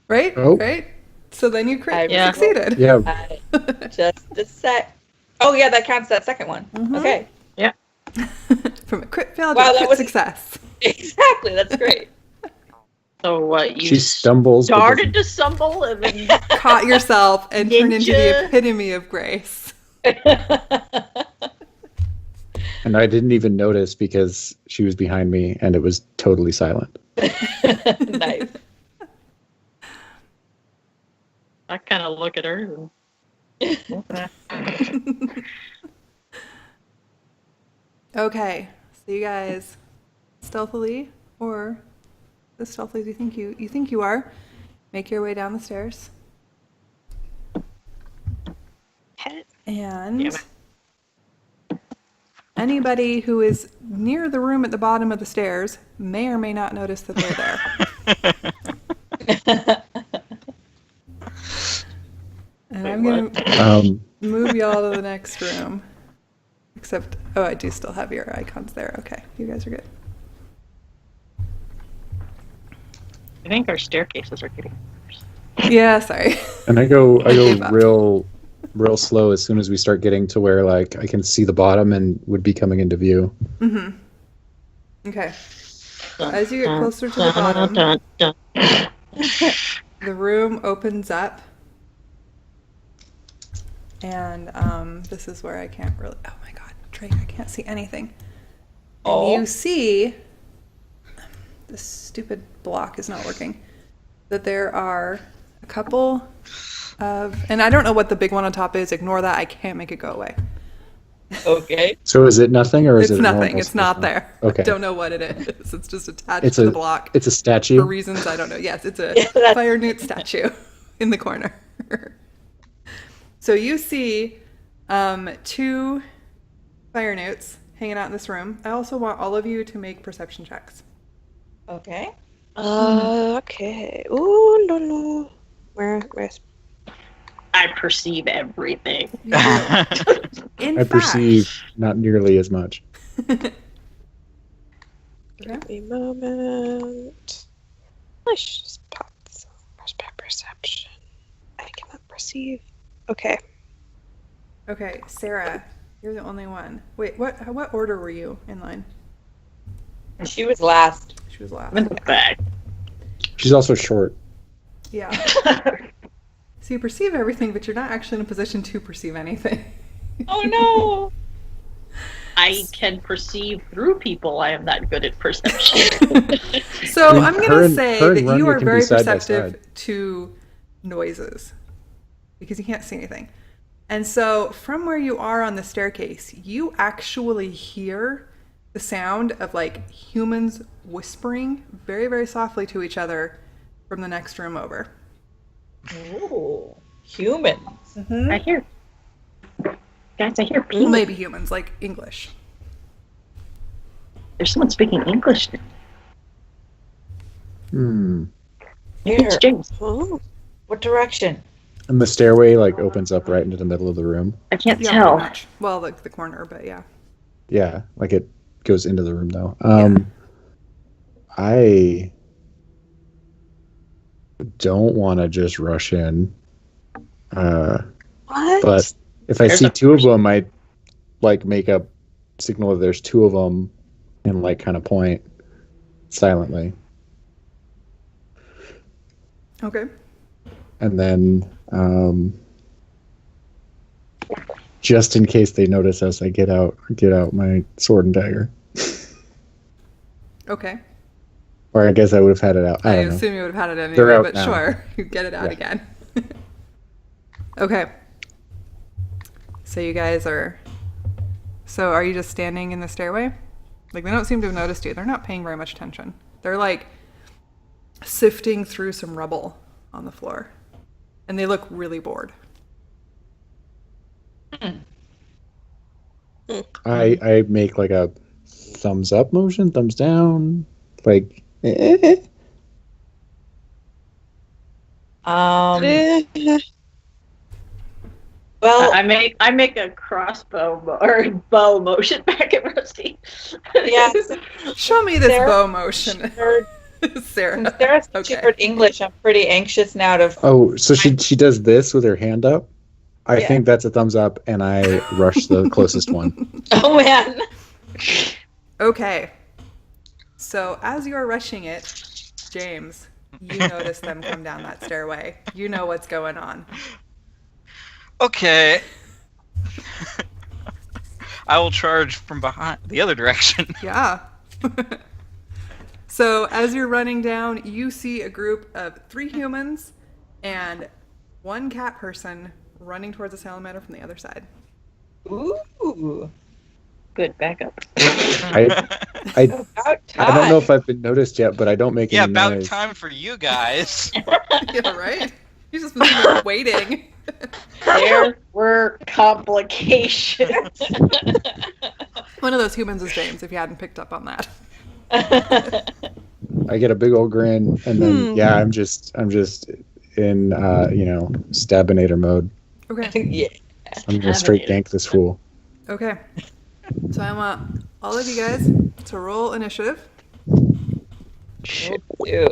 Right? Oh. Right? So then you Yeah. succeeded. Yeah. Just a sec. Oh yeah, that counts that second one. Mhm. Okay. From a crit fail to Wow, a that crit was- success. Exactly. That's great. So what? You She stumbles. but started to stumble and then Caught yourself and turned into the Ninja. epitome of grace. And I didn't even notice because she was behind me and it was totally silent. Nice. I kind of look at her. And... Okay, so you guys stealthily, or as stealthily as you think you are, make your way down the stairs. And Damn anybody who is near the room at the bottom of the stairs may or may not notice that they're there. And Wait, I'm gonna Um, move y'all to the next room. Except, oh, I do still have your icons there. Okay, you guys are good. I think our staircases are getting worse. Yeah, sorry. and I go gave up. real slow as soon as we start getting to where like I can see the bottom and would be coming into view. Mm-hmm. Okay. As you get closer to the bottom, the room opens up. And this is where I can't really... Oh my god, Drake, I can't see anything. And Oh. you see... This stupid block is not working. That there are a couple of... And I don't know what the big one on top is. Ignore that. I can't make it go away. Okay. So is it nothing or is It's it nothing. normal It's not stuff? there. Okay. I don't know what it is. It's just attached It's to a the block It's a statue. for reasons I don't know. Yes, it's a Yeah, that's- firenewt statue in the corner. So you see 2 firenewts hanging out in this room. I also want all of you to make perception checks. Okay. Okay. Ooh, no. Where's... I perceive everything. You do. In I fact, perceive not nearly as much. Okay. Give me a moment. I should just pop this on perception. I cannot perceive. Okay. Okay, Sarah, you're the only one. Wait, what order were you in line? She was last. She was last. I'm in the back. She's also short. Yeah. So you perceive everything, but you're not actually in a position to perceive anything. Oh no. I can perceive through people. I am not good at perception. So I mean, I'm her going to and- say her and that you Rania are can be very side by perceptive side. to noises because you can't see anything. And so from where you are on the staircase, you actually hear the sound of like humans whispering very, very softly to each other from the next room over. Ooh. Humans. I hear. Guys, I hear Well, people. maybe humans, like English. There's someone speaking English. Hmm. Here. It's James. Oh. What direction? And the stairway like opens up right into the middle of the room. I can't Yeah, tell. pretty much. Well, like the corner, but yeah. Yeah, like it goes into the room though. I don't want to just rush in. What? But if I There's see a 2 of them, I like make a signal that there's 2 of them and like kind of point silently. Okay. And then just in case they notice us, I get out my sword and dagger. Okay. Or I guess I would have had it out. I I don't know. assume you would have had it They're anyway, out but now. sure, you get it out Yeah. again. Okay. So you guys are. So are you just standing in the stairway? Like they don't seem to have noticed you. They're not paying very much attention. They're like sifting through some rubble on the floor, and they look really bored. I make like a thumbs up motion, thumbs down, like Um. Eh, Well, I make a crossbow or bow motion back at Rusty. yeah. Show me this Sarah- bow motion, Since Sarah. Sarah's Okay. sheard English, I'm pretty anxious now to. Oh, so she does this with her hand up. I Yeah. think that's a thumbs up, and I rush the closest one. Oh man. Okay. So as you're rushing it, James, you notice them come down that stairway. You know what's going on. Okay. I will charge from behind the other direction. Yeah. So as you're running down, you see a group of 3 humans and 1 cat person running towards the salamander from the other side. Ooh. Good backup. I About time. I don't know if I've been noticed yet, but I don't make Yeah, any about noise. time for you guys. Yeah, right? He's just been sitting there waiting. There were complications. One of those humans is James, if you hadn't picked up on that. I get a big old grin, and then yeah, I'm just in stabinator mode. Okay. Yeah. I'm gonna straight gank this fool. Okay. So I want all of you guys to roll initiative. Ew. You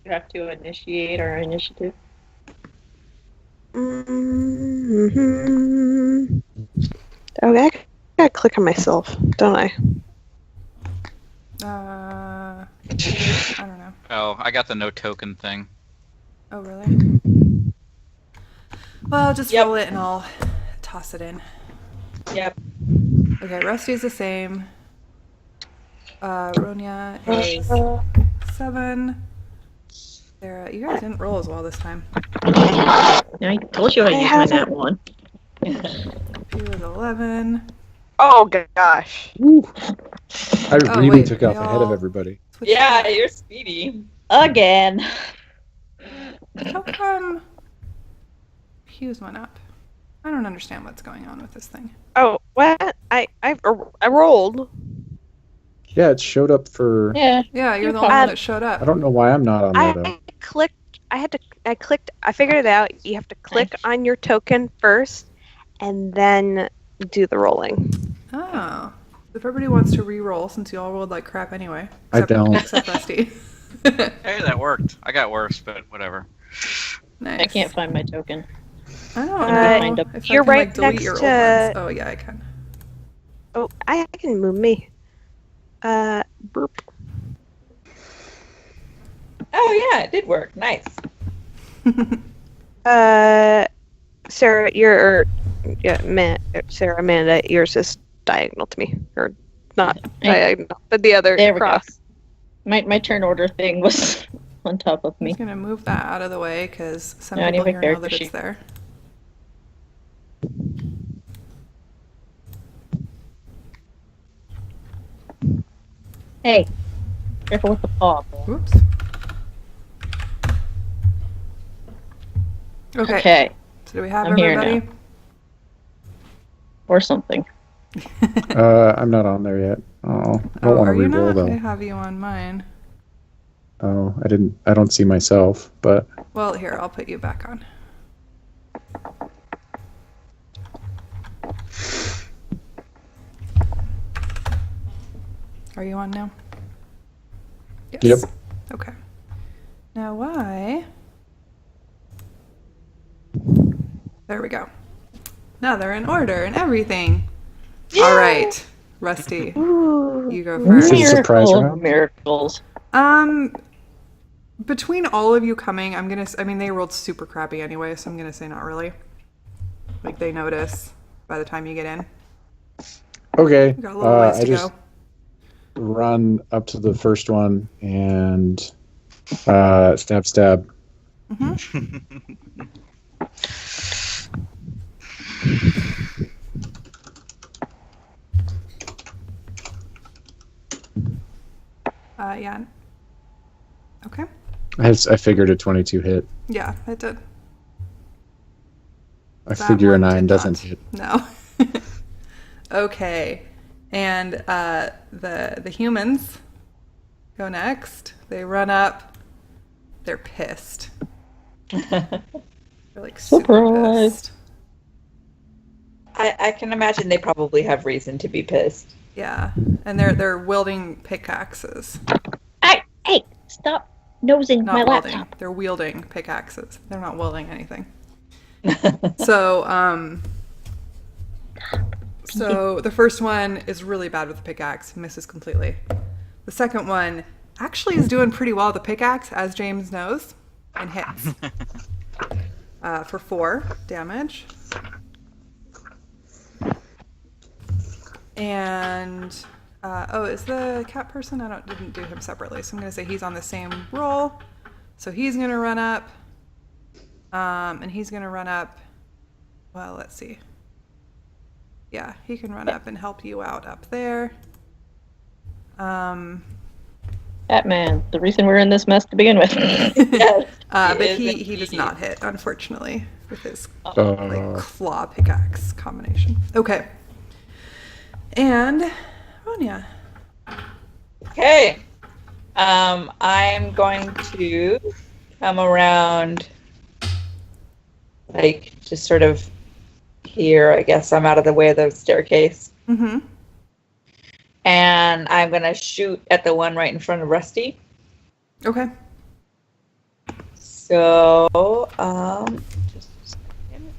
have to initiate our initiative. Mm-hmm. Okay, I gotta click on myself, don't I? I don't know. Oh, I got the no token thing. Oh, really? Well, just Yep. roll it and I'll toss it in. Yep. Okay, Rusty's the same. Ronya is 7. Sarah, you guys didn't roll as well this time. I told you I used my haven't- nat one. He was 11. Oh gosh. I Oh, really wait, took off they ahead of all- everybody. Switch Yeah, back. you're speedy. Again. How come Hughes went up? I don't understand what's going on with this thing. Oh, what? I rolled. Yeah, it showed up for. Yeah. Yeah, you're the fine. only one that showed up. I don't know why I'm not on there though. I clicked. I clicked. I figured it out. You have to click on your token first, and then do the rolling. Oh. If everybody wants to re-roll, since you all rolled like crap anyway. I don't. Except Rusty. Hey, that worked. I got worse, but whatever. Nice. I can't find my token. I don't find know a- if You're I can, right like, delete next your old to- ones. Oh, yeah, I can. Oh, I can move me. Burp. Oh yeah, it did work. Nice. Sarah, Sarah, Amanda, yours is diagonal to me, or not diagonal, but the other There we cross. go. My turn order thing was on top of I'm me. just going to move that out of the way because some No, I people need here my know character that it's sheet. there. Hey, careful with the paw. Bro. Whoops. Okay. Okay, So do we have I'm here everybody? or something. I'm not on there yet. Oh, I don't want to are you re-roll not? I though. have you on mine. Oh, I don't see myself, but Well, here, I'll put you back on. Are you on now? Yes. Yep. Okay. Now why? There we go. Now they're in order and everything. All right, Rusty, Ooh. you go This first. is a surprise Miracle of round? miracles. Between all of you coming, I mean, they rolled super crappy anyway, so I'm gonna say not really. Like they notice by the time you get in. okay. We got a little ways I to just go. run up to the first one and stab. Yeah. Okay. I figured a 22 hit. Yeah, it did. I That figure a one 9 did doesn't not. hit. No. Okay. And the humans go next. They run up. They're pissed. They're like super Surprise. pissed. I can imagine they probably have reason to be pissed. Yeah, and they're wielding pickaxes. Hey, stop nosing my Not wielding. laptop. They're wielding pickaxes. They're not wielding anything. So, so the first one is really bad with the pickaxe, misses completely. The second one actually is doing pretty well with the pickaxe, as James knows, and hits for 4 damage. And is the cat person? Didn't do him separately, so I'm gonna say he's on the same roll. So he's gonna run up, and he's gonna run up. Well, let's see. Yeah, he can run up and help you out up there. Batman, the reason we're in this mess to begin with. Yes, But is he does indeed. not hit, unfortunately, with his Uh, claw pickaxe combination. Okay. And Ronya. Okay. I'm going to come around, like, just sort of here. I guess I'm out of the way of the staircase. Mm-hmm. And I'm going to shoot at the one right in front of Rusty. Okay. So, just a second.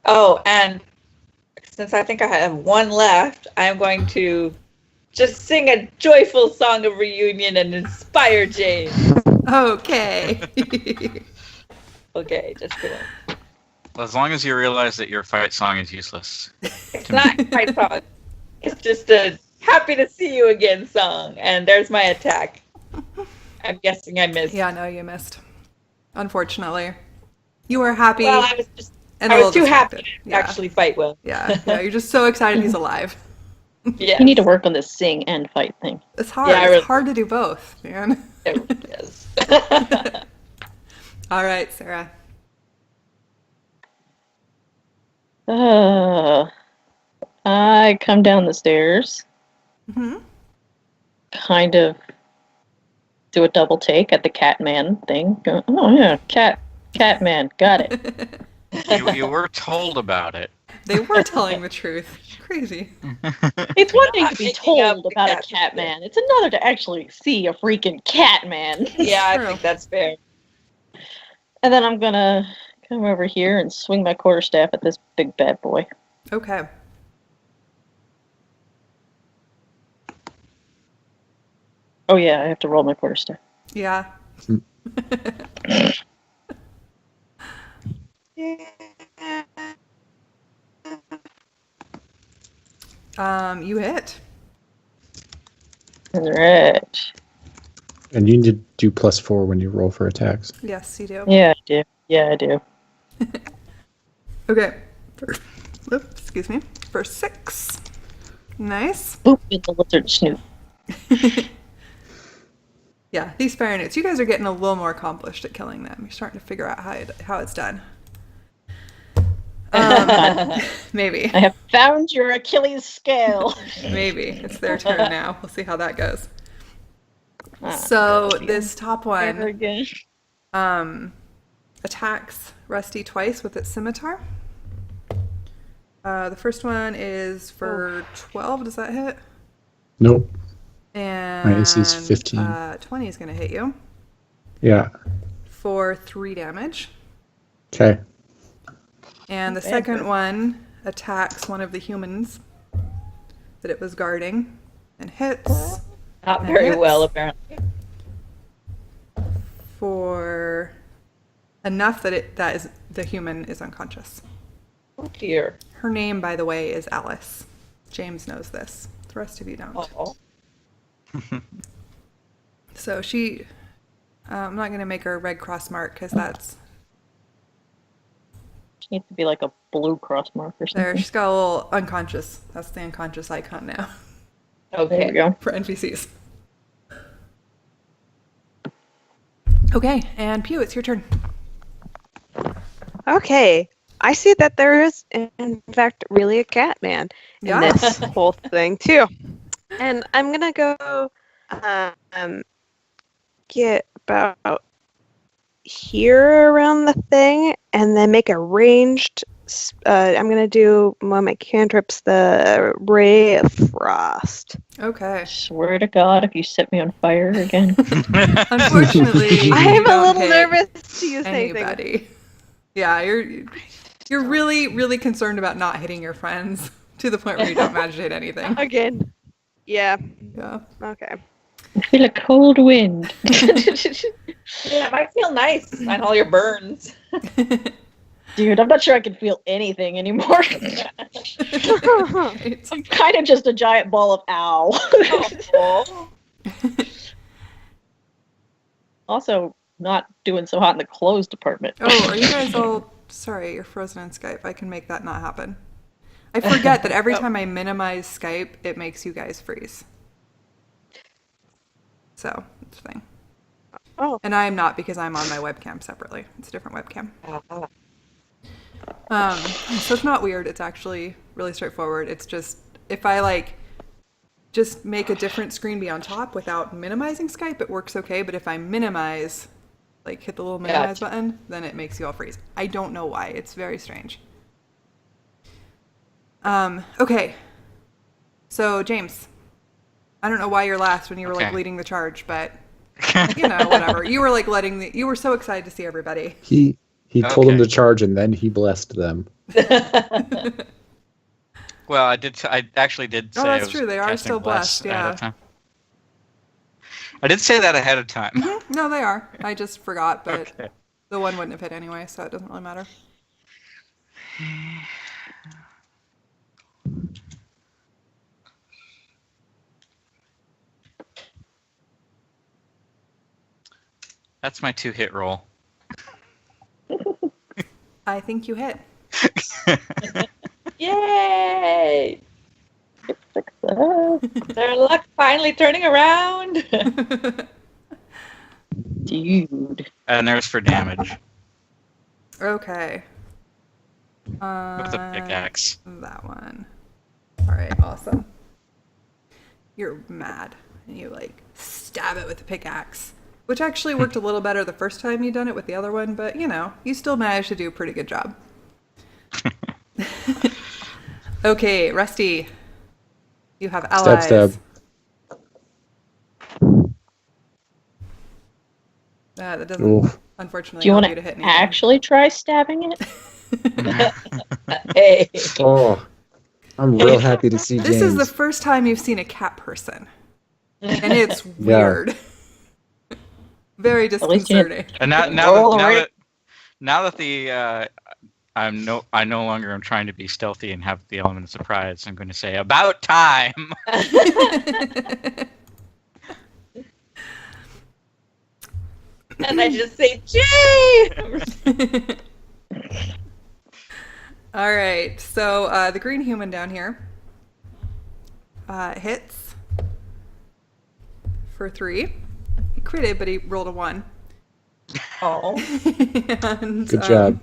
Oh, and since I think I have one left, I'm going to just sing a joyful song of reunion and inspire James. Okay. Okay, just kidding. As long as you realize that your fight song is useless. It's not my song. It's just a happy to see you again song. And there's my attack. I'm guessing I missed. Yeah, no, you missed. Unfortunately. You were happy. Well, I was just and a I was little too happy distracted. to actually fight well. Yeah, you're just so excited he's alive. Yeah. You need to work on this sing and fight thing. It's hard. Yeah, I It's really- hard to do both, man. It really is. All right, Sarah. I come down the stairs, Mm-hmm. kind of do a double take at the Catman thing. Go, oh yeah, Catman, got it. You were told about it. They were telling the truth. Crazy. It's one thing Not to be making up told the about a cat. Catman. It's another to actually see a freaking Catman. Yeah, I True. think that's fair. And then I'm gonna come over here and swing my quarterstaff at this big bad boy. Okay. Oh yeah, I have to roll my quarterstaff. Yeah. You hit. Alright. and you need to do +4 when you roll for attacks. Yes, you do. Yeah, I do. Yeah, I do. Okay. Excuse me. For 6. Nice. Boop in the lizard snoot. Yeah, these firenewts, you guys are getting a little more accomplished at killing them. You're starting to figure out how it's done. Maybe. I have found your Achilles scale. Maybe. It's their turn now. We'll see how that goes. Ah, So this top Never one again. attacks Rusty twice with its scimitar. The first one is for 12. Does that hit? Nope. And My AC is 15. 20 is going to hit you Yeah. for 3 damage. Okay. And the Okay. second one attacks one of the humans that it was guarding and hits Not very Hits. well, apparently. for enough that the human is unconscious. Oh dear. Her name, by the way, is Alice. James knows this. The rest of you don't. Oh. So she, I'm not going to make her a red cross mark because that's She needs to be like a blue cross mark or there. something. She's got a little unconscious. That's the unconscious icon now There we Okay. go. for NPCs. Okay, and Pew, it's your turn. Okay. I see that there is, in fact, really a Catman in Yeah. this whole thing, too. And I'm going to go get about here around the thing, and then make a ranged. I'm gonna do one of my cantrips, the Ray of Frost. Okay. Swear to God, if you set me on fire again. Unfortunately, I am you a don't little hit nervous to use anything. anybody. Yeah, you're really, really concerned about not hitting your friends to the point where you don't manage to hit anything. Again. Yeah. Yeah. Okay. I feel a cold wind. Yeah, it might feel nice on all your burns. Dude, I'm not sure I can feel anything anymore. Right. I'm kind of just a giant ball of ow. Oh. Also, not doing so hot in the clothes department. Oh, are you guys all... Sorry, you're frozen in Skype. I can make that not happen. I forget that every time I minimize Skype, it makes you guys freeze. So, it's a thing. Oh. And I am not, because I'm on my webcam separately. It's a different webcam. So it's not weird. It's actually really straightforward. It's just, if I just make a different screen be on top without minimizing Skype, it works okay. But if I minimize, hit the little minimize button, then it makes you all freeze. I don't know why. It's very strange. Okay. So James, I don't know why you're last when you were leading the charge, but whatever. You were you were so excited to see everybody. He told them to charge, and then he blessed them. Well, I actually did say. Oh, I that's was true. They are casting still Bless blessed. ahead Yeah. of time. I did say that ahead of time. No, they are. I just forgot, but Okay. the one wouldn't have hit anyway, so it doesn't really matter. That's my 2-hit roll. I think you hit. Yay! Their luck finally turning around. Dude. And there's for damage Okay. with the pickaxe. That one. All right, awesome. You're mad, and you stab it with the pickaxe, which actually worked a little better the first time you done it with the other one, but you still managed to do a pretty good job. Okay, Rusty, you have allies. Stab. That doesn't, Oof. unfortunately, Do you want help you to hit to anything. actually try stabbing it? Hey. Oh, I'm real happy to see James. This is the first time you've seen a cat person, and it's weird. Very least you disconcerting. And now that the I no longer am trying to be stealthy and have the element of surprise. I'm going to say about time. And I just say, Jay! All right, so the green human down here hits for 3. He critted, but he rolled a 1. Oh. And, Good job.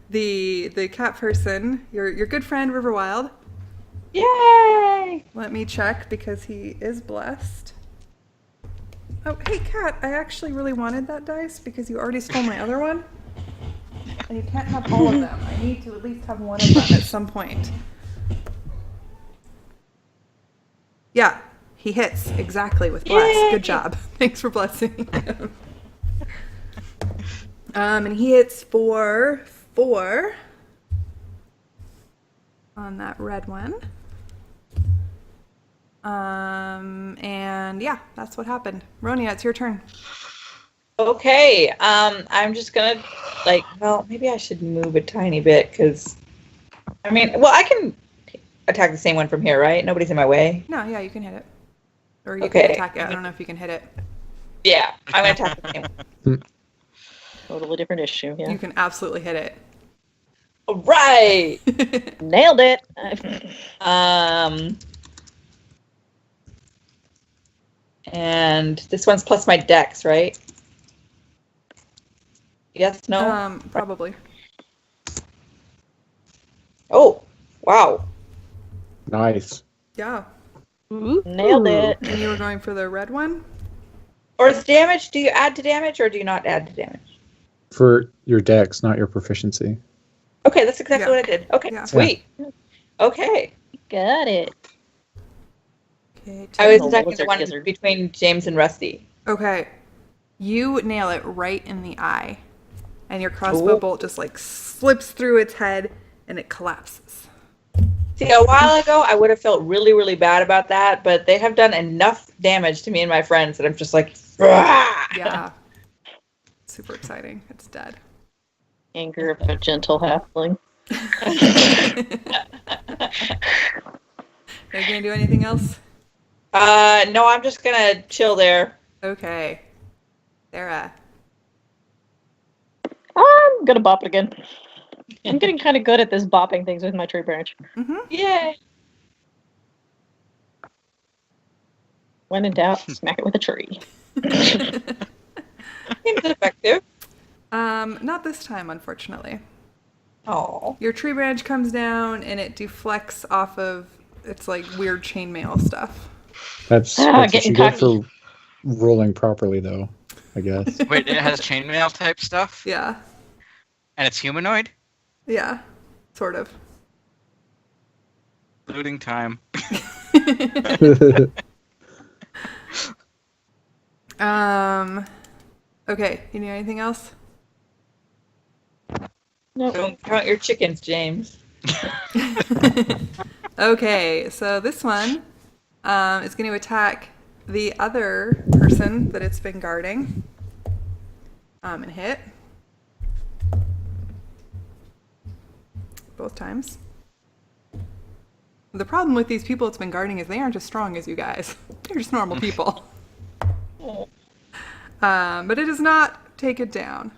The cat person, your good friend Riverwild. Yay! Let me check because he is blessed. Oh, hey cat, I actually really wanted that dice because you already stole my other one. And you can't have all of them. I need to at least have one of them at some point. Yeah, he hits exactly with bless. Yay! Good job. Thanks for blessing him. And he hits for 4 on that red one. And yeah, that's what happened. Ronia, it's your turn. Okay, I'm just gonna, maybe I should move a tiny bit, because, I can attack the same one from here, right? Nobody's in my way? No, yeah, you can hit it. Or you Okay. can attack it. I don't know if you can hit it. Yeah, I'm gonna attack the same one. Totally different issue, yeah. You can absolutely hit it. All right! Nailed it! And this one's plus my dex, right? Yes, no? Probably. Oh, wow. Nice. Yeah. Nailed it. And you were going for the red one? Or is damage, do you add to damage or do you not add to damage? For your dex, not your proficiency. Okay, that's exactly Yeah. what I did. Okay, Yeah. sweet. Okay. Got it. Okay, I was The attacking the lizard one gizzard. between James and Rusty. Okay. You nail it right in the eye. And your crossbow Ooh. bolt just like slips through its head and it collapses. See, a while ago, I would have felt really, really bad about that, but they have done enough damage to me and my friends that I'm just like, "Rah!" Yeah. Super exciting. It's dead. Anger of a gentle halfling. Are you going to do anything else? No, I'm just gonna chill there. Okay. Sarah. I'm gonna bop it again. I'm getting kind of good at this bopping things with my tree branch. Yay. When in doubt, smack it with a tree. Seems effective. Not this time, unfortunately. Oh. Your tree branch comes down and it deflects off of its like weird chainmail stuff. That's what getting you get cocky. for rolling properly, though, I guess. Wait, it has chainmail type stuff? Yeah. And it's humanoid? Yeah. Sort of. Looting time. Okay. You need anything else? Nope. Don't count your chickens, James. Okay, so this one is going to attack the other person that it's been guarding and hit. Both times. The problem with these people it's been guarding is they aren't as strong as you guys. They're just normal people. But it does not take it down.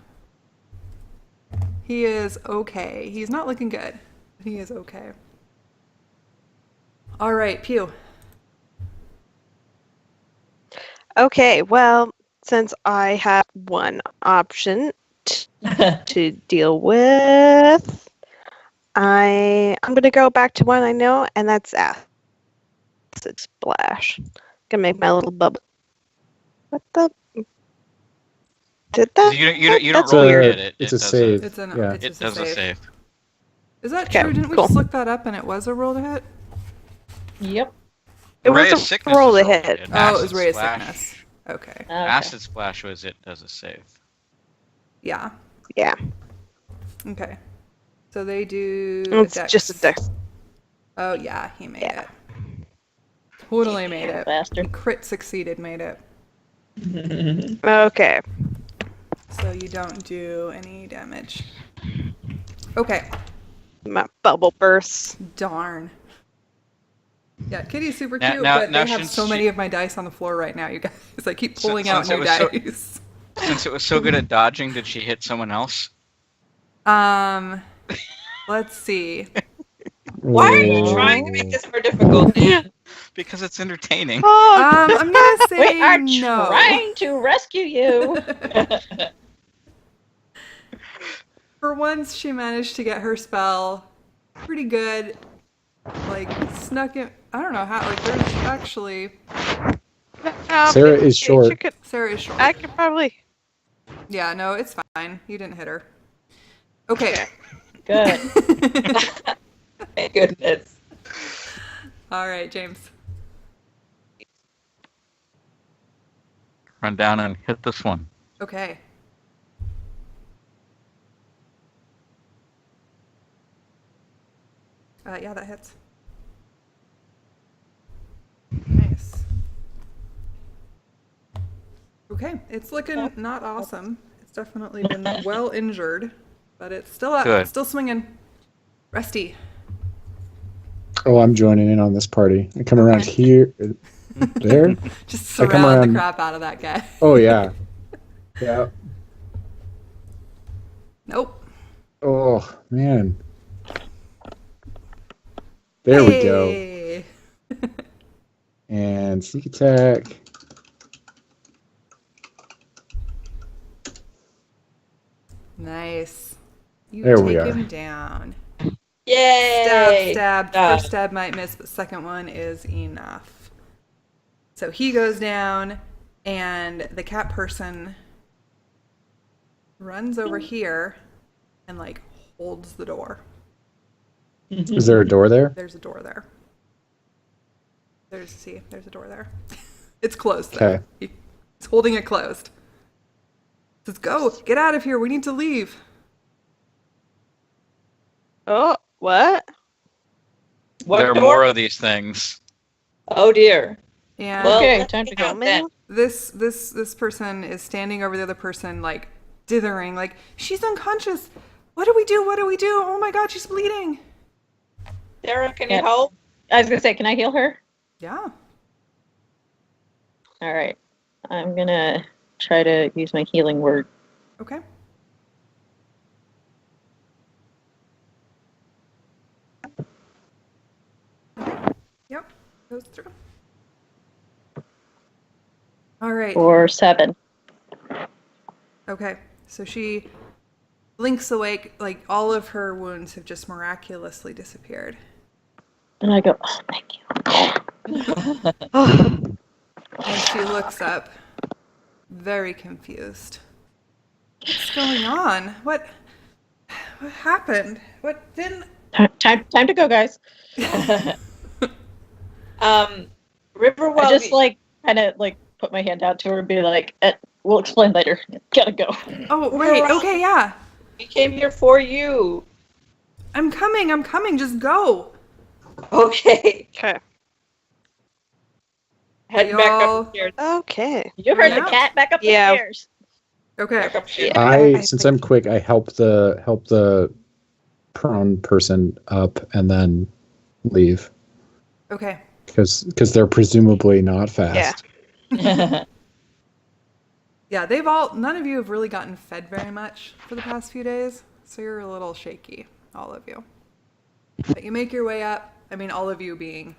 He is okay. He's not looking good. But he is okay. All right, Pew. Okay, well, since I have one option to deal with, I'm gonna go back to one I know, and that's acid splash. Gonna make my little bubble. What the? Did that? You don't That's roll weird. it. It's It a does save. It's an Yeah. it's It just does a a save. save. Is that Okay, true? Didn't we cool. just look that up and it was a roll to hit? Yep. It Ray was of a sickness roll is to hit. Oh, it Acid was Ray of Splash- Sickness. Okay. Okay. Acid splash was it does a save. Yeah. Yeah, Okay. So they do it's dex. just a dex. Oh yeah, he made Yeah. it. Totally made it. Bastard. Crit succeeded, made it. Okay. So you don't do any damage. Okay. My bubble bursts. Darn. Yeah, Kitty's super Now- cute, now- but now they have since so she- many of my dice on the floor right now, you guys. I keep pulling out Since it new was so- dice. Since it was so good at dodging, did she hit someone else? Let's see. Why are you trying to make this more difficult? Because it's entertaining. Oh, I'm gonna say We are no. trying to rescue you. For once, she managed to get her spell pretty good. Like, snuck in. I don't know how. Like, there's actually. Sarah is short. Sarah is short. I could probably. Yeah, no, it's fine. You didn't hit her. Okay. Good. Thank goodness. All right, James. Run down and hit this one. Okay. Yeah, that hits. Nice. Okay, it's looking not awesome. It's definitely been well injured, but it's still up. Good. Still swinging. Rusty. Oh, I'm joining in on this party. I come around here, there. Just I come surround the around- crap out of that guy. Oh yeah, yeah. Nope. Oh man. There we go. Hey. And sneak attack. Nice. You There take we are. him down. Yay! Stab. First stab might miss, but second one is enough. So he goes down, and the cat person runs over here and like holds the door. Is there a door there? There's a door there. There's a door there. It's closed though. Okay. He's holding it closed. Says, go, get out of here. We need to leave. Oh, what? What There are door? more of these things. Oh dear. And Well, Okay, let's time to get out then. this person is standing over the other person, like dithering, like, she's unconscious. What do we do? What do we do? Oh my god, she's bleeding. Sarah, can Yeah. you help? I was gonna say, can I heal her? Yeah. All right. I'm gonna try to use my healing word. Okay. Yep. Goes through. All right. Or 7. Okay. So she blinks awake, like all of her wounds have just miraculously disappeared. And I go, oh, thank you. And she looks up, very confused. What's going on? What happened? What didn't... Time to go, guys. Riverwell. I just like kind of like put my hand out to her and be like, we'll explain later. Gotta go. Oh, wait. Okay, yeah. we came here for you. I'm coming. Just go. Okay. Okay. Heading back Y'all- upstairs. Okay. You heard Yeah. the cat back up the Yeah. stairs. Okay. Back upstairs. Since I'm quick, I help the prone person up and then leave Okay. because they're presumably not fast. Yeah, none of you have really gotten fed very much for the past few days, so you're a little shaky, all of you. But you make your way up. I mean, all of you being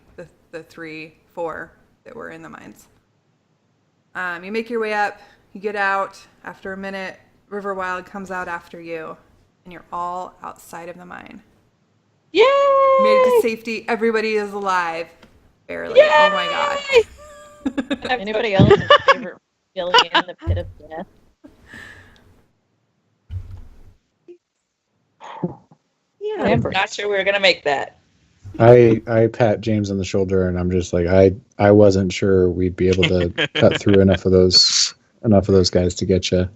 the 3, 4 that were in the mines. You make your way up. You get out. After a minute, River Wild comes out after you, and you're all outside of the mine. Yay! You made it to safety. Everybody is alive. Barely. Yay! Oh my god. Anybody else's favorite feeling in the pit of death? Yeah. I'm not sure we were gonna make that. I pat James on the shoulder and I'm just like I wasn't sure we'd be able to cut through enough of those guys to get you.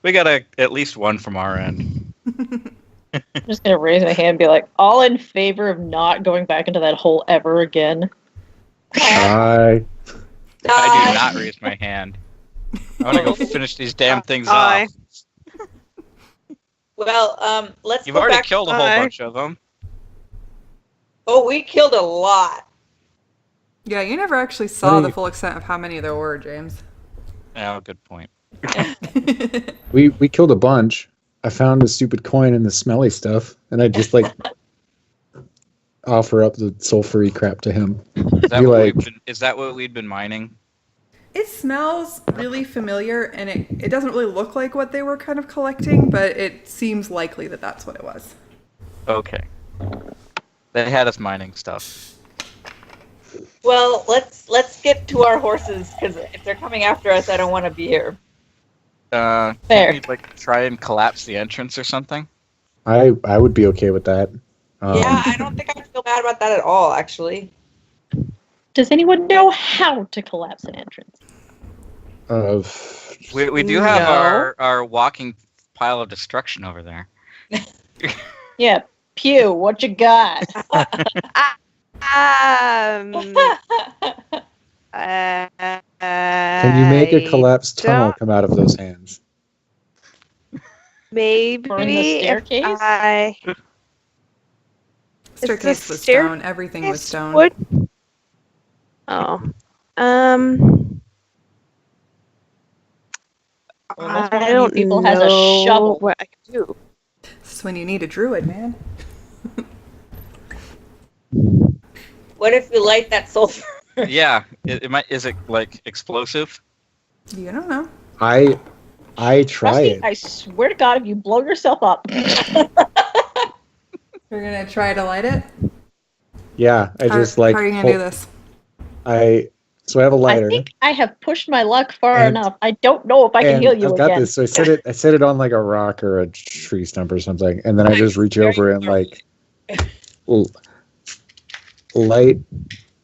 We got at least one from our end. I'm just gonna raise my hand and be like, all in favor of not going back into that hole ever again. I I do not raise my hand. I want to go finish these damn things Aye. off. Well, let's You've go already back. killed a whole Aye. bunch of them. Oh, we killed a lot. Yeah, you never actually saw the Hey. full extent of how many there were, James. Oh, good point. we killed a bunch. I found a stupid coin in the smelly stuff, and I just like offer up the sulfury crap to him. Is that, Be what like- is that what we'd been mining? It smells really familiar, and it doesn't really look like what they were kind of collecting, but it seems likely that that's what it was. Okay. They had us mining stuff. Well, let's get to our horses because if they're coming after us, I don't want to be here. Can't Fair. we, like, try and collapse the entrance or something? I would be okay with that. Yeah, I don't think I feel bad about that at all, actually. Does anyone know how to collapse an entrance? We do have No. our walking pile of destruction over there. Yeah, Pew, what you got? Can you make a collapsed tunnel don't- come out of those hands? Maybe Or in the staircase? If I Staircase was stair- stone. Everything was stone. would. Oh. Unless one I of you don't people know has a shovel. what I can do. This is when you need a druid, man. What if we light that sulfur? Yeah, is it like explosive? You don't know. I try Rusty, it. I swear to God, if you blow yourself up. You're gonna try to light it? Yeah, I just like how are you gonna do this? I So I have a lighter. I think I have pushed my luck far And- enough. I don't know if I can and heal you I've got again. this. So I set it on like a rock or a tree stump or something, and then I just reach over and like light.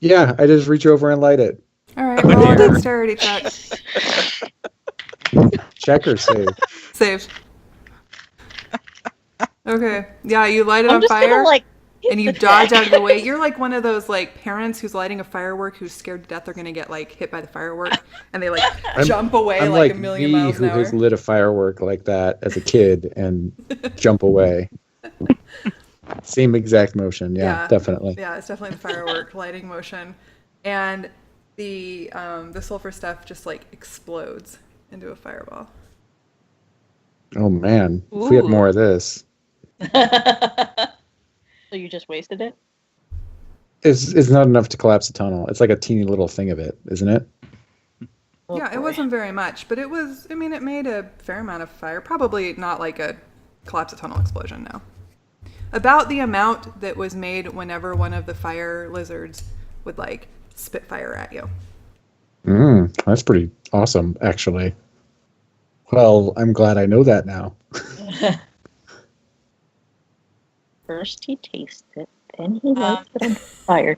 Yeah, I just reach over and light it. All right, roll a dexterity check. Check or save. Saved. Okay. Yeah, you light it I'm on just fire. gonna like hit And you the dodge thing. out of the way. You're like one of those like parents who's lighting a firework who's scared to death they're gonna get like hit by the firework, and they like jump away I'm like like a million me miles who an hour. has lit a firework like that as a kid and jump away. Same exact motion. Yeah, definitely. Yeah, it's definitely the firework lighting motion, and the sulfur stuff just like explodes into a fireball. Oh man, if we had more of this. So you just wasted it? It's not enough to collapse a tunnel. It's like a teeny little thing of it, isn't it? Oh, Yeah, it boy. wasn't very much, but it was. I mean, it made a fair amount of fire. Probably not like a collapse a tunnel explosion. No, about the amount that was made whenever one of the fire lizards would like spit fire at you. That's pretty awesome, actually. Well, I'm glad I know that now. First he tastes it, then he lights it on fire.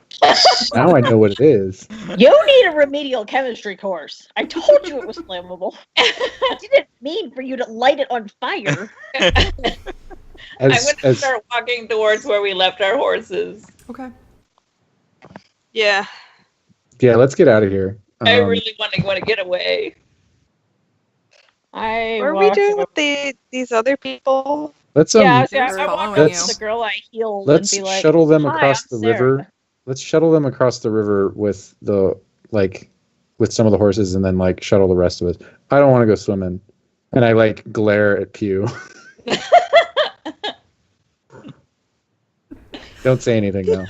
Now I know what it is. You need a remedial chemistry course. I told you it was flammable. I didn't mean for you to light it on fire. I'm going to start walking towards where we left our horses. Okay. Yeah. Yeah, let's get out of here. I really want to get away. What are we doing with these other people? Let's I They're walk following up you. to the girl I healed let's and be like, shuttle them "Hi, across I'm the Sarah." river. Let's shuttle them across the river with with some of the horses, and then like shuttle the rest of us. I don't want to go swimming, and I like glare at Pew. Don't say anything though.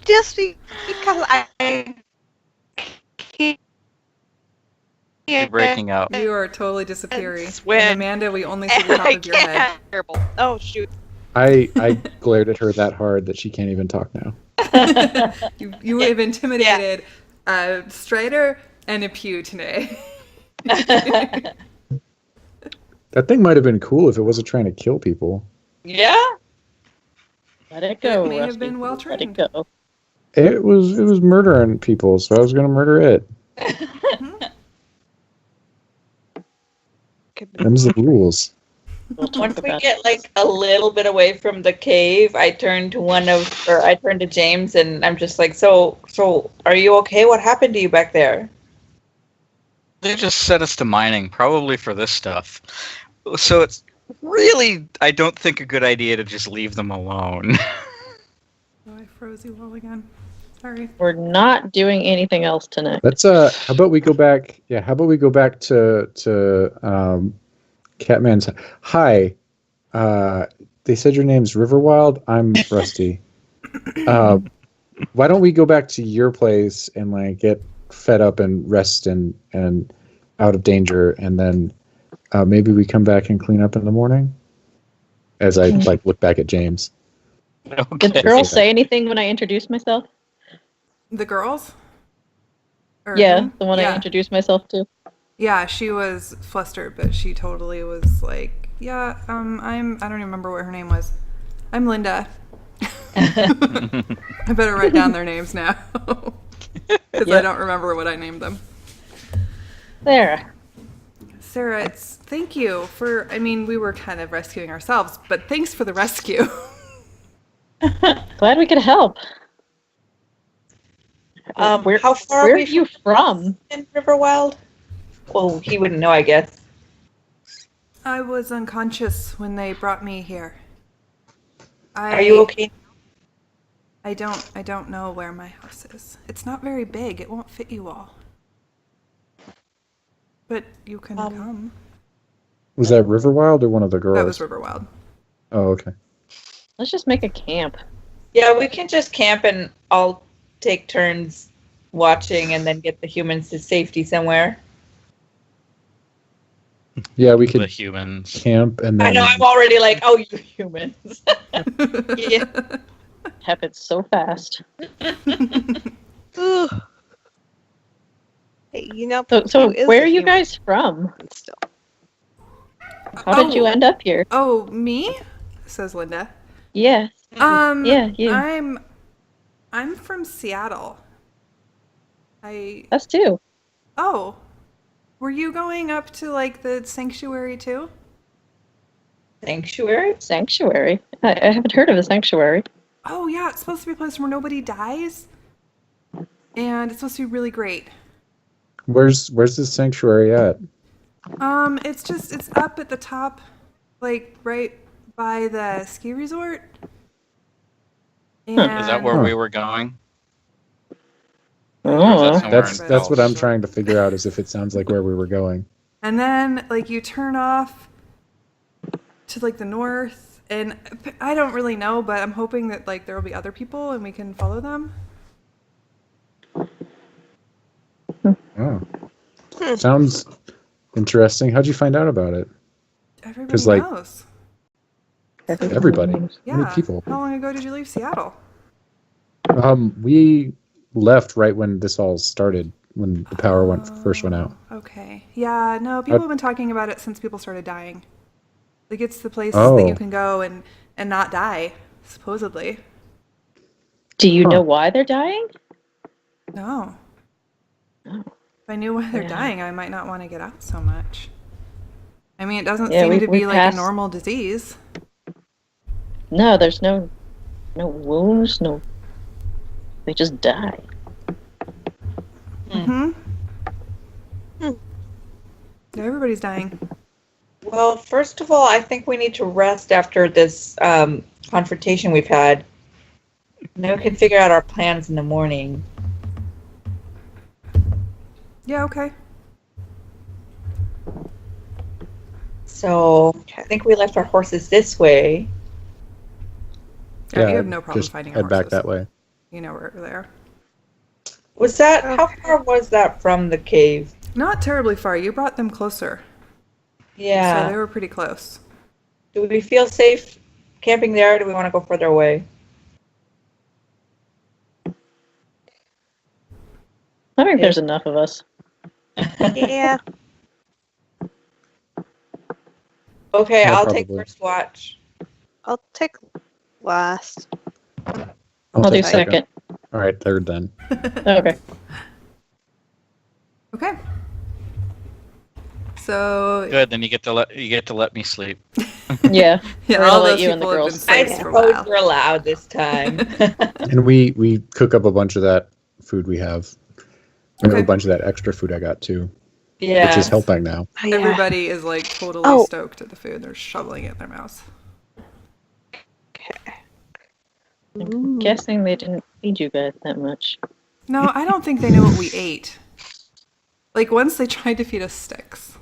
Just because I can't. You're breaking out. You are totally disappearing. Swim. And Amanda, we only see the top I of your head. can't. Terrible. Oh shoot. I glared at her that hard that she can't even talk now. You have intimidated a Strider and a Pew today. That thing might have been cool if it wasn't trying to kill people. Yeah? Let it go. It may have Rusty. been well Let it trained. go. It was murdering people, so I was gonna murder it. Them's the rules. We'll talk Once we about get like a little bit away from the cave, I turn to James and I'm just like, so are you okay? What happened to you back there? They just sent us to mining, probably for this stuff. So it's really, I don't think, a good idea to just leave them alone. Oh, I froze you all again. Sorry. We're not doing anything else tonight. Let's how about we go back? Yeah, how about we go back to Catman's. Hi, they said your name's Riverwild. I'm Rusty. Why don't we go back to your place and like get fed up and rest and out of danger, and then maybe we come back and clean up in the morning. As I like look back at James. Did the girl say anything when I introduced myself? The girls? Or Yeah, him? the one I Yeah. introduced myself to. Yeah, she was flustered, but she totally was like, yeah, I don't even remember what her name was. I'm Linda. I better write down their names now. Because I don't remember what I named them. Sarah, thank you for, we were kind of rescuing ourselves, but thanks for the rescue. Glad we could help. How far where are we are you from? in Riverwild? Well, he wouldn't know, I guess. I was unconscious when they brought me here. Are you okay? I don't know where my house is. It's not very big. It won't fit you all. But you can come. Was that Riverwild or one of the girls? That was Riverwild. Oh, okay. Let's just make a camp. Yeah, we can just camp and I'll take turns watching and then get the humans to safety somewhere. Yeah, we The could humans. camp and then. I know, I'm already like, oh, you humans. Yeah. Happens so fast. Ooh. Hey, you know, So who is where a are you human guys from? still? How did you end up here? Oh, me? Says Linda. Yeah. Yeah, you. I'm from Seattle. I Us too. Oh, were you going up to like the sanctuary too? Sanctuary? Sanctuary. I haven't heard of a sanctuary. Oh yeah, it's supposed to be a place where nobody dies, and it's supposed to be really great. Where's the sanctuary at? It's up at the top, like right by the ski resort. Is that where Huh. we were going? Or is Oh. that somewhere That's what I'm else? trying to figure out, is if it sounds like where we were going. And then like you turn off to like the north, and I don't really know, but I'm hoping that like there will be other people and we can follow them. Oh. Sounds interesting. How'd you find out about it? Everybody 'Cause, like, knows. Everybody. How Yeah. many people? How long ago did you leave Seattle? We left right when this all started, when the power first went out. Okay. Yeah, no, people have been talking about it since people started dying. Like it's the place that Oh. you can go and not die, supposedly. Do you Huh. know why they're dying? No. Oh. If I knew why they're Yeah. dying, I might not want to get out so much. I mean, it doesn't Yeah, seem to we be like passed- a normal disease. No, there's no wounds, no. They just die. Mm-hmm. Yeah, everybody's dying. Well, first of all, I think we need to rest after this confrontation we've had. Then we can figure out our plans in the morning. Yeah, okay. So I think we left our horses this way. Yeah, you have no problem just finding head back horses. that way. You know where they are. Was that how far was that from the cave? Not terribly far. You brought them closer. So Yeah. they were pretty close. Do we feel safe camping there, or do we want to go further away? I think there's enough of us. Yeah. Okay, Yeah, I'll take probably. first watch. I'll take last. I'll do take second. All right, third then. Okay. Okay. So Good. Then you get to let me sleep. Yeah. yeah, We're gonna all let those you and people the have been girls safe for a while. we're allowed this time. And we cook up a bunch of that food we have. And Okay. a bunch of that extra food I got too, Yeah. which is helping now. Oh, yeah. Everybody is like totally Oh. stoked at the food. They're shoveling it in their mouths. Okay. I'm guessing they didn't feed you guys that much. No, I don't think they know what we ate. Like once they tried to feed us sticks.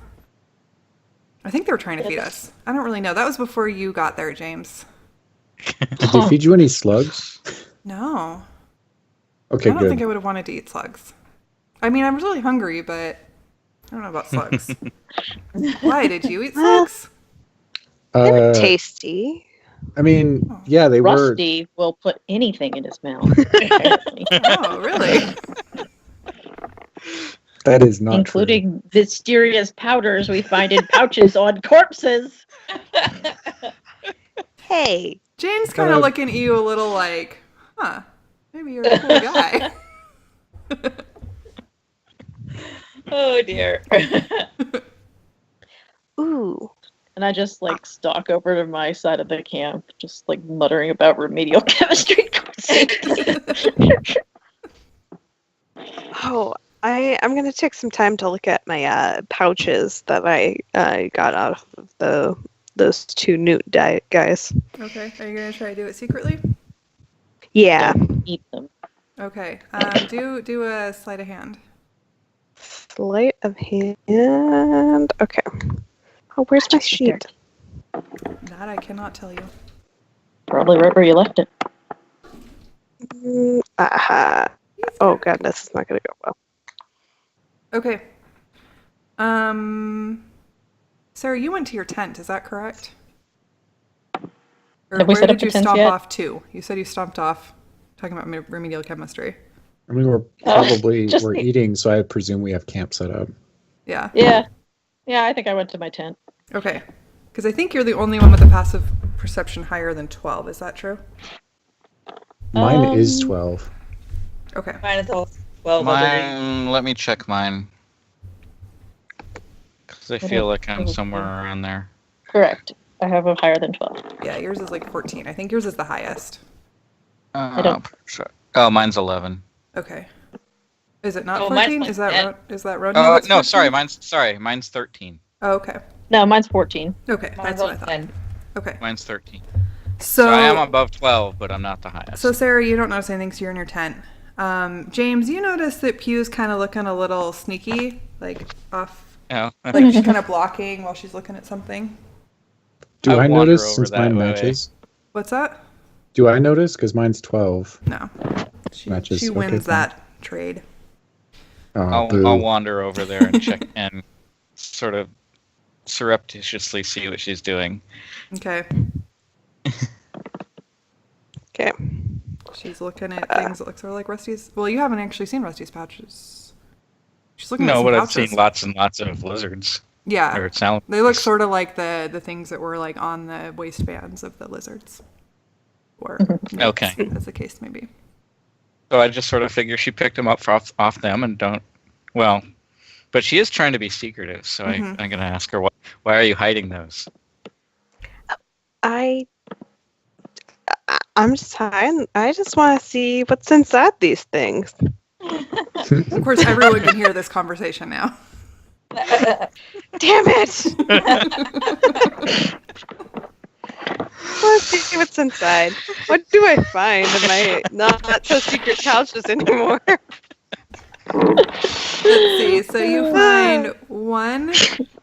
I think they were trying to feed us. I don't really know. That was before you got there, James. Did they feed you any slugs? No. Okay, I don't good. think I would have wanted to eat slugs. I mean, I'm really hungry, but I don't know about slugs. Why did you eat slugs? They were Uh, tasty. I mean, yeah, they were. Rusty will put anything in his mouth, apparently, Oh, really? That is not including mysterious powders we find in pouches on corpses. Hey. James kind of looking at you a little like, huh, maybe you're a cool guy. Oh dear. Ooh. And I just like stalk over to my side of the camp, just like muttering about remedial chemistry. Oh, I'm gonna take some time to look at my pouches that I got out of those two newt guys. Okay, are you going to try to do it secretly? Yeah. Eat them. Okay, do a sleight of hand. Sleight of hand. Okay. Oh, where's my sheet? That I cannot tell you. Probably right where you left it. Aha. Oh god, this is not gonna go well. Okay. Sarah, you went to your tent, is that correct? Or Have we where set up did you the tents stomp yet? off to? You said you stomped off, talking about remedial chemistry. I mean, we're just we're me. eating, so I presume we have camp set up. Yeah. Yeah. Yeah, I think I went to my tent. Okay. Because I think you're the only one with a passive perception higher than 12. Is that true? Mine is Um, 12. Okay. Mine is all 12 already. Mine. Let me check mine. Because I feel like I'm somewhere around there. Correct. I have a higher than 12. Yeah, yours is like 14. I think yours is the highest. don't- Oh, mine's 11. Okay. Is it not Oh, mine's 14? like Is that 10. is that Ronan? Oh that's no, 14? mine's 13. Oh, okay. No, mine's 14. Okay, Mine's that's what I all thought. 10. Okay. Mine's 13. So, So I am above 12, but I'm not the highest. so Sarah, you don't notice anything, so you're in your tent. James, you notice that Pew's kind of looking a little sneaky, like off, Oh. like she's kind of blocking while she's looking at something. Do I I wander notice over since that mine way. matches? What's that? Do I notice? Because mine's 12. No. She Matches. she Okay, wins fine. that trade. Oh, boo. I'll wander over there and check and sort of surreptitiously see what she's doing. Okay. Okay. She's looking at things that look sort of like Rusty's. Well, you haven't actually seen Rusty's pouches. She's looking at No, some but I've pouches. seen lots and lots of lizards. Yeah. Or salamanders. They look sort of like the things that were like on the waistbands of the lizards. Or newts, Okay. as the case may be. So I just sort of figure she picked them up off them and don't. Well, but she is trying to be secretive, so I'm going to ask her, why are you hiding those? I'm just hiding. I just want to see what's inside these things. Of course, everyone can hear this conversation now. Damn it! Let's see what's inside. What do I find in my not so secret couches anymore? Let's see. So you find one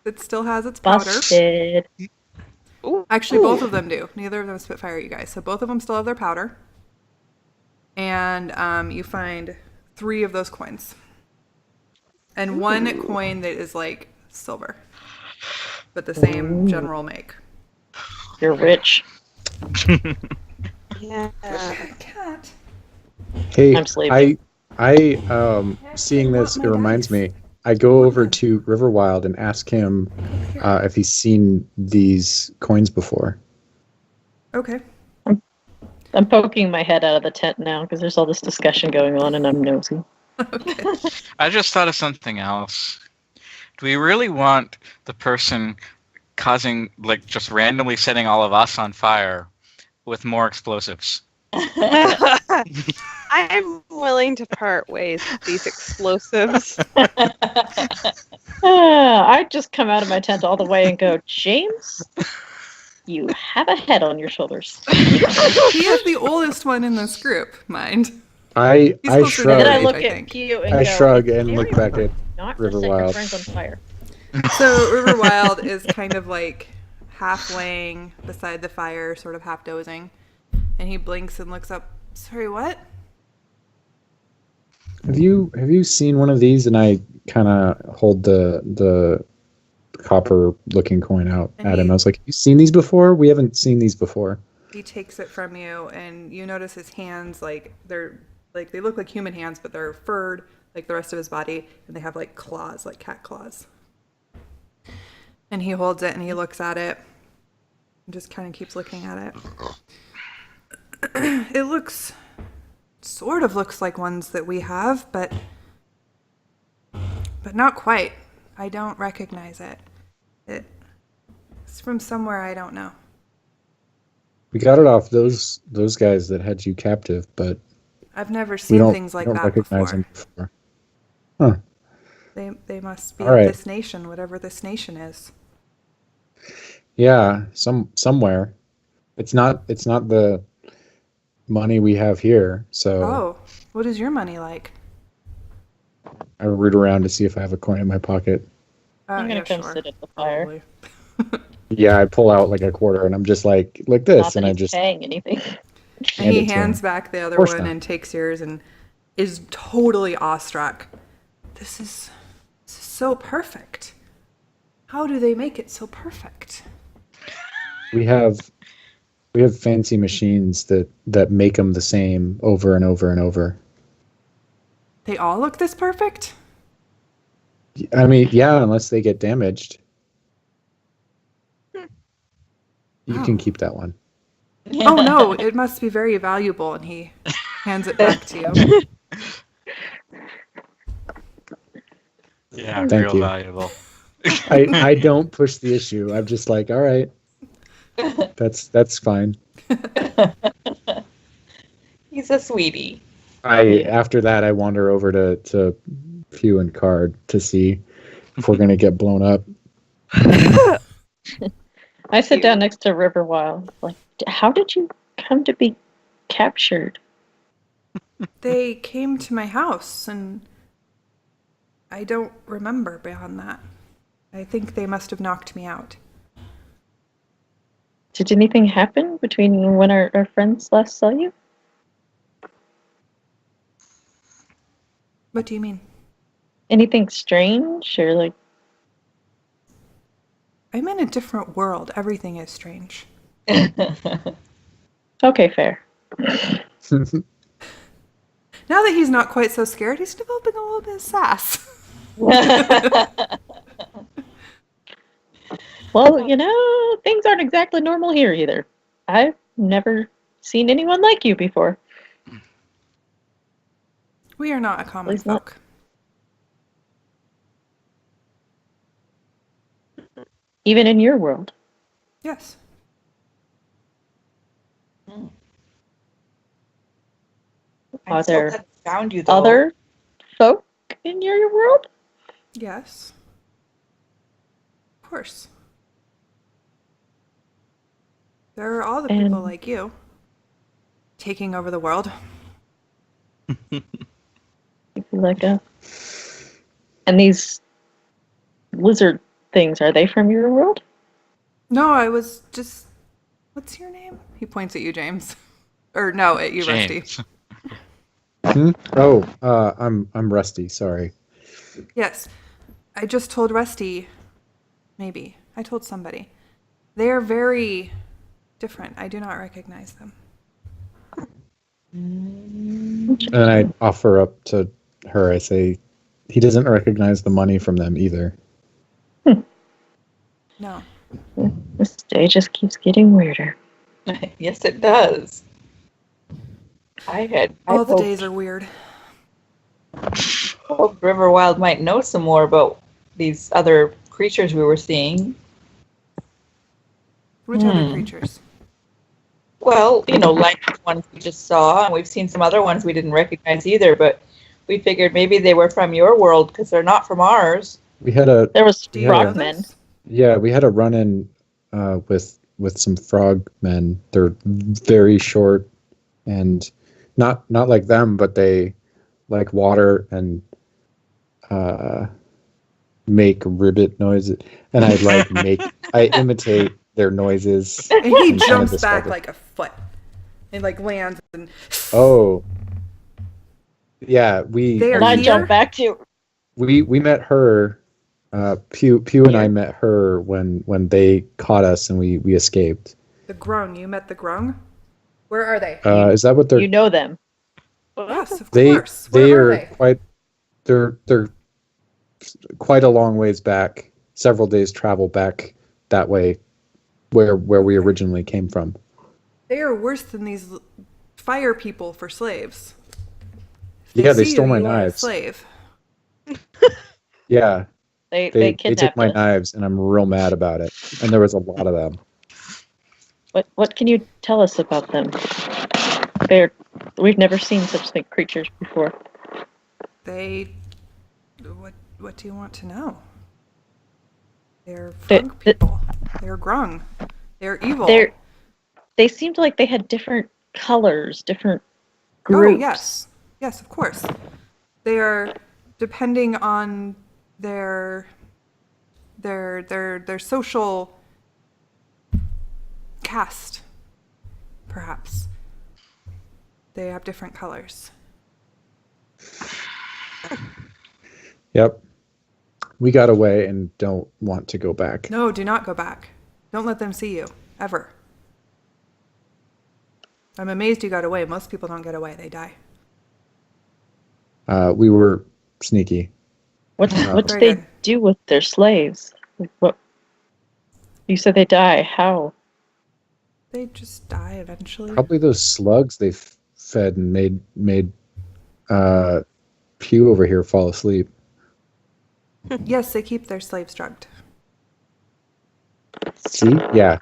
that still has its powder. Busted. Actually, both of them do. Neither of them spitfire you guys. So both of them still have their powder. And you find 3 of those coins. And one coin that is like silver. But the same general make. You're rich. Yeah. Cat. Hey, I'm sleeping. seeing this, it reminds me. I go over to Riverwild and ask him if he's seen these coins before. Okay. I'm poking my head out of the tent now because there's all this discussion going on and I'm nosy. I just thought of something else. Do we really want the person causing, like, just randomly setting all of us on fire with more explosives? I'm willing to part ways with these explosives. I'd just come out of my tent all the way and go, James, you have a head on your shoulders. He is the oldest one in this group, mind. I He's closer to shrug. Then I Right, look I at think. Pew and I go, shrug and "Very look back at not to set your Riverwild. friends on fire. So Riverwild is kind of like half laying beside the fire, sort of half dozing. And he blinks and looks up. Sorry, what? Have you seen one of these? And I kind of hold the copper looking coin out And at him. he- I was like, "Have you seen these before? We haven't seen these before." He takes it from you, and you notice his hands, like they look like human hands, but they're furred like the rest of his body, and they have like claws, like cat claws. And he holds it and he looks at it, and just kind of keeps looking at it. It sort of looks like ones that we have, but not quite. I don't recognize it. It's from somewhere I don't know. We got it off those guys that had you captive, but I've never we seen don't, things like we don't that recognize before. them before. Huh. They must be All of right. this nation, whatever this nation is. Yeah, somewhere. It's not the money we have here, so Oh, what is your money like? I root around to see if I have a coin in my pocket. I'm going to come sure. sit at the fire. Probably. Yeah, I pull out like a quarter and I'm just like Not this, that and I he's just paying anything. And hand he it to hands him. back the other course one not. and takes yours and is totally awestruck. This is so perfect. How do they make it so perfect? we have fancy machines that make them the same over and over and over. They all look this perfect? I mean, yeah, unless they get damaged. You can Oh. keep that one. Oh no, it must be very valuable, and he hands it back to you. Yeah, Thank real you. valuable. I don't push the issue. I'm just like, all right, that's fine. He's a sweetie. After that I wander over to Pew and Card to see if we're gonna get blown up. I sit down next to Riverwild. Like, how did you come to be captured? They came to my house, and I don't remember beyond that. I think they must have knocked me out. Did anything happen between when our friends last saw you? What do you mean? Anything strange or like? I'm in a different world. Everything is strange. Okay, fair. Now that he's not quite so scared, he's developing a little bit of sass. Well, things aren't exactly normal here either. I've never seen anyone like you before. We are not a common Please not. folk. Even in your world. Yes. Are I'm so there glad I found you, though. other folk in your world? Yes. Of course. There are all the people And- like you taking over the world. Like and these lizard things, are they from your world? No, I was just. What's your name? He points at you, James. Or no, at you, Rusty. James. Oh, I'm Rusty. Sorry. Yes. I just told Rusty. Maybe. I told somebody. They are very different. I do not recognize them. And then I offer up to her. I say, he doesn't recognize the money from them either. No. This day just keeps getting weirder. Yes, it does. I All the hoped- days are weird. hoped Riverwild might know some more about these other creatures we were seeing. Which other creatures? Well, like the ones we just saw, and we've seen some other ones we didn't recognize either, but we figured maybe they were from your world because they're not from ours. We had a There was Do you know frogmen. those? we had a run-in with some frog men. They're very short and not like them, but they like water and make ribbit noises. And I imitate their noises. And he and kind of jumps describe back it. like a foot. And like lands and Oh, yeah. They are And I here? jump back to We met her. Pew and I met her when they caught us and we escaped. the grung. You met the grung? Where are they? Is that what they're? you know them. Yes, of They course. Where they are are they? quite. They're quite a long ways back. Several days travel back that way, where we originally came from. They are worse than these fire people for slaves. If Yeah, they see stole you, my you are a knives. slave. Yeah, They they kidnapped took my us. knives, and I'm real mad about it. And there was a lot of them. What can you tell us about them? We've never seen such creatures before. They. What do you want to know? They're They- funk people. They're grung. They're evil. They seemed like they had different colors, different Oh, groups. yes. Yes, of course. They are depending on their social caste, perhaps. They have different colors. Yep. We got away and don't want to go back. No, do not go back. Don't let them see you, ever. I'm amazed you got away. Most people don't get away, they die. We were sneaky. What Oh. what do Very they good. do with their slaves? What you said they die? How? They just die eventually. Probably those slugs they fed and made Pew over here fall asleep. Yes, they keep their slaves drugged. See? Yeah.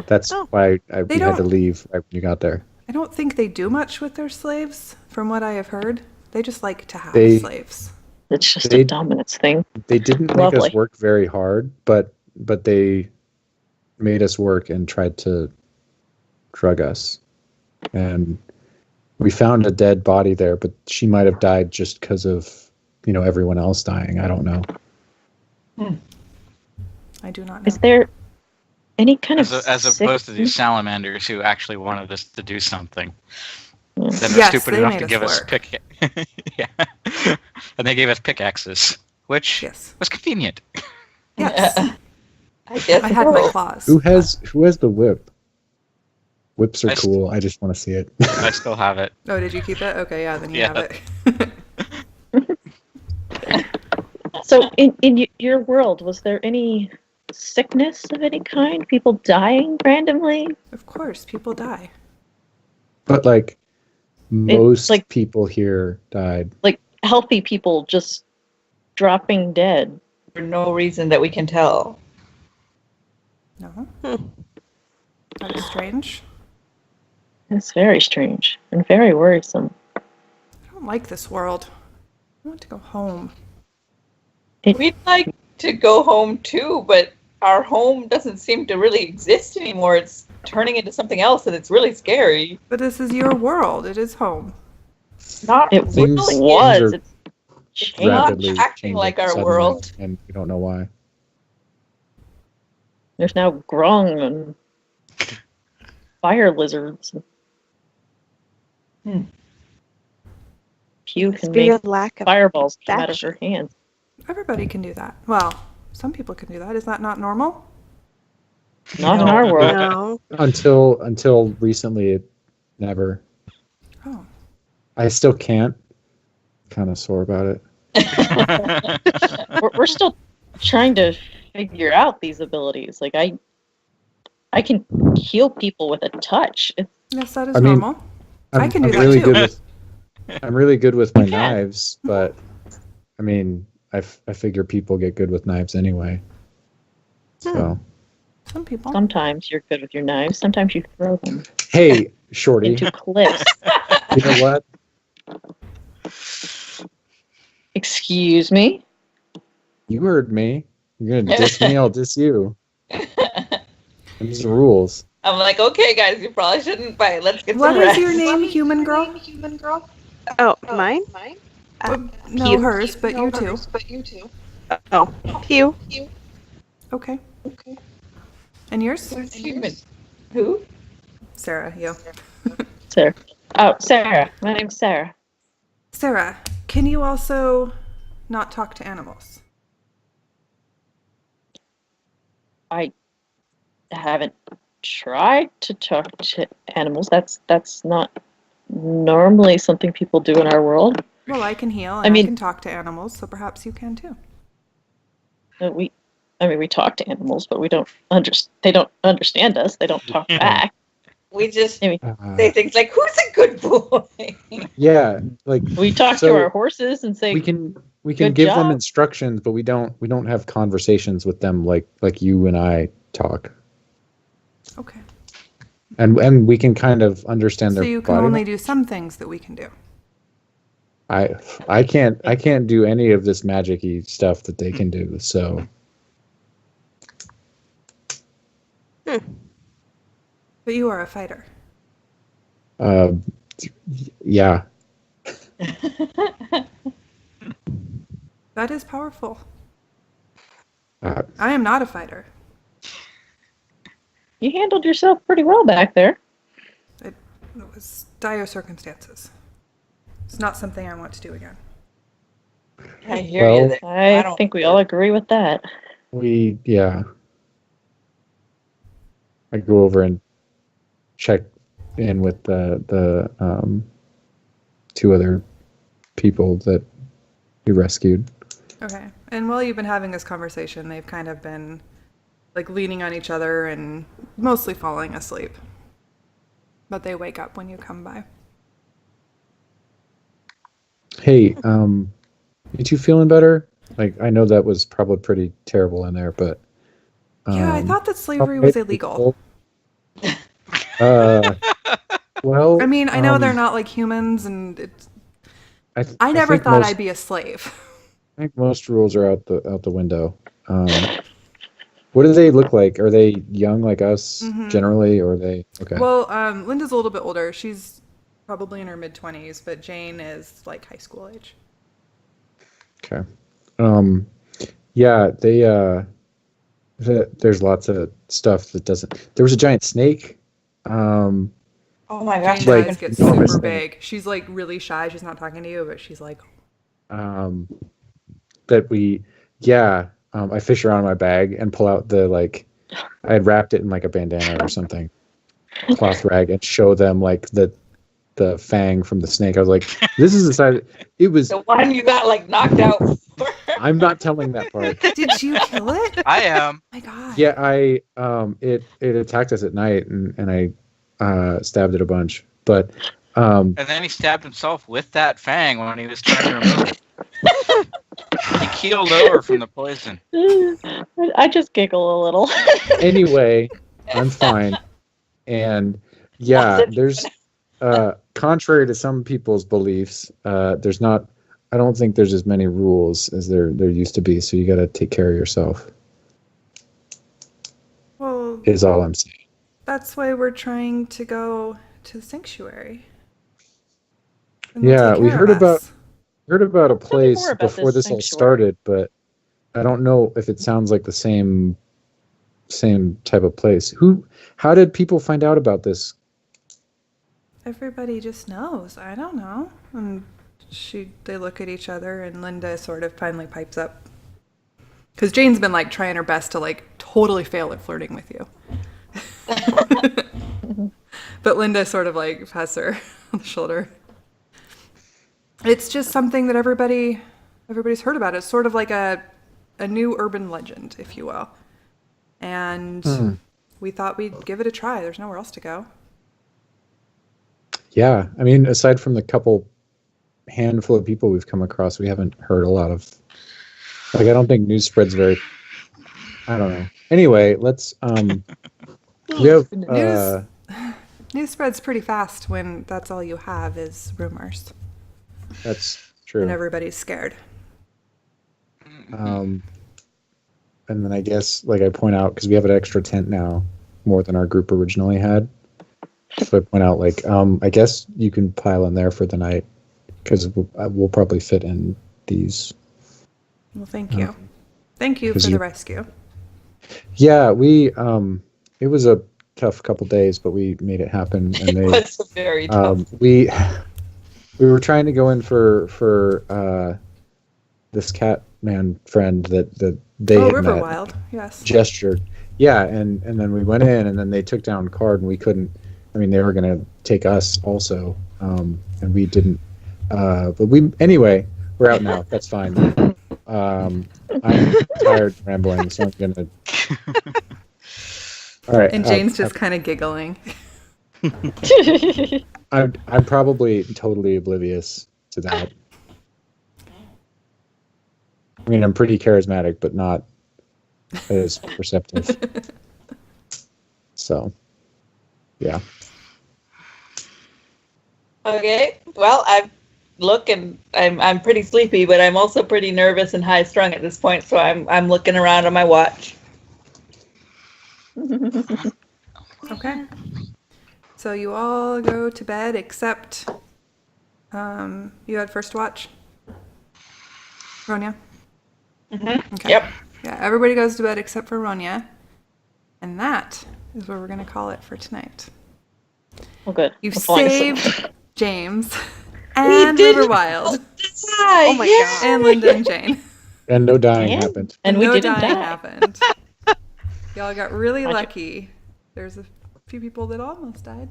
That's Oh. why They we had to don't- leave right when you got there. I don't think they do much with their slaves, from what I have heard. They just like to have They- slaves. It's just They- a dominance thing. They didn't make Lovely. us work very hard, but they made us work and tried to drug us. And we found a dead body there, but she might have died just because of, everyone else dying. I don't know. I do not know. Is there any kind As, of as opposed to these sickness? salamanders who actually wanted us to do something. Yeah. Then they're Yes, stupid they enough made to us give us work. yeah. And they gave us pickaxes, which Yes. was convenient. Yes. I guess I had my so. claws. Who has the whip? Whips are I st- cool. I just want to see it. I still have it. Oh, did you keep it? Okay, yeah, then you Yeah. have it. So, in your world, was there any sickness of any kind? People dying randomly? Of course, people die. But most like- people here died. Like healthy people just dropping dead? For no reason that we can tell. No? Hmm. That is strange. It's very strange and very worrisome. I don't like this world. I want to go home. We'd like to go home too, but our home doesn't seem to really exist anymore. It's turning into something else, and it's really scary. But this is your world. It is home. Not It really. Things was. are It's It's not rapidly acting changing like our suddenly, world. and we don't know why. There's now grung and fire lizards. Hmm. Pew Must can be make a lack of fireballs come out of fashion. her hands. Everybody can do that. Well, some people can do that. Is that not normal? Not in No. our world. No. Until recently, it never. Oh. I still can't. Kind of sore about it. We're still trying to figure out these abilities. Like I can heal people with a touch. It's, Yes, that is I mean, normal. I can do I'm that really too. good with. I'm really good with my You can. knives, but I mean, I figure people get good with knives anyway. So, Some people. sometimes you're good with your knives. Sometimes you throw them hey, Shorty, into cliffs. you know what? Excuse me. You heard me. You're gonna diss me, I'll diss you. These are the rules. I'm like, okay, guys, you probably shouldn't fight. Let's get What some is rest. your name, human girl? Oh, mine? No, Pew. hers, but you too. Oh, Pew. Okay. And yours? Who's human? Who? Sarah, you. Sarah. Oh, Sarah. My name's Sarah. Sarah, can you also not talk to animals? I haven't tried to talk to animals. That's not normally something people do in our world. Well, I can heal and I mean- I can talk to animals, so perhaps you can too. We talk to animals, but we don't they don't understand us. They don't talk back. We just I mean, say things like, "Who's a good boy?" Yeah, like we talk So, to our horses and say, we can Good give them job. instructions, but we don't have conversations with them like you and I talk, Okay. and we can kind of understand So their you can body. only do some things that we can do. I can't do any of this magic-y stuff that they can do. So But you are a fighter. uh, yeah, That is powerful. uh, I am not a fighter. you handled yourself pretty well back there. It was dire circumstances. It's not something I want to do again. I hear Well- you. There. I don't- think we all agree with that. I go over and check in with the two other people that we rescued. Okay. And while you've been having this conversation, they've kind of been like leaning on each other and mostly falling asleep. But they wake up when you come by. Hey, you two feeling better? Like, I know that was probably pretty terrible in there, but Yeah, I thought that slavery was illegal. Well, I mean, I know they're not like humans, and it's. I I never think thought most- I'd be a slave. I think most rules are out the window. What do they look like? Are they young like us generally, or are they okay? Well, Linda's a little bit older. She's probably in her mid-20s, but Jane is like high school age. Okay. Yeah, there's lots of stuff that doesn't. There was a giant snake. Oh my gosh. Jane's like, eyes get enormous super thing. big. She's like really shy. She's not talking to you, but she's like, That we, yeah, I fish around in my bag and pull out I had wrapped it in like a bandana or something, cloth rag, and show them like the fang from the snake. I was like, this is the size. It was. The one you got like knocked out. I'm not telling that part. did you kill it? Oh I am. my God. Yeah, it attacked us at night, and I stabbed it a bunch, but And then he stabbed himself with that fang when he was trying to remove it. He keeled over from the poison. I just giggle a little. anyway, I'm fine. And yeah, there's contrary to some people's beliefs, there's not. I don't think there's as many rules as there used to be. So you got to take care of yourself. Well, Is all I'm saying. that's why we're trying to go to the sanctuary. And they'll Yeah, take we care heard of us. about a Tell me place more about before this this all sanctuary. started, but I don't know if it sounds like the same type of place. How did people find out about this? Everybody just knows. I don't know. And they look at each other, and Linda sort of finally pipes up. Because Jane's been like trying her best to like totally fail at flirting with you. But Linda sort of like pats her on the shoulder. It's just something that everybody's heard about. It's sort of like a new urban legend, if you will. And we thought we'd give it a try. There's nowhere else to go. Yeah, I mean, aside from the handful of people we've come across, we haven't heard a lot of. Like, I don't think news spreads very. I don't know. Anyway, let's. We have. News spreads pretty fast when that's all you have is rumors. That's true. And everybody's scared. And then I guess, like I point out, because we have an extra tent now, more than our group originally had. So I point out, like, I guess you can pile in there for the night, because we'll probably fit in these. Well, thank you. Thank you for the rescue. Yeah, it was a tough couple days, but we made it happen. And It was very tough. We were trying to go in for this cat man friend that they had met. Riverwild, yes. Gestured. Yeah, and then we went in, and then they took down card, and we couldn't. I mean, they were going to take us also, and we didn't. But anyway, we're out now. That's fine. I'm tired rambling, so I'm going to. All right. And Jane's just kind of giggling. I'm probably totally oblivious to that. I mean, I'm pretty charismatic, but not as perceptive. So, yeah. Okay. Well, I'm pretty sleepy, but I'm also pretty nervous and high strung at this point, so I'm looking around on my watch. Okay. So you all go to bed except you had first watch? Ronya? Mm-hmm. Okay. Yep. Yeah, everybody goes to bed except for Ronya. And that is where we're going to call it for tonight. Oh, good. You've I'm falling asleep. saved James and Riverwild Oh my god. and Linda and Jane. And no dying And- happened. And we no didn't dying die. happened. Y'all got really Magic. lucky. There's a few people that almost died.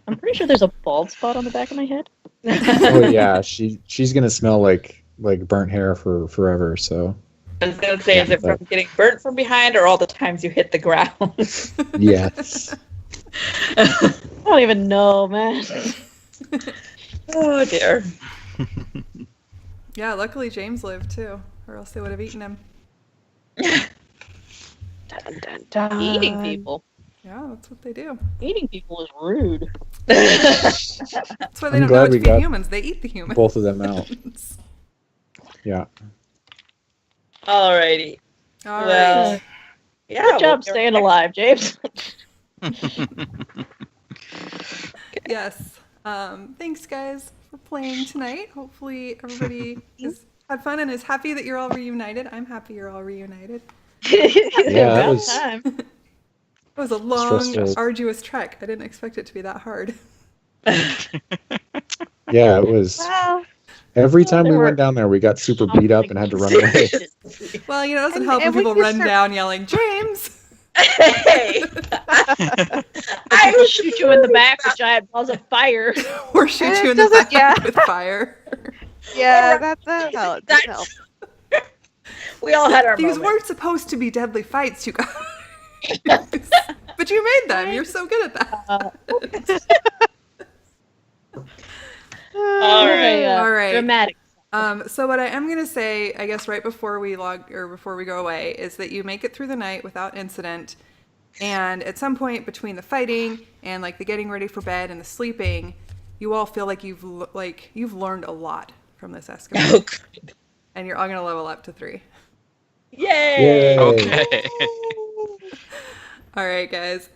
I'm pretty sure there's a bald spot on the back of my head. Oh yeah, she's gonna smell like burnt hair for forever. So I was gonna say, is it from getting burnt from behind or all the times you hit the ground? yes. I don't even know, man. Oh dear. Yeah, luckily James lived too, or else they would have eaten him. Dun, dun, dun. Eating people. Yeah, that's what they do. Eating people is rude. That's why they I'm don't know glad what we to feed got humans. They eat the humans. both of them out. Yeah. Alrighty. All Well, right. yeah. Good job we'll- staying alive, James. Yes. Thanks, guys, for playing tonight. Hopefully, everybody has had fun and is happy that you're all reunited. I'm happy you're all reunited. Yeah, that About was- time. It was a long, Stressful. arduous trek. I didn't expect it to be that hard. Yeah, it was. Well, Every time there we were went down there, we got super beat up and had to run away. Well, you know, it doesn't And- help when and we people can run start- down yelling, James! Hey, I People was shoot you in the back with giant balls of fire. Or shoot It you in the doesn't- back yeah. with fire. yeah, that helped. That helped. We all had our These moments. weren't supposed to be deadly fights, you guys. But you made them. You're so good at that. All right. All right. Dramatic. So what I am going to say, I guess right before we before we go away, is that you make it through the night without incident. And at some point between the fighting and like the getting ready for bed and the sleeping, you all feel like you've learned a lot from this escapade. Oh, good. And you're all going to level up to 3. Yay! Yay. Okay. All right, guys.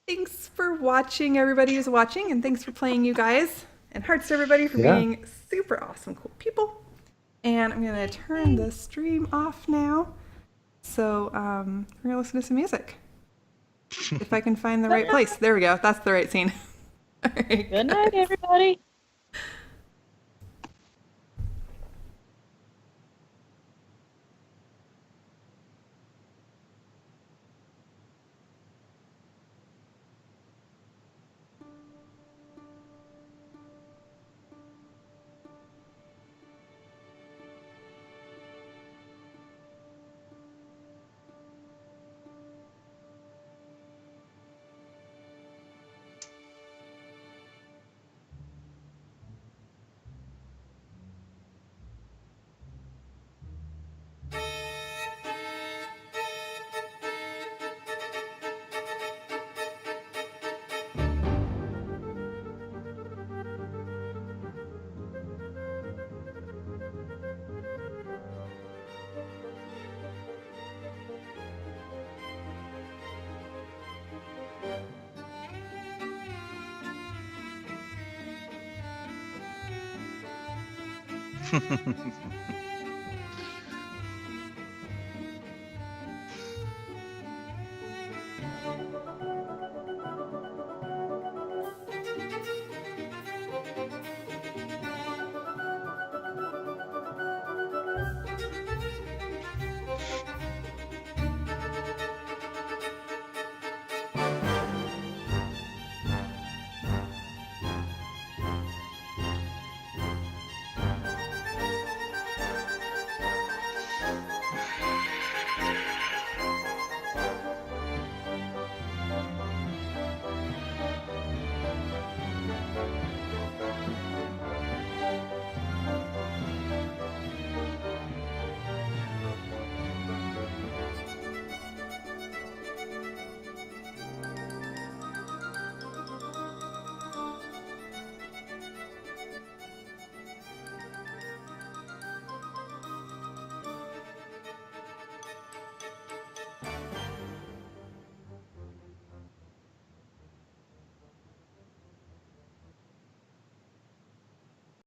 Thanks for watching, everybody who's watching, and thanks for playing, you guys. And hearts to everybody for Yeah. being super awesome, cool people. And I'm going to turn the stream off now. So we're going to listen to some music. If I can find the right place. There we go. That's the right scene. All right, Good night, guys. everybody.